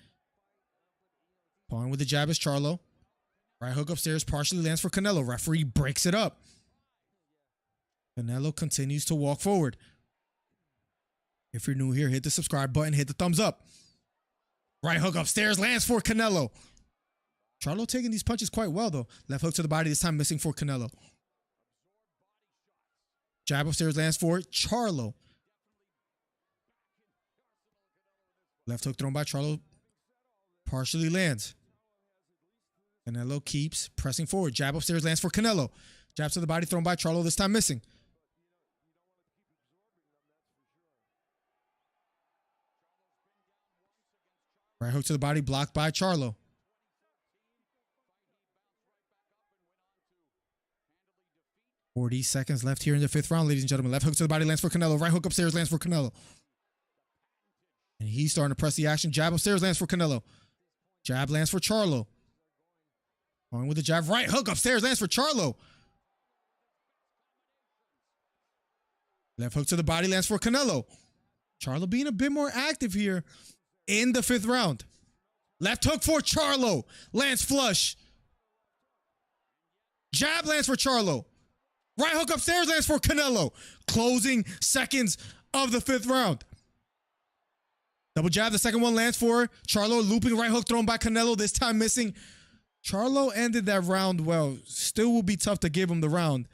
Pawing with the jab is Charlo. Right hook upstairs partially lands for Canelo. Referee breaks it up. Canelo continues to walk forward. If you're new here, hit the subscribe button, hit the thumbs up. Right hook upstairs lands for Canelo. Charlo taking these punches quite well, though. Left hook to the body, this time missing for Canelo. Jab upstairs lands for Charlo. Left hook thrown by Charlo. Partially lands. Canelo keeps pressing forward. Jab upstairs lands for Canelo. Jab to the body thrown by Charlo, this time missing. Right hook to the body blocked by Charlo. .40 seconds left here in the 5th round, ladies and gentlemen. Left hook to the body lands for Canelo. Right hook upstairs lands for Canelo. And he's starting to press the action. Jab upstairs lands for Canelo. Jab lands for Charlo. Going with the jab. Right hook upstairs lands for Charlo. Left hook to the body lands for Canelo. Charlo being a bit more active here in the 5th round. Left hook for Charlo. Lands flush. Jab lands for Charlo. Right hook upstairs lands for Canelo. Closing seconds of the 5th round. Double jab. The second one lands for Charlo. Looping right hook thrown by Canelo. This time missing. Charlo ended that round well. Still will be tough to give him the round.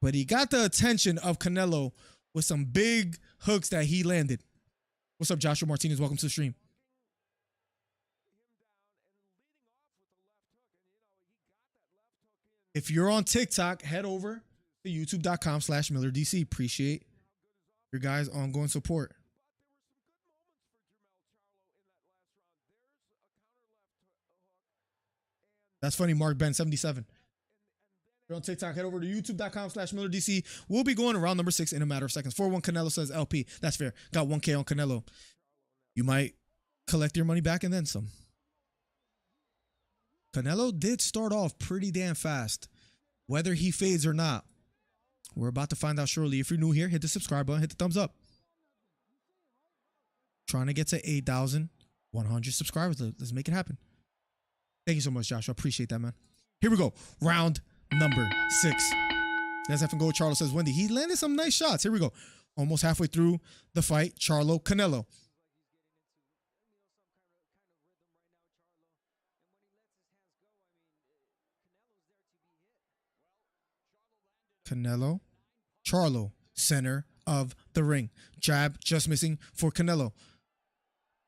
But he got the attention of Canelo with some big hooks that he landed. What's up, Joshua Martinez? Welcome to the stream. If you're on TikTok, head over to youtube.com/MillerDC. Appreciate your guys' ongoing support. That's funny, Mark Ben 77. If you're on TikTok, head over to youtube.com/MillerDC. We'll be going to round number 6 in a matter of seconds. 4-1 Canelo says LP. That's fair. Got 1K on Canelo. You might collect your money back and then some. Canelo did start off pretty damn fast. Whether he fades or not, we're about to find out shortly. If you're new here, hit the subscribe button, hit the thumbs up. Trying to get to 8,100 subscribers. Let's make it happen. Thank you so much, Joshua. Appreciate that, man. Here we go. Round number 6. That's F and Go. Charlo says, Wendy, he landed some nice shots. Here we go. Almost halfway through the fight. Charlo, Canelo. Canelo, Charlo, center of the ring. Jab just missing for Canelo.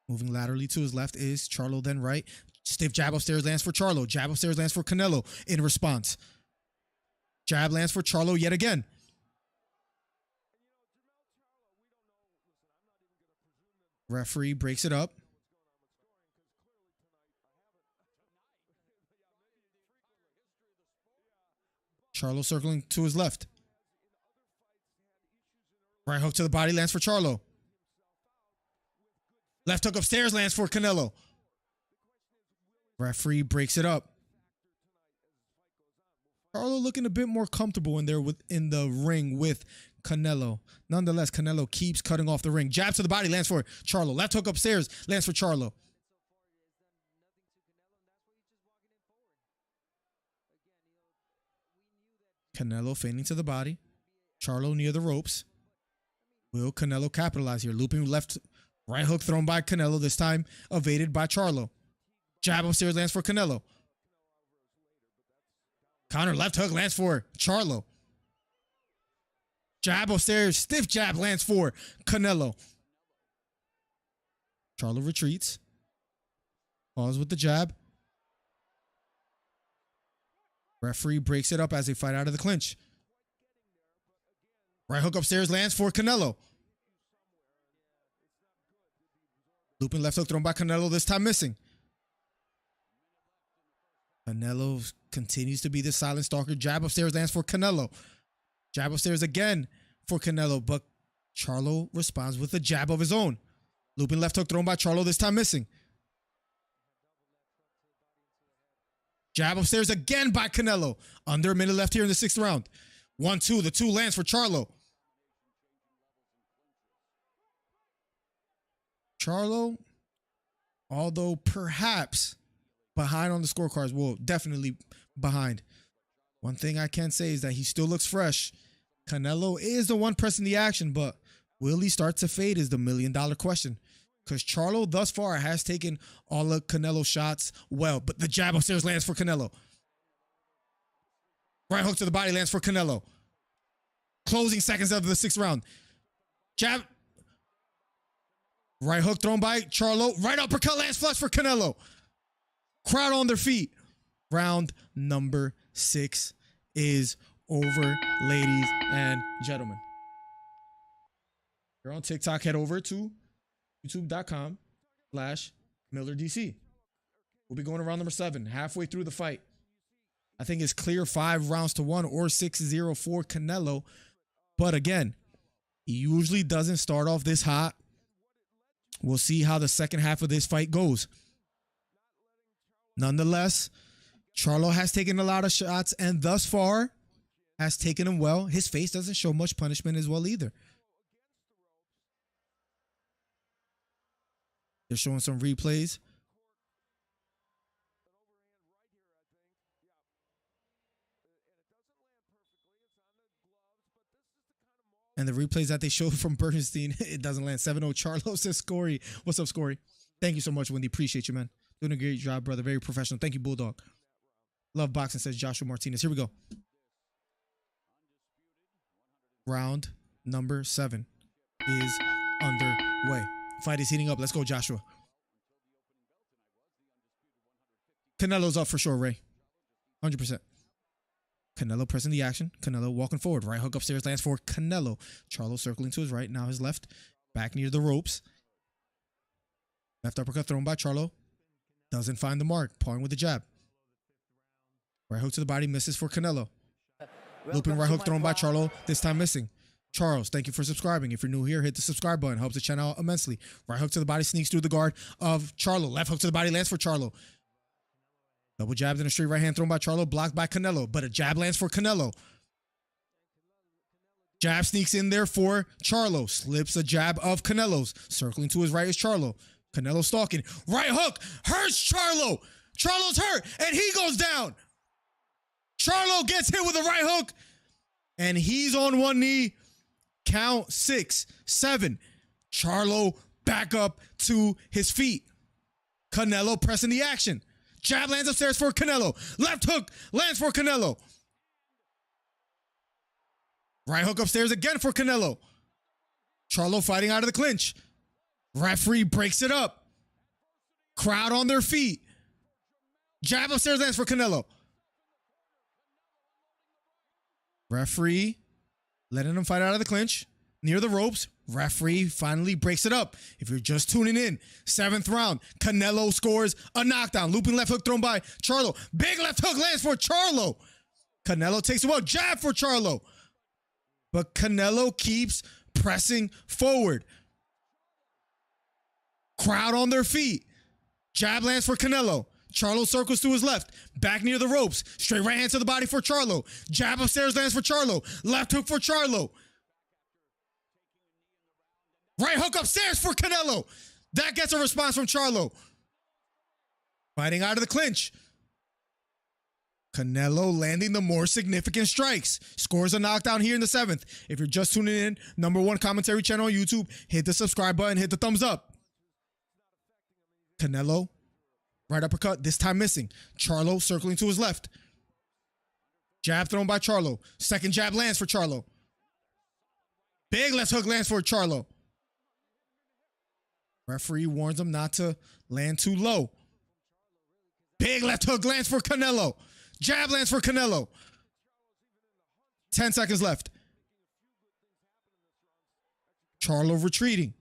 Moving laterally to his left is Charlo, then right. Stiff jab upstairs lands for Charlo. Jab upstairs lands for Canelo in response. Jab lands for Charlo yet again. Referee breaks it up. Charlo circling to his left. Right hook to the body lands for Charlo. Left hook upstairs lands for Canelo. Referee breaks it up. Charlo looking a bit more comfortable in there in the ring with Canelo. Nonetheless, Canelo keeps cutting off the ring. Jab to the body lands for Charlo. Left hook upstairs lands for Charlo. Canelo feigning to the body. Charlo near the ropes. Will Canelo capitalize here? Looping left, right hook thrown by Canelo. This time evaded by Charlo. Jab upstairs lands for Canelo. Counter left hook lands for Charlo. Jab upstairs, stiff jab lands for Canelo. Charlo retreats. Pause with the jab. Referee breaks it up as they fight out of the clinch. Right hook upstairs lands for Canelo. Looping left hook thrown by Canelo, this time missing. Canelo continues to be the silent stalker. Jab upstairs lands for Canelo. Jab upstairs again for Canelo, but Charlo responds with a jab of his own. Looping left hook thrown by Charlo, this time missing. Jab upstairs again by Canelo. Under a minute left here in the 6th round. 1-2. The 2 lands for Charlo. Charlo, although perhaps behind on the scorecards, well, definitely behind. One thing I can say is that he still looks fresh. Canelo is the one pressing the action, but will he start to fade is the $1 million question. Because Charlo thus far has taken all of Canelo's shots well. But the jab upstairs lands for Canelo. Right hook to the body lands for Canelo. Closing seconds of the 6th round. Jab. Right hook thrown by Charlo. Right uppercut lands flush for Canelo. Crowd on their feet. Round number 6 is over, ladies and gentlemen. If you're on TikTok, head over to youtube.com/MillerDC. We'll be going to round number 7, halfway through the fight. I think it's clear 5-1 or 6-0 for Canelo. But again, he usually doesn't start off this hot. We'll see how the second half of this fight goes. Nonetheless, Charlo has taken a lot of shots and thus far has taken them well. His face doesn't show much punishment as well either. They're showing some replays. And the replays that they showed from Bernstein, it doesn't land. 7-0 Charlo says Scory. What's up, Scory? Thank you so much, Wendy. Appreciate you, man. Doing a great job, brother. Very professional. Thank you, Bulldog. Love boxing, says Joshua Martinez. Here we go. Round number 7 is underway. Fight is heating up. Let's go, Joshua. Canelo's up for sure, Ray. 100%. Canelo pressing the action. Canelo walking forward. Right hook upstairs lands for Canelo. Charlo circling to his right. Now his left. Back near the ropes. Left uppercut thrown by Charlo. Doesn't find the mark. Pawing with the jab. Right hook to the body. Misses for Canelo. Looping right hook thrown by Charlo. This time missing. Charles, thank you for subscribing. If you're new here, hit the subscribe button. Helps the channel out immensely. Right hook to the body. Sneaks through the guard of Charlo. Left hook to the body. Lands for Charlo. Double jab in a straight right hand thrown by Charlo, blocked by Canelo, but a jab lands for Canelo. Jab sneaks in there for Charlo, slips a jab of Canelo's. Circling to his right is Charlo. Canelo stalking. Right hook, hurts Charlo. Charlo's hurt, and he goes down. Charlo gets hit with a right hook, and he's on one knee. Count 6, 7. Charlo back up to his feet. Canelo pressing the action. Jab lands upstairs for Canelo. Left hook lands for Canelo. Right hook upstairs again for Canelo. Charlo fighting out of the clinch. Referee breaks it up. Crowd on their feet. Jab upstairs lands for Canelo. Referee letting him fight out of the clinch. Near the ropes, referee finally breaks it up. If you're just tuning in, 7th round, Canelo scores a knockdown. Looping left hook thrown by Charlo. Big left hook lands for Charlo. Canelo takes it well. Jab for Charlo. But Canelo keeps pressing forward. Crowd on their feet. Jab lands for Canelo. Charlo circles to his left. Back near the ropes. Straight right hand to the body for Charlo. Jab upstairs lands for Charlo. Left hook for Charlo. Right hook upstairs for Canelo. That gets a response from Charlo. Fighting out of the clinch. Canelo landing the more significant strikes. Scores a knockdown here in the 7th. If you're just tuning in, #1 commentary channel on YouTube, hit the subscribe button, hit the thumbs up. Canelo, right uppercut, this time missing. Charlo circling to his left. Jab thrown by Charlo. Second jab lands for Charlo. Big left hook lands for Charlo. Referee warns him not to land too low. Big left hook lands for Canelo. Jab lands for Canelo. 10 seconds left. Charlo retreating.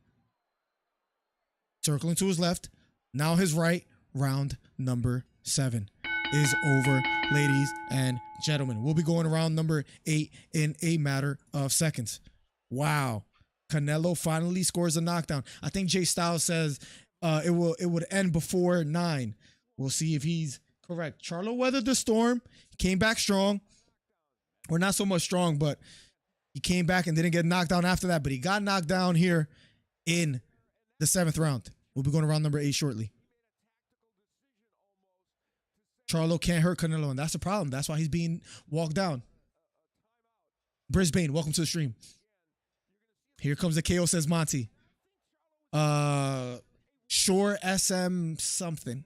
Circling to his left. Now his right. Round number 7 is over, ladies and gentlemen. We'll be going around number 8 in a matter of seconds. Wow. Canelo finally scores a knockdown. I think Jay Styles says it would end before 9. We'll see if he's correct. Charlo weathered the storm. He came back strong. Or not so much strong, but he came back and didn't get knocked down after that. But he got knocked down here in the 7th round. We'll be going around number 8 shortly. Charlo can't hurt Canelo, and that's the problem. That's why he's being walked down. Brisbane, welcome to the stream. Here comes the KO, says Monty. Sure SM something.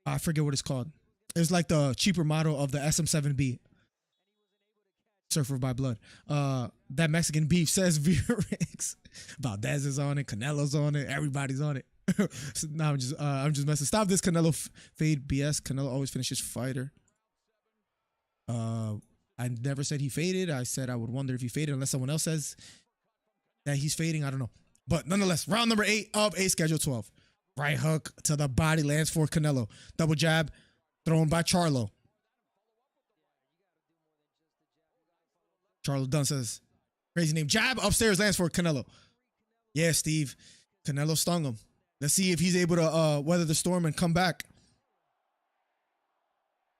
I forget what it's called. It's like the cheaper model of the SM7B. Surfer by Blood. That Mexican beef, says VRX. Valdez is on it. Canelo's on it. Everybody's on it. So now I'm just messing. Stop this Canelo fade BS. Canelo always finishes fighter. I never said he faded. I said I would wonder if he faded unless someone else says that he's fading. I don't know. But nonetheless, round number 8 of a schedule 12. Right hook to the body lands for Canelo. Double jab thrown by Charlo. Charlo Dunn says, crazy name. Jab upstairs lands for Canelo. Yeah, Steve. Canelo stung him. Let's see if he's able to weather the storm and come back.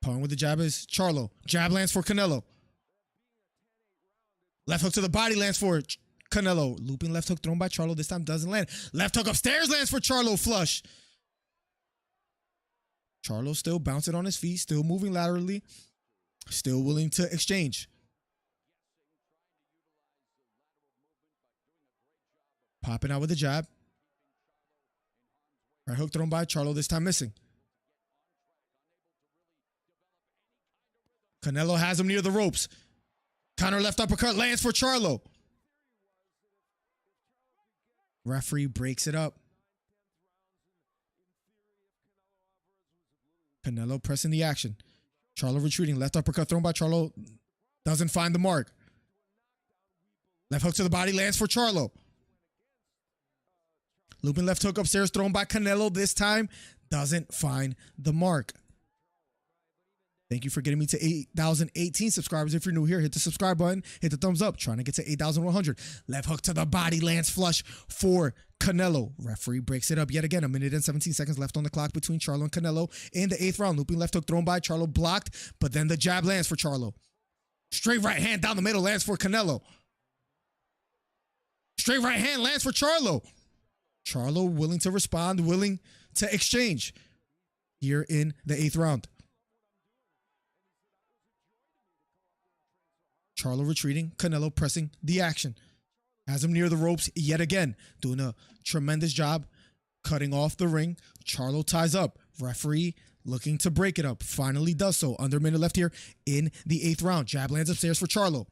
Pawing with the jab is Charlo. Jab lands for Canelo. Left hook to the body lands for Canelo. Looping left hook thrown by Charlo. This time doesn't land. Left hook upstairs lands for Charlo. Flush. Charlo still bouncing on his feet. Still moving laterally. Still willing to exchange. Popping out with the jab. Right hook thrown by Charlo, this time missing. Canelo has him near the ropes. Counter left uppercut lands for Charlo. Referee breaks it up. Canelo pressing the action. Charlo retreating. Left uppercut thrown by Charlo. Doesn't find the mark. Left hook to the body lands for Charlo. Lubin left hook upstairs thrown by Canelo. This time doesn't find the mark. Thank you for getting me to 8,018 subscribers. If you're new here, hit the subscribe button, hit the thumbs up. Trying to get to 8,100. Left hook to the body lands flush for Canelo. Referee breaks it up yet again. 1 minute and 17 seconds left on the clock between Charlo and Canelo in the 8th round. Looping left hook thrown by Charlo, blocked, but then the jab lands for Charlo. Straight right hand down the middle lands for Canelo. Straight right hand lands for Charlo. Charlo willing to respond, willing to exchange here in the 8th round. Charlo retreating, Canelo pressing the action. Has him near the ropes yet again, doing a tremendous job cutting off the ring. Charlo ties up. Referee looking to break it up. Finally does so. Under a minute left here in the 8th round. Jab lands upstairs for Charlo.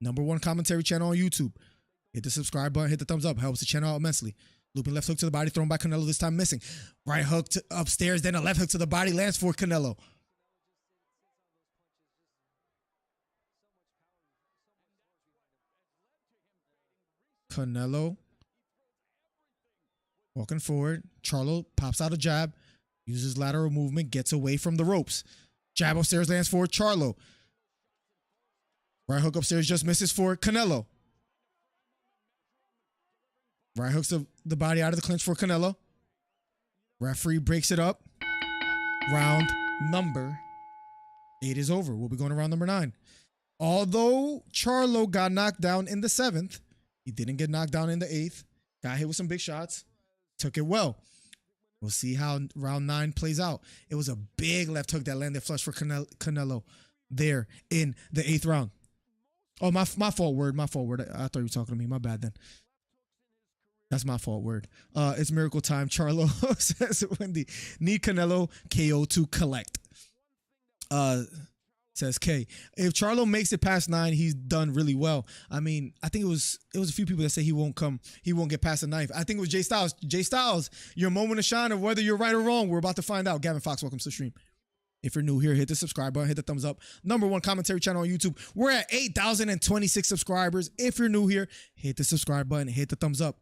#1 commentary channel on YouTube. Hit the subscribe button, hit the thumbs up. Helps the channel out immensely. Looping left hook to the body, thrown by Canelo, this time missing. Right hook to upstairs, then a left hook to the body, lands for Canelo. Canelo walking forward. Charlo pops out a jab, uses lateral movement, gets away from the ropes. Jab upstairs lands for Charlo. Right hook upstairs just misses for Canelo. Right hooks the body out of the clinch for Canelo. Referee breaks it up. Round number 8 is over. We'll be going to round number 9. Although Charlo got knocked down in the 7th, he didn't get knocked down in the 8th. Got hit with some big shots. Took it well. We'll see how round 9 plays out. It was a big left hook that landed flush for Canelo there in the 8th round. Oh, my fault, Word. My fault, Word. I thought you were talking to me. My bad then. That's my fault, Word. It's miracle time. Charlo says Wendy, need Canelo KO to collect. Says K. If Charlo makes it past 9, he's done really well. I mean, I think it was a few people that say he won't get past the 9th. I think it was Jay Styles. Jay Styles, your moment of shine of whether you're right or wrong. We're about to find out. Gavin Fox, welcome to the stream. If you're new here, hit the subscribe button, hit the thumbs up. #1 commentary channel on YouTube. We're at 8,026 subscribers. If you're new here, hit the subscribe button, hit the thumbs up.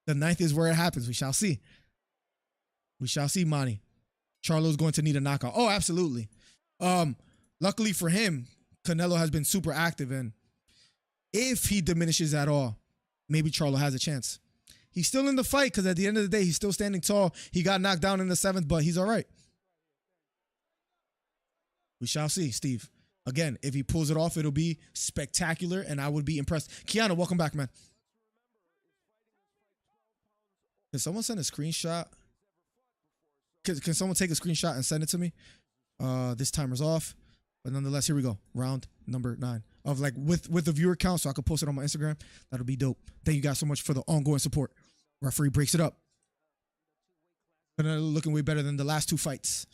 The 9th is where it happens. We shall see. We shall see, Monty. Charlo's going to need a knockout. Oh, absolutely. Luckily for him, Canelo has been super active, and if he diminishes at all, maybe Charlo has a chance. He's still in the fight because at the end of the day, he's still standing tall. He got knocked down in the 7th, but he's all right. We shall see, Steve. Again, if he pulls it off, it'll be spectacular, and I would be impressed. Kiana, welcome back, man. Can someone send a screenshot? Can someone take a screenshot and send it to me? This timer's off. But nonetheless, here we go. Round number 9 of like with the viewer count, so I could post it on my Instagram. That'll be dope. Thank you guys so much for the ongoing support. Referee breaks it up. Canelo looking way better than the last 2 fights.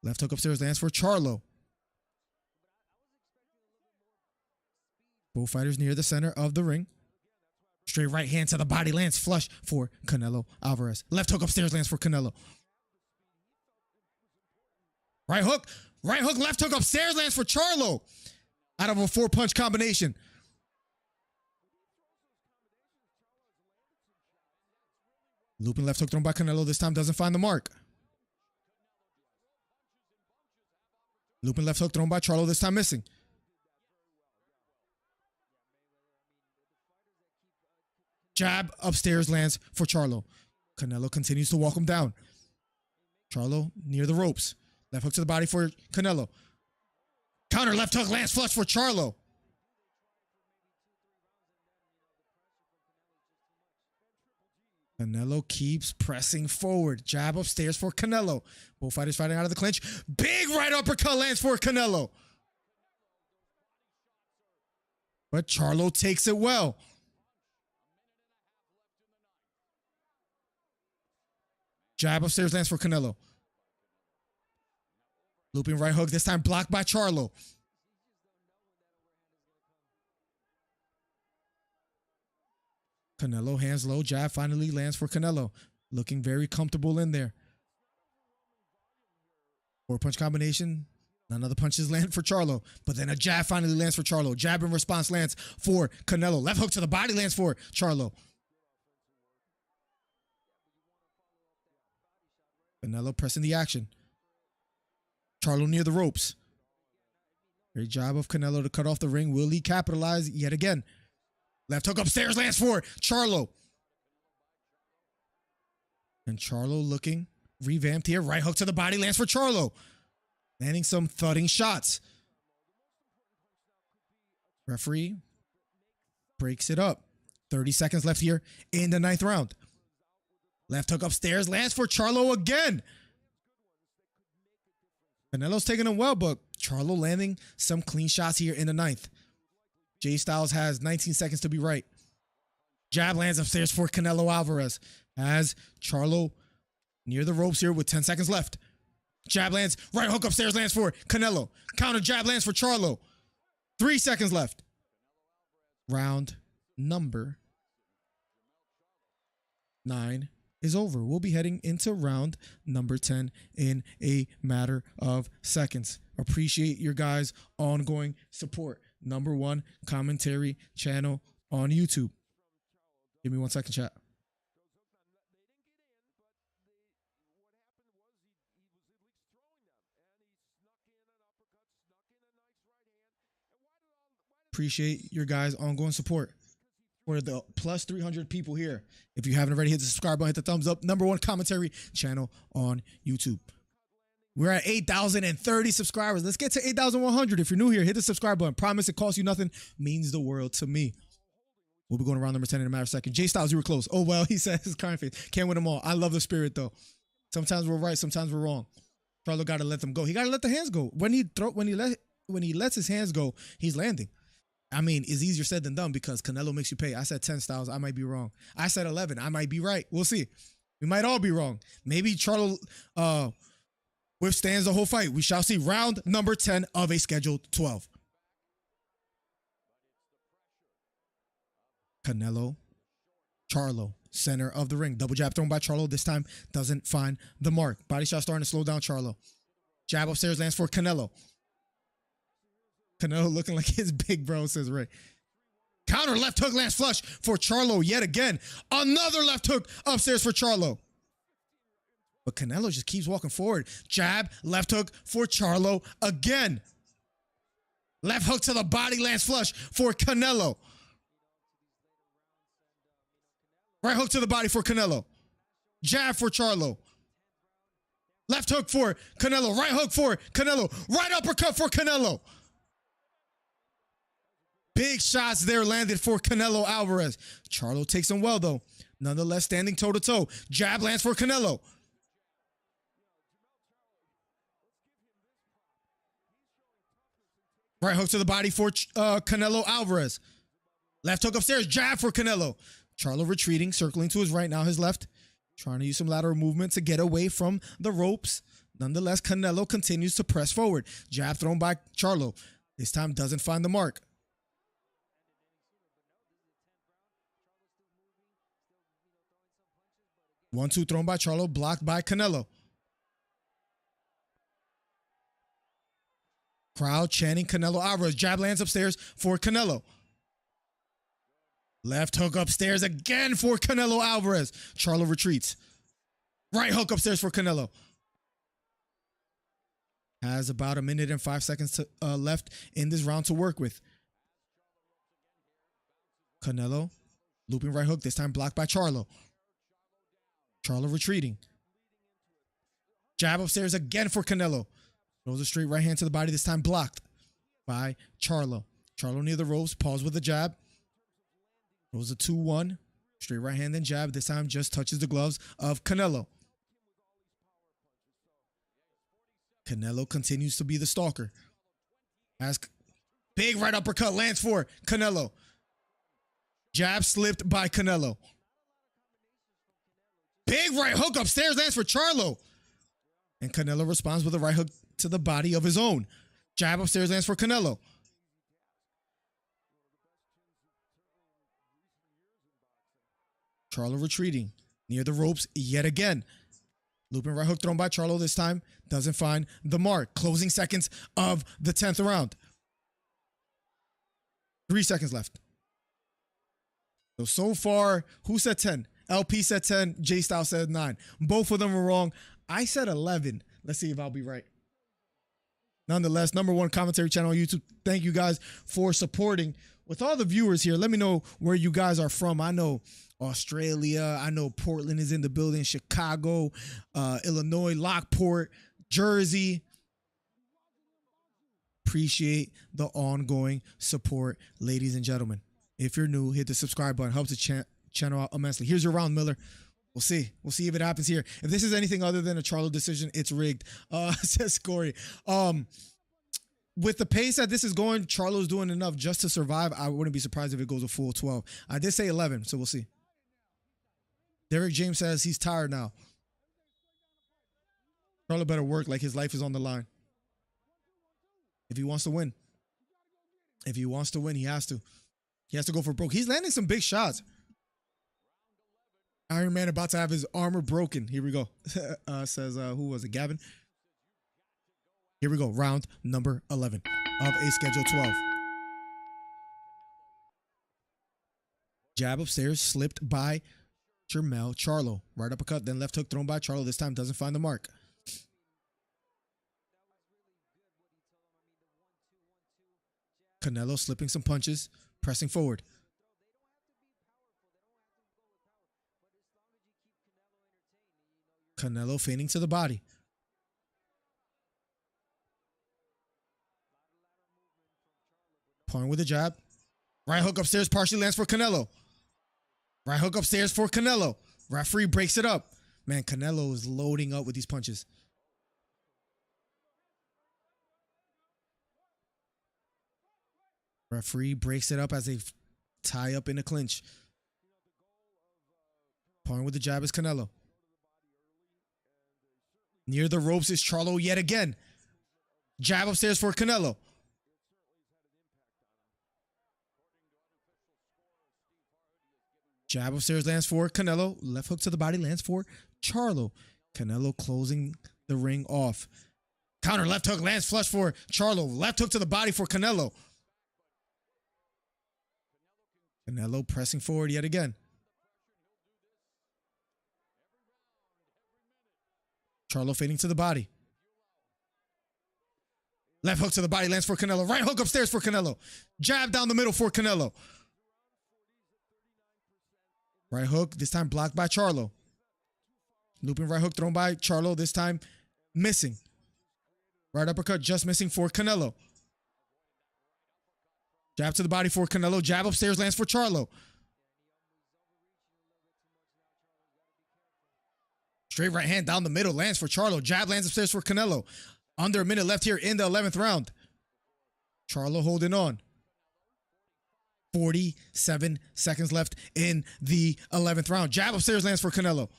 Left hook upstairs lands for Charlo. Both fighters near the center of the ring. Straight right hand to the body lands flush for Canelo Alvarez. Left hook upstairs lands for Canelo. Right hook, left hook upstairs lands for Charlo. Out of a 4-punch combination. Looping left hook thrown by Canelo. This time doesn't find the mark. Looping left hook thrown by Charlo. This time missing. Jab upstairs lands for Charlo. Canelo continues to walk him down. Charlo near the ropes. Left hook to the body for Canelo. Counter left hook lands flush for Charlo. Canelo keeps pressing forward. Jab upstairs for Canelo. Both fighters fighting out of the clinch. Big right uppercut lands for Canelo. But Charlo takes it well. Jab upstairs lands for Canelo. Looping right hook, this time blocked by Charlo. Canelo hands low, jab finally lands for Canelo. Looking very comfortable in there. 4-punch combination. None of the punches land for Charlo, but then a jab finally lands for Charlo. Jab in response lands for Canelo. Left hook to the body lands for Charlo. Canelo pressing the action. Charlo near the ropes. Great job of Canelo to cut off the ring. Will he capitalize yet again? Left hook upstairs lands for Charlo. And Charlo looking revamped here. Right hook to the body lands for Charlo. Landing some thudding shots. Referee breaks it up. 30 seconds left here in the 9th round. Left hook upstairs lands for Charlo again. Canelo's taking him well, but Charlo landing some clean shots here in the 9th. Jay Styles has 19 seconds to be right. Jab lands upstairs for Canelo Alvarez as Charlo near the ropes here with 10 seconds left. Jab lands, right hook upstairs lands for Canelo. Counter jab lands for Charlo. 3 seconds left. Round number 9 is over. We'll be heading into round number 10 in a matter of seconds. Appreciate your guys' ongoing support. Number 1 commentary channel on YouTube. Give me 1 second, chat. Appreciate your guys' ongoing support. For the plus 300 people here, if you haven't already, hit the subscribe button, hit the thumbs up. Number 1 commentary channel on YouTube. We're at 8,030 subscribers. Let's get to 8,100. If you're new here, hit the subscribe button. Promise it costs you nothing. Means the world to me. We'll be going around number 10 in a matter of seconds. Jay Styles, you were close. Oh, well, he says his current face. Can't win them all. I love the spirit, though. Sometimes we're right. Sometimes we're wrong. Charlo got to let them go. He got to let the hands go. When he lets his hands go, he's landing. I mean, it's easier said than done because Canelo makes you pay. I said 10 Styles. I might be wrong. I said 11. I might be right. We'll see. We might all be wrong. Maybe Charlo withstands the whole fight. We shall see. Round number 10 of a scheduled 12. Canelo, Charlo, center of the ring. Double jab thrown by Charlo. This time doesn't find the mark. Body shot starting to slow down Charlo. Jab upstairs lands for Canelo. Canelo looking like his big bro, says Ray. Counter left hook lands flush for Charlo yet again. Another left hook upstairs for Charlo. But Canelo just keeps walking forward. Jab, left hook for Charlo again. Left hook to the body lands flush for Canelo. Right hook to the body for Canelo. Jab for Charlo. Left hook for Canelo. Right hook for Canelo. Right uppercut for Canelo. Big shots there landed for Canelo Alvarez. Charlo takes him well, though. Nonetheless, standing toe-to-toe. Jab lands for Canelo. Right hook to the body for Canelo Alvarez. Left hook upstairs. Jab for Canelo. Charlo retreating, circling to his right, now his left. Trying to use some lateral movement to get away from the ropes. Nonetheless, Canelo continues to press forward. Jab thrown by Charlo. This time doesn't find the mark. 1-2 thrown by Charlo, blocked by Canelo. Crowd chanting Canelo Alvarez. Jab lands upstairs for Canelo. Left hook upstairs again for Canelo Alvarez. Charlo retreats. Right hook upstairs for Canelo. Has about 1 minute and 5 seconds left in this round to work with. Canelo looping right hook, this time blocked by Charlo. Charlo retreating. Jab upstairs again for Canelo. Throws a straight right hand to the body, this time blocked by Charlo. Charlo near the ropes, pause with a jab. Throws a 2-1. Straight right hand and jab, this time just touches the gloves of Canelo. Canelo continues to be the stalker. As big right uppercut lands for Canelo. Jab slipped by Canelo. Big right hook upstairs lands for Charlo. And Canelo responds with a right hook to the body of his own. Jab upstairs lands for Canelo. Charlo retreating near the ropes yet again. Lubin right hook thrown by Charlo this time. Doesn't find the mark. Closing seconds of the 10th round. 3 seconds left. So far, who said 10? LP said 10. J-Style said 9. Both of them were wrong. I said 11. Let's see if I'll be right. Nonetheless, #1 commentary channel on YouTube. Thank you guys for supporting. With all the viewers here, let me know where you guys are from. I know Australia. I know Portland is in the building. Chicago, Illinois, Lockport, Jersey. Appreciate the ongoing support, ladies and gentlemen. If you're new, hit the subscribe button. Helps the channel out immensely. Here's your round, Miller. We'll see. We'll see if it happens here. If this is anything other than a Charlo decision, it's rigged. Says Corey. With the pace that this is going, Charlo's doing enough just to survive. I wouldn't be surprised if it goes a full 12. I did say 11, so we'll see. Derek James says he's tired now. Charlo better work like his life is on the line. If he wants to win. If he wants to win, he has to. He has to go for broke. He's landing some big shots. Iron Man about to have his armor broken. Here we go. Says, who was it? Gavin? Here we go. Round number 11 of a schedule 12. Jab upstairs slipped by Jermell Charlo. Right uppercut, then left hook thrown by Charlo. This time doesn't find the mark. Canelo slipping some punches, pressing forward. Canelo feigning to the body. Pouring with a jab. Right hook upstairs partially lands for Canelo. Right hook upstairs for Canelo. Referee breaks it up. Man, Canelo is loading up with these punches. Referee breaks it up as they tie up in a clinch. Pouring with the jab is Canelo. Near the ropes is Charlo yet again. Jab upstairs for Canelo. Jab upstairs lands for Canelo. Left hook to the body lands for Charlo. Canelo closing the ring off. Counter left hook lands flush for Charlo. Left hook to the body for Canelo. Canelo pressing forward yet again. Charlo fading to the body. Left hook to the body lands for Canelo. Right hook upstairs for Canelo. Jab down the middle for Canelo. Right hook, this time blocked by Charlo. Looping right hook thrown by Charlo, this time missing. Right uppercut just missing for Canelo. Jab to the body for Canelo. Jab upstairs lands for Charlo. Straight right hand down the middle lands for Charlo. Jab lands upstairs for Canelo. Under a minute left here in the 11th round. Charlo holding on. 47 seconds left in the 11th round. Jab upstairs lands for Canelo.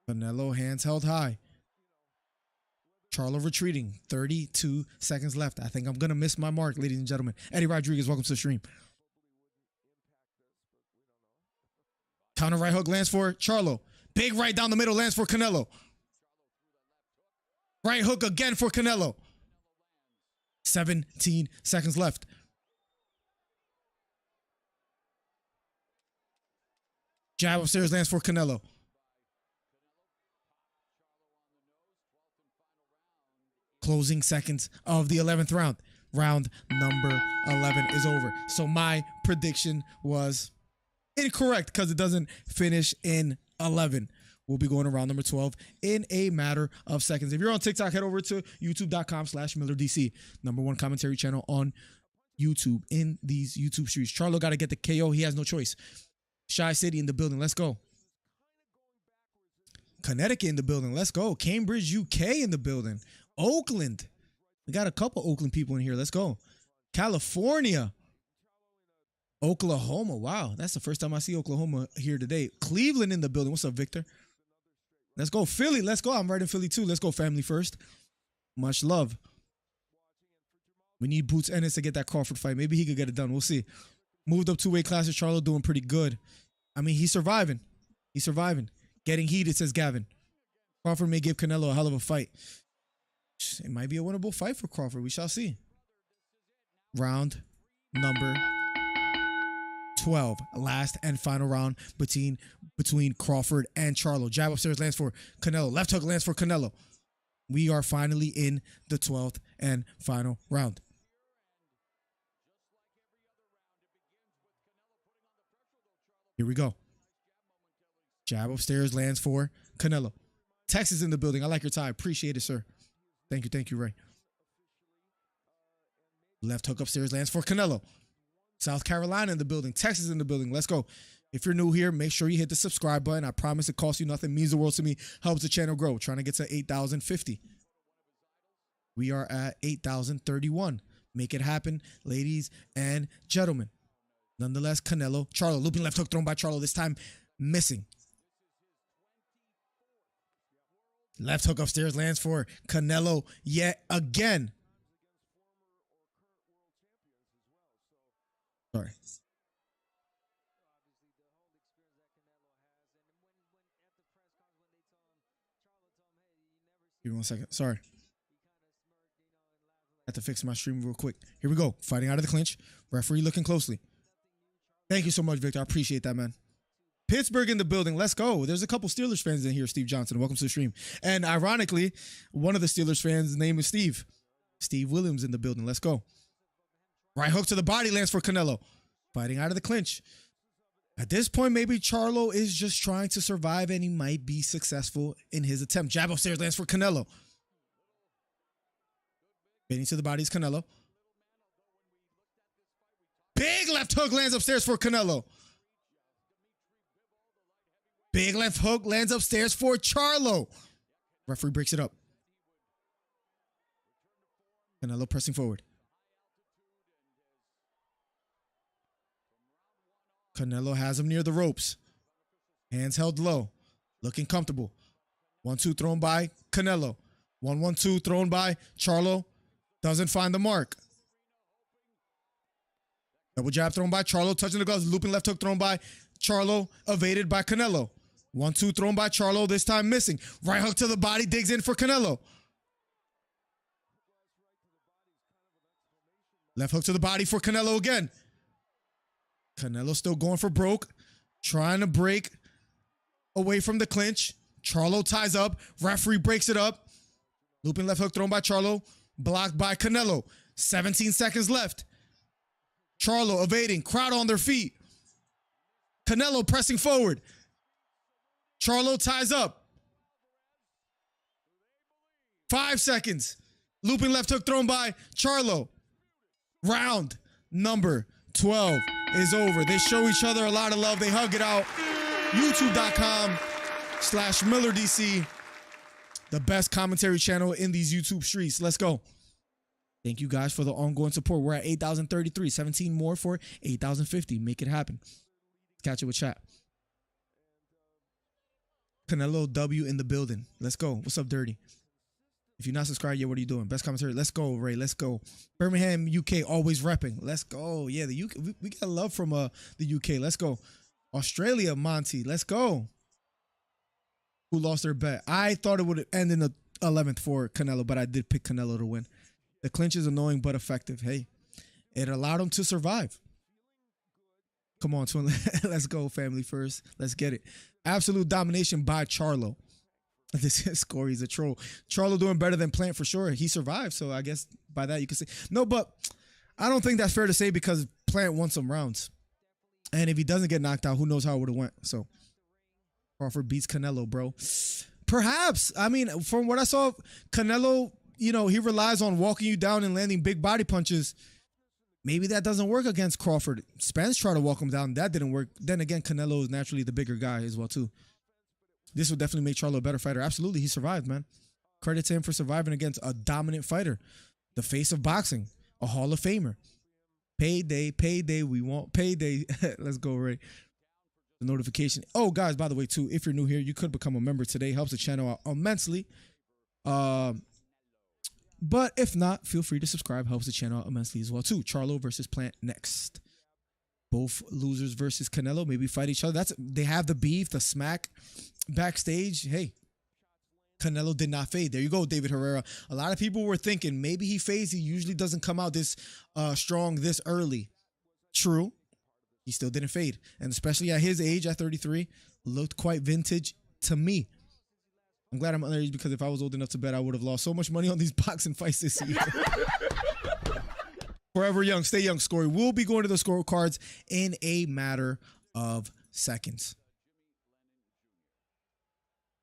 Canelo hands held high. Charlo retreating. 32 seconds left. I think I'm going to miss my mark, ladies and gentlemen. Eddie Rodriguez, welcome to the stream. Counter right hook lands for Charlo. Big right down the middle lands for Canelo. Right hook again for Canelo. 17 seconds left. Jab upstairs lands for Canelo. Closing seconds of the 11th round. Round number 11 is over. So my prediction was incorrect because it doesn't finish in 11. We'll be going to round number 12 in a matter of seconds. If you're on TikTok, head over to youtube.com/MillerDC. #1 commentary channel on YouTube in these YouTube streets. Charlo got to get the KO. He has no choice. Shy City in the building. Let's go. Connecticut in the building. Let's go. Cambridge, UK in the building. Oakland. We got a couple Oakland people in here. Let's go. California. Oklahoma. Wow, that's the first time I see Oklahoma here today. Cleveland in the building. What's up, Victor? Let's go, Philly. Let's go. I'm right in Philly too. Let's go, family first. Much love. We need Boots Ennis to get that Crawford fight. Maybe he could get it done. We'll see. Moved up 2-weight classes. Charlo doing pretty good. I mean, he's surviving. He's surviving. Getting heated, says Gavin. Crawford may give Canelo a hell of a fight. It might be a winnable fight for Crawford. We shall see. Round number 12. Last and final round between Crawford and Charlo. Jab upstairs lands for Canelo. Left hook lands for Canelo. We are finally in the 12th and final round. Here we go. Jab upstairs lands for Canelo. Texas in the building. I like your tie. Appreciate it, sir. Thank you, Ray. Left hook upstairs lands for Canelo. South Carolina in the building. Texas in the building. Let's go. If you're new here, make sure you hit the subscribe button. I promise it costs you nothing. Means the world to me. Helps the channel grow. Trying to get to 8,050. We are at 8,031. Make it happen, ladies and gentlemen. Nonetheless, Canelo. Charlo. Looping left hook thrown by Charlo. This time missing. Left hook upstairs lands for Canelo yet again. Sorry. Give me 1 second. Sorry. Have to fix my stream real quick. Here we go. Fighting out of the clinch. Referee looking closely. Thank you so much, Victor. I appreciate that, man. Pittsburgh in the building. Let's go. There's a couple Steelers fans in here. Steve Johnson. Welcome to the stream. And ironically, one of the Steelers fans' name is Steve. Steve Williams in the building. Let's go. Right hook to the body lands for Canelo. Fighting out of the clinch. At this point, maybe Charlo is just trying to survive and he might be successful in his attempt. Jab upstairs lands for Canelo. Fading to the body is Canelo. Big left hook lands upstairs for Canelo. Big left hook lands upstairs for Charlo. Referee breaks it up. Canelo pressing forward. Canelo has him near the ropes. Hands held low. Looking comfortable. 1-2 thrown by Canelo. 1-1-2 thrown by Charlo. Doesn't find the mark. Double jab thrown by Charlo. Touching the gloves. Looping left hook thrown by Charlo. Evaded by Canelo. 1-2 thrown by Charlo. This time missing. Right hook to the body. Digs in for Canelo. Left hook to the body for Canelo again. Canelo still going for broke. Trying to break away from the clinch. Charlo ties up. Referee breaks it up. Looping left hook thrown by Charlo. Blocked by Canelo. 17 seconds left. Charlo evading. Crowd on their feet. Canelo pressing forward. Charlo ties up. 5 seconds. Looping left hook thrown by Charlo. Round number 12 is over. They show each other a lot of love. They hug it out. YouTube.com/MillerDC. The best commentary channel in these YouTube streets. Let's go. Thank you guys for the ongoing support. We're at 8,033. 17 more for 8,050. Make it happen. Catch it with chat. Canelo W in the building. Let's go. What's up, Dirty? If you're not subscribed yet, what are you doing? Best commentary. Let's go, Ray. Let's go. Birmingham, UK, always repping. Let's go. Yeah, the UK. We got love from the UK. Let's go. Australia, Monty. Let's go. Who lost their bet? I thought it would end in the 11th for Canelo, but I did pick Canelo to win. The clinch is annoying but effective. Hey, it allowed him to survive. Come on, twin. Let's go, family first. Let's get it. Absolute domination by Charlo. This is score. He's a troll. Charlo doing better than Plant for sure. He survived, so I guess by that you could say. No, but I don't think that's fair to say because Plant won some rounds. And if he doesn't get knocked out, who knows how it would have went. So Crawford beats Canelo, bro. Perhaps. I mean, from what I saw, Canelo, he relies on walking you down and landing big body punches. Maybe that doesn't work against Crawford. Spence tried to walk him down. That didn't work. Then again, Canelo is naturally the bigger guy as well, too. This would definitely make Charlo a better fighter. Absolutely, he survived, man. Credit to him for surviving against a dominant fighter. The face of boxing. A Hall of Famer. Payday, payday. We want payday. Let's go, Ray. The notification. Oh, guys, by the way, too, if you're new here, you could become a member today. Helps the channel out immensely. But if not, feel free to subscribe. Helps the channel out immensely as well, too. Charlo versus Plant next. Both losers versus Canelo maybe fight each other. They have the beef, the smack backstage. Hey, Canelo did not fade. There you go, David Herrera. A lot of people were thinking maybe he fades. He usually doesn't come out this strong this early. True. He still didn't fade. And especially at his age, at 33, looked quite vintage to me. I'm glad I'm underage because if I was old enough to bet, I would have lost so much money on these boxing fights this year. Forever young, stay young, Scory. We'll be going to the scorecards in a matter of seconds.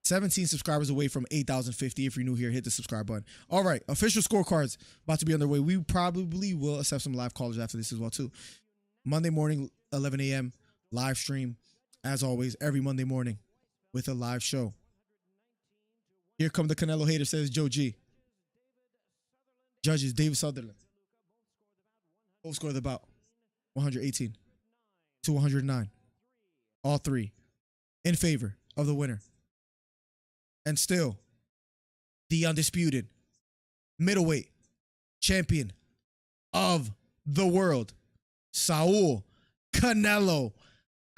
17 subscribers away from 8,050. If you're new here, hit the subscribe button. All right, official scorecards about to be underway. We probably will accept some live callers after this as well, too. Monday morning, 11 a.m., live stream, as always, every Monday morning with a live show. Here come the Canelo hater, says Joe G. Judges, David Sutherland. Both scored the bout, 118 to 109. All three in favor of the winner. And still, the undisputed middleweight champion of the world, Saul Canelo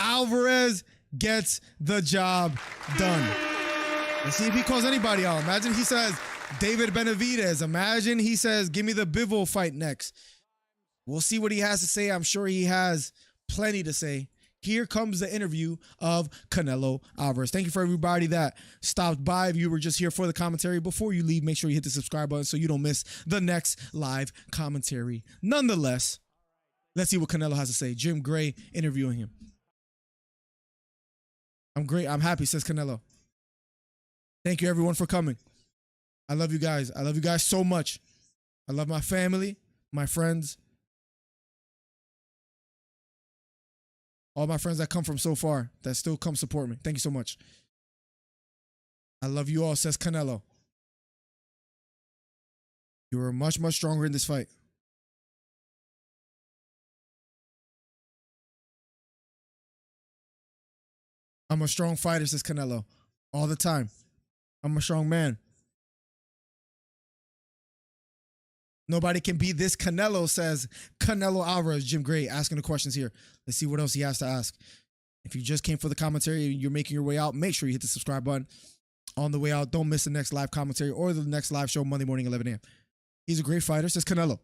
Alvarez, gets the job done. Let's see if he calls anybody out. Imagine he says David Benavidez. Imagine he says, give me the Bivol fight next. We'll see what he has to say. I'm sure he has plenty to say. Here comes the interview of Canelo Alvarez. Thank you for everybody that stopped by. If you were just here for the commentary, before you leave, make sure you hit the subscribe button so you don't miss the next live commentary. Nonetheless, let's see what Canelo has to say. Jim Gray interviewing him. I'm great. I'm happy, says Canelo. Thank you, everyone, for coming. I love you guys. I love you guys so much. I love my family, my friends, all my friends that come from so far, that still come support me. Thank you so much. I love you all, says Canelo. You were much, much stronger in this fight. I'm a strong fighter, says Canelo. All the time. I'm a strong man. Nobody can beat this Canelo, says Canelo Alvarez. Jim Gray asking the questions here. Let's see what else he has to ask. If you just came for the commentary and you're making your way out, make sure you hit the subscribe button. On the way out, don't miss the next live commentary or the next live show Monday morning, 11 a.m. He's a great fighter, says Canelo.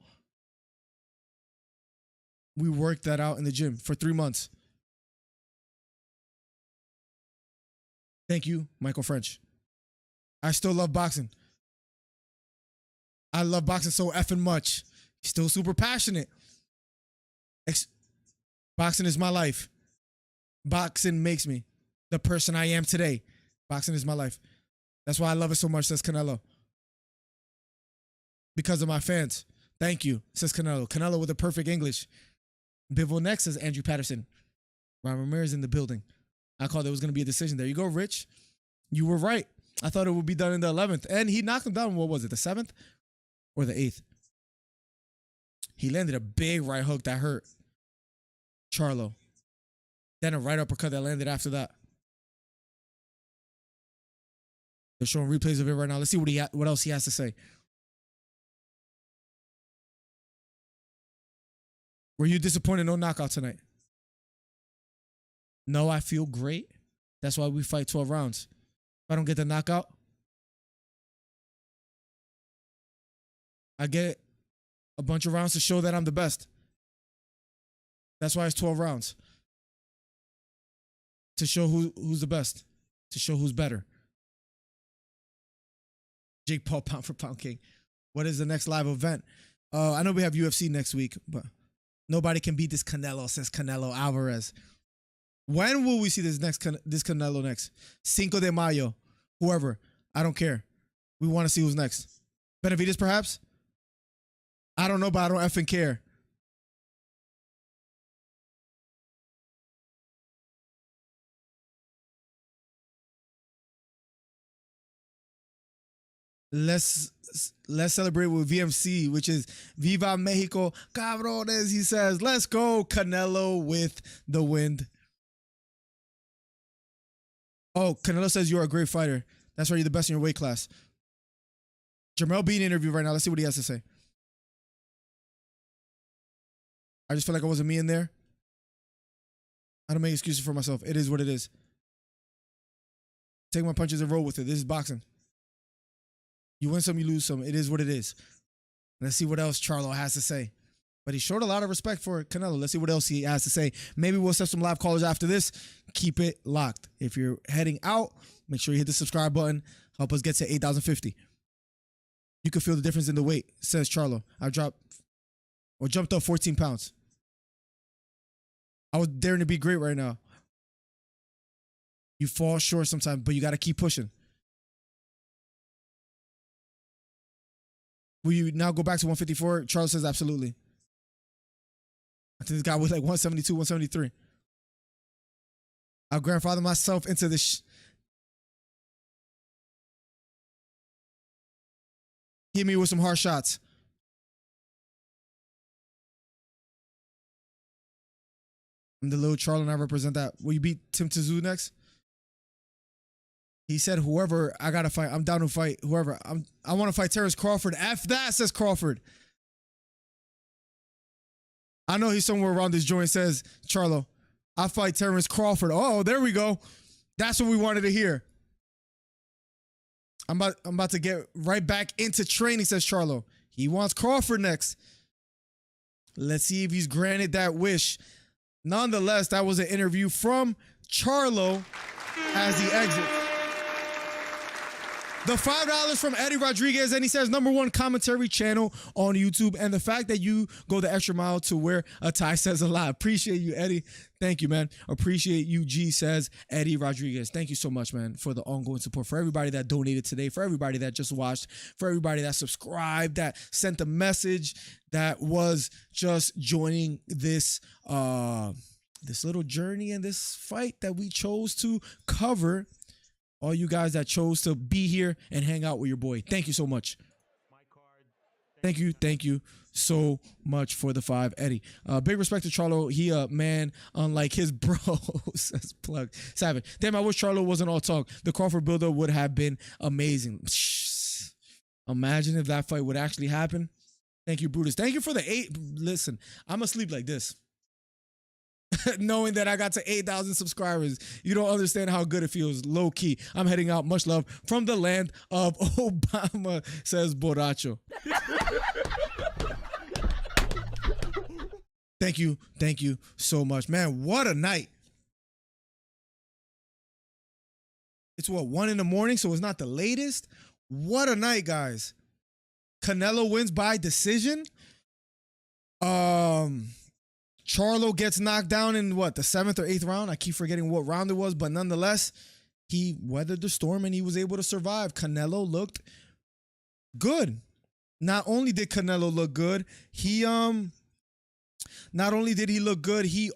We worked that out in the gym for 3 months. Thank you, Michael French. I still love boxing. I love boxing so effing much. Still super passionate. Boxing is my life. Boxing makes me the person I am today. Boxing is my life. That's why I love it so much, says Canelo. Because of my fans. Thank you, says Canelo. Canelo with the perfect English. Bivol next, says Andrew Patterson. Ron Ramirez in the building. I called there was going to be a decision. There you go, Rich. You were right. I thought it would be done in the 11th. And he knocked him down, what was it, the 7th or the 8th? He landed a big right hook that hurt Charlo. Then a right uppercut that landed after that. They're showing replays of it right now. Let's see what else he has to say. Were you disappointed no knockout tonight? No, I feel great. That's why we fight 12 rounds. If I don't get the knockout, I get a bunch of rounds to show that I'm the best. That's why it's 12 rounds. To show who's the best. To show who's better. Jake Paul, pound for pound king. What is the next live event? I know we have UFC next week, but nobody can beat this Canelo, says Canelo Alvarez. When will we see this Canelo next? Cinco de Mayo. Whoever. I don't care. We want to see who's next. Benavidez, perhaps? I don't know, but I don't effing care. Let's celebrate with VMC, which is Viva Mexico, cabrones. He says, "Let's go, Canelo with the wind." Oh, Canelo says you're a great fighter. That's why you're the best in your weight class. Jermell being interviewed right now. Let's see what he has to say. I just feel like I wasn't me in there. I don't make excuses for myself. It is what it is. Take my punches and roll with it. This is boxing. You win some, you lose some. It is what it is. Let's see what else Charlo has to say. But he showed a lot of respect for Canelo. Let's see what else he has to say. Maybe we'll set some live callers after this. Keep it locked. If you're heading out, make sure you hit the subscribe button. Help us get to 8,050. You can feel the difference in the weight, says Charlo. I jumped up 14 pounds. I was daring to be great right now. You fall short sometimes, but you got to keep pushing. Will you now go back to 154? Charles says absolutely. I think this guy was like 172, 173. I'll grandfather myself into this. Hit me with some hard shots. I'm the little Charlo and I represent that. Will you beat Tim Tszyu next? He said, whoever I got to fight, I'm down to fight whoever. I want to fight Terrence Crawford. F that, says Crawford. I know he's somewhere around this joint, says Charlo. I fight Terrence Crawford. Oh, there we go. That's what we wanted to hear. I'm about to get right back into training, says Charlo. He wants Crawford next. Let's see if he's granted that wish. Nonetheless, that was an interview from Charlo as he exits. The $5 from Eddie Rodriguez, and he says, #1 commentary channel on YouTube. And the fact that you go the extra mile to wear a tie says a lot. Appreciate you, Eddie. Thank you, man. Appreciate you, G, says Eddie Rodriguez. Thank you so much, man, for the ongoing support. For everybody that donated today, for everybody that just watched, for everybody that subscribed, that sent a message, that was just joining this this little journey and this fight that we chose to cover. All you guys that chose to be here and hang out with your boy. Thank you so much. Thank you so much for the 5, Eddie. Big respect to Charlo. He a man unlike his bros. Says Plug. Savage. Damn, I wish Charlo wasn't all talk. The Crawford builder would have been amazing. Imagine if that fight would actually happen. Thank you, Brutus. Thank you for the 8. Listen, I'm asleep like this. Knowing that I got to 8,000 subscribers. You don't understand how good it feels. Low key. I'm heading out. Much love from the land of Obama, says Borracho. Thank you so much. Man, what a night. It's what, 1 in the morning, so it's not the latest? What a night, guys. Canelo wins by decision. Charlo gets knocked down in what, the 7th or 8th round? I keep forgetting what round it was, but nonetheless, he weathered the storm and he was able to survive. Canelo looked good. Not only did Canelo look good, he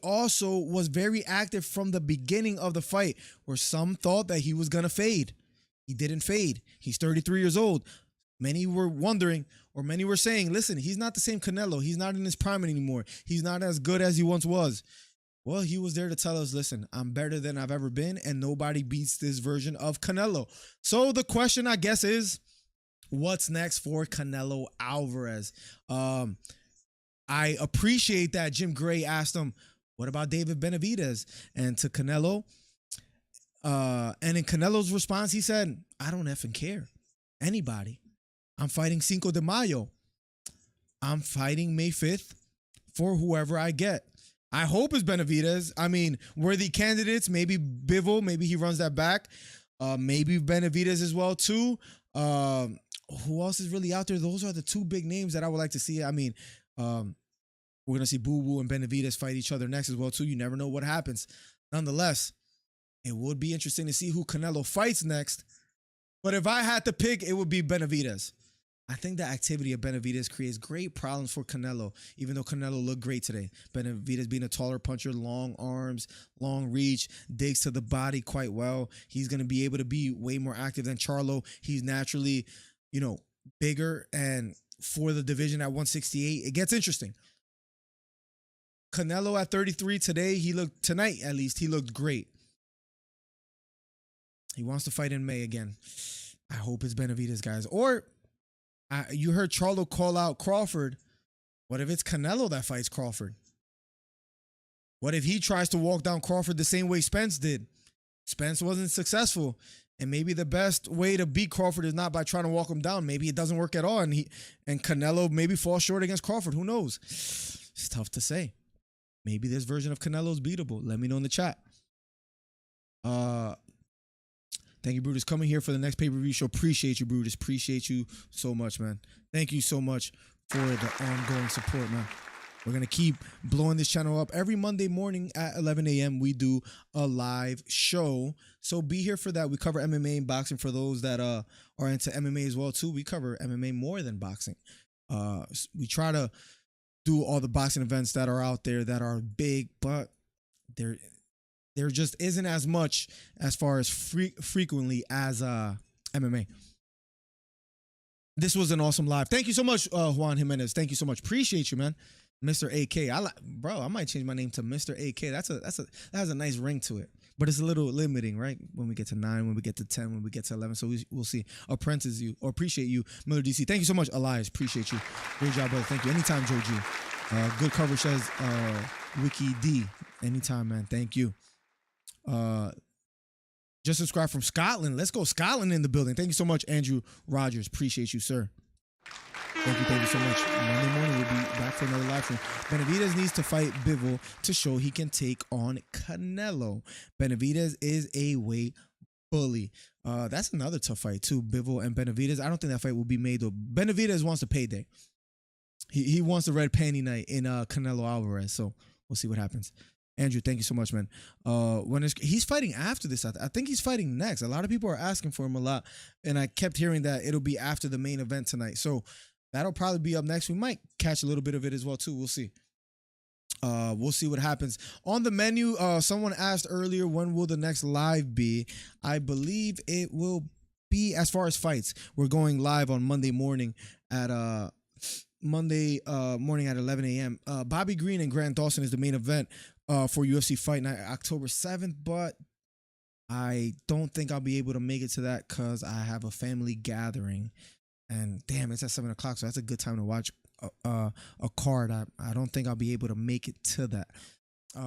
also was very active from the beginning of the fight, where some thought that he was gonna fade. He didn't fade. He's 33 years old. Many were wondering, or many were saying, listen, he's not the same Canelo. He's not in his prime anymore. He's not as good as he once was. Well, he was there to tell us, listen, I'm better than I've ever been, and nobody beats this version of Canelo. So the question, I guess, is what's next for Canelo Alvarez? I appreciate that Jim Gray asked him, what about David Benavidez? And to Canelo, and in Canelo's response, he said, I don't effing care. Anybody. I'm fighting Cinco de Mayo. I'm fighting May 5th for whoever I get. I hope it's Benavidez. I mean, worthy candidates, maybe Bivol, maybe he runs that back. Maybe Benavidez as well, too. Who else is really out there? Those are the 2 big names that I would like to see. I mean, we're going to see Boo Boo and Benavidez fight each other next as well, too. You never know what happens. Nonetheless, it would be interesting to see who Canelo fights next. But if I had to pick, it would be Benavidez. I think the activity of Benavidez creates great problems for Canelo, even though Canelo looked great today. Benavidez being a taller puncher, long arms, long reach, digs to the body quite well. He's going to be able to be way more active than Charlo. He's naturally bigger and for the division at 168, it gets interesting. Canelo at 33 tonight at least, he looked great. He wants to fight in May again. I hope it's Benavidez, guys. Or you heard Charlo call out Crawford. What if it's Canelo that fights Crawford? What if he tries to walk down Crawford the same way Spence did? Spence wasn't successful. And maybe the best way to beat Crawford is not by trying to walk him down. Maybe it doesn't work at all. And Canelo maybe falls short against Crawford. Who knows? It's tough to say. Maybe this version of Canelo is beatable. Let me know in the chat. Thank you, Brutus, coming here for the next pay-per-view show. Appreciate you, Brutus. Appreciate you so much, man. Thank you so much for the ongoing support, man. We're going to keep blowing this channel up. Every Monday morning at 11 a.m., we do a live show. So be here for that. We cover MMA and boxing for those that are into MMA as well, too. We cover MMA more than boxing. We try to do all the boxing events that are out there that are big, but there just isn't as much as far as frequently as MMA. This was an awesome live. Thank you so much, Juan Jimenez. Thank you so much. Appreciate you, man. Mr. AK. I might change my name to Mr. AK. That has a nice ring to it. But it's a little limiting, right? When we get to 9, when we get to 10, when we get to 11. So we'll see. Apprentice you, or appreciate you, Miller DC. Thank you so much, Elias. Appreciate you. Great job, brother. Thank you. Anytime, Joe G. Good coverage, says Wiki D. Anytime, man. Thank you. Just subscribe from Scotland. Let's go, Scotland in the building. Thank you so much, Andrew Rogers. Appreciate you, sir. Thank you so much. Monday morning we'll be back for another live stream. Benavidez needs to fight Bivol to show he can take on Canelo. Benavidez is a weight bully. That's another tough fight too, Bivol and Benavidez. I don't think that fight will be made though. Benavidez wants a payday. He wants the red panty night in Canelo Alvarez. So we'll see what happens. Andrew, thank you so much, man. He's fighting after this, I think he's fighting next. A lot of people are asking for him a lot, and I kept hearing that it'll be after the main event tonight. So that'll probably be up next. We might catch a little bit of it as well, too. We'll see. We'll see what happens. On the menu, someone asked earlier, when will the next live be? I believe it will be, as far as fights, we're going live on Monday morning at 11 a.m. Bobby Green and Grant Dawson is the main event for UFC Fight Night, October 7th, but I don't think I'll be able to make it to that because I have a family gathering. And damn, it's at 7 o'clock, so that's a good time to watch a card. I don't think I'll be able to make it to that.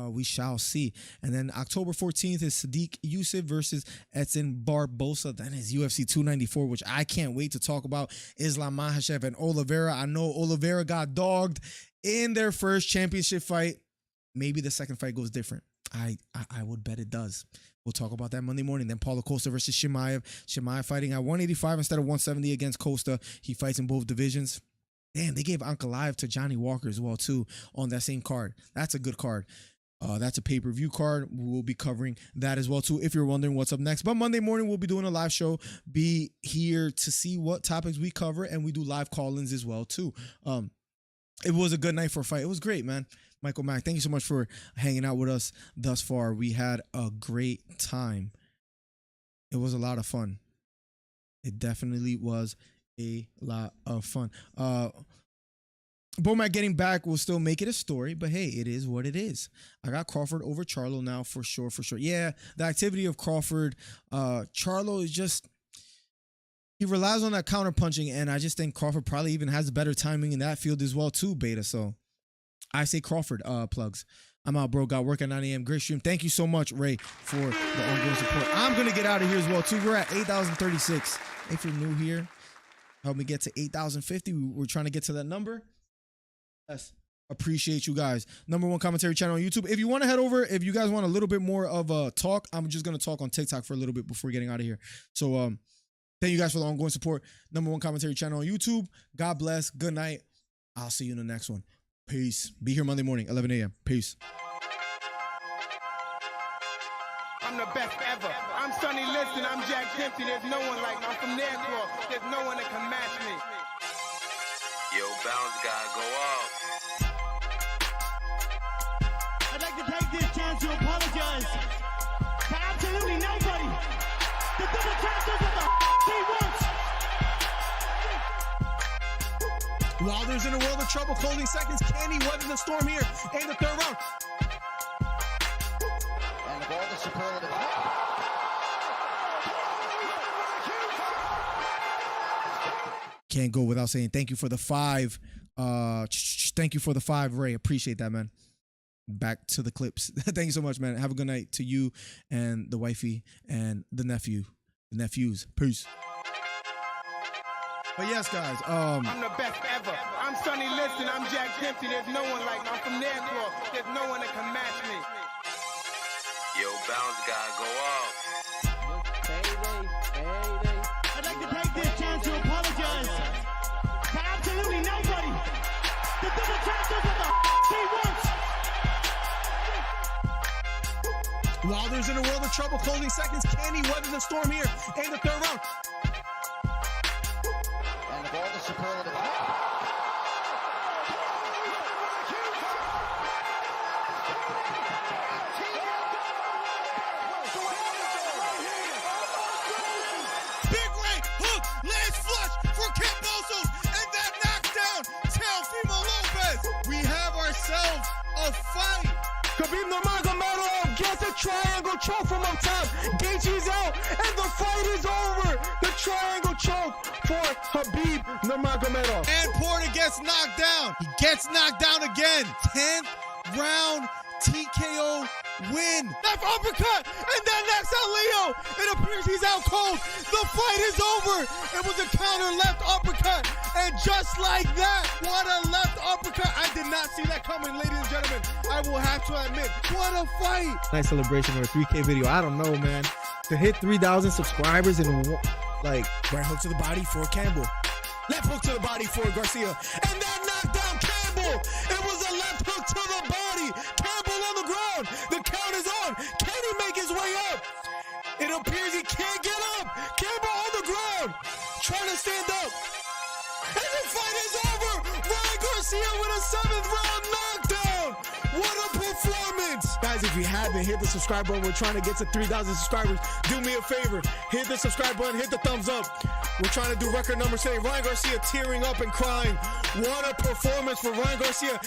We shall see. And then October 14th is Sadiq Youssef versus Edson Barbosa. That is UFC 294, which I can't wait to talk about. Islam Makhachev and Oliveira. I know Oliveira got dogged in their first championship fight. Maybe the second fight goes different. I would bet it does. We'll talk about that Monday morning. Then Paulo Costa versus Chimaev. Chimaev fighting at 185 instead of 170 against Costa. He fights in both divisions. Damn, they gave Ankalaev to Johnny Walker as well, too, on that same card. That's a good card. That's a pay-per-view card. We'll be covering that as well, too, if you're wondering what's up next. But Monday morning, we'll be doing a live show. Be here to see what topics we cover, and we do live call-ins as well, too. It was a good night for a fight. It was great, man. Michael Mack, thank you so much for hanging out with us thus far. We had a great time. It was a lot of fun. It definitely was a lot of fun. Bomac getting back will still make it a story, but hey, it is what it is. I got Crawford over Charlo now for sure, for sure. Yeah, the activity of Crawford, Charlo is just, he relies on that counter punching, and I just think Crawford probably even has better timing in that field as well too, Beta. So I say Crawford plugs. I'm out, bro. Got work at 9 a.m. Great stream. Thank you so much, Ray, for the ongoing support. I'm going to get out of here as well, too. We're at 8,036. If you're new here, help me get to 8,050. We're trying to get to that number. Yes. Appreciate you guys. #1 commentary channel on YouTube. If you want to head over, if you guys want a little bit more of a talk, I'm just going to talk on TikTok for a little bit before getting out of here. So thank you guys for the ongoing support. #1 commentary channel on YouTube. God bless. Good night. I'll see you in the next one. Peace. Be here Monday morning, 11 a.m. Peace. I'm the best ever. I'm Sonny Liston. I'm Jack Dempsey. There's no one like me. I'm from Nairclaw. There's no one that can match me. Yo, bounce guy, go off. I'd like to take this chance to apologize to absolutely nobody. The double champ does what the he wants. Wilder's in a world of trouble, closing seconds. Can he weather the storm here in the third round? And of all the superlative. Can't go without saying thank you for the 5. Thank you for the 5, Ray. Appreciate that, man. Back to the clips. Thank you so much, man. Have a good night to you and the wifey and the nephews. Peace. But yes, guys. I'm the best ever. I'm Sonny Liston. I'm Jack Dempsey. There's no one like me. I'm from Nairclaw. There's no one that can match me. Yo, bounce guy, go off. I'd like to take this chance to apologize to absolutely nobody. The double champ does what the he wants. Wilder's in a world of trouble, closing seconds. Can he weather the storm here in the third round? And of all the superlative. Big right hook, lands flush for Cambosos, and that knockdown Teofimo Lopez. We have ourselves a fight. Khabib Nurmagomedov gets a triangle choke from up top. Gaethje's out, and the fight is over. The triangle choke for Khabib Nurmagomedov. And Porter gets knocked down. He gets knocked down again. 10th round TKO win. Left uppercut, and then knocks out Leo. It appears he's out cold. The fight is over. It was a counter left uppercut, and just like that, what a left uppercut. I did not see that coming, ladies and gentlemen. I will have to admit, what a fight. Nice celebration for a 3K video. I don't know, man. To hit 3,000 subscribers in like right hook to the body for Campbell. Left hook to the body for Garcia. And then knocked down Campbell. It was a left hook to the body. Campbell on the ground. The count is on. Can he make his way up? It appears he can't get up. Campbell on the ground. Trying to stand up. And the fight is over. Ryan Garcia with a 7th round knockdown. What a performance. Guys, if you haven't, hit the subscribe button. We're trying to get to 3,000 subscribers. Do me a favor. Hit the subscribe button. Hit the thumbs up. We're trying to do record numbers today. Ryan Garcia tearing up and crying. What a performance for Ryan Garcia.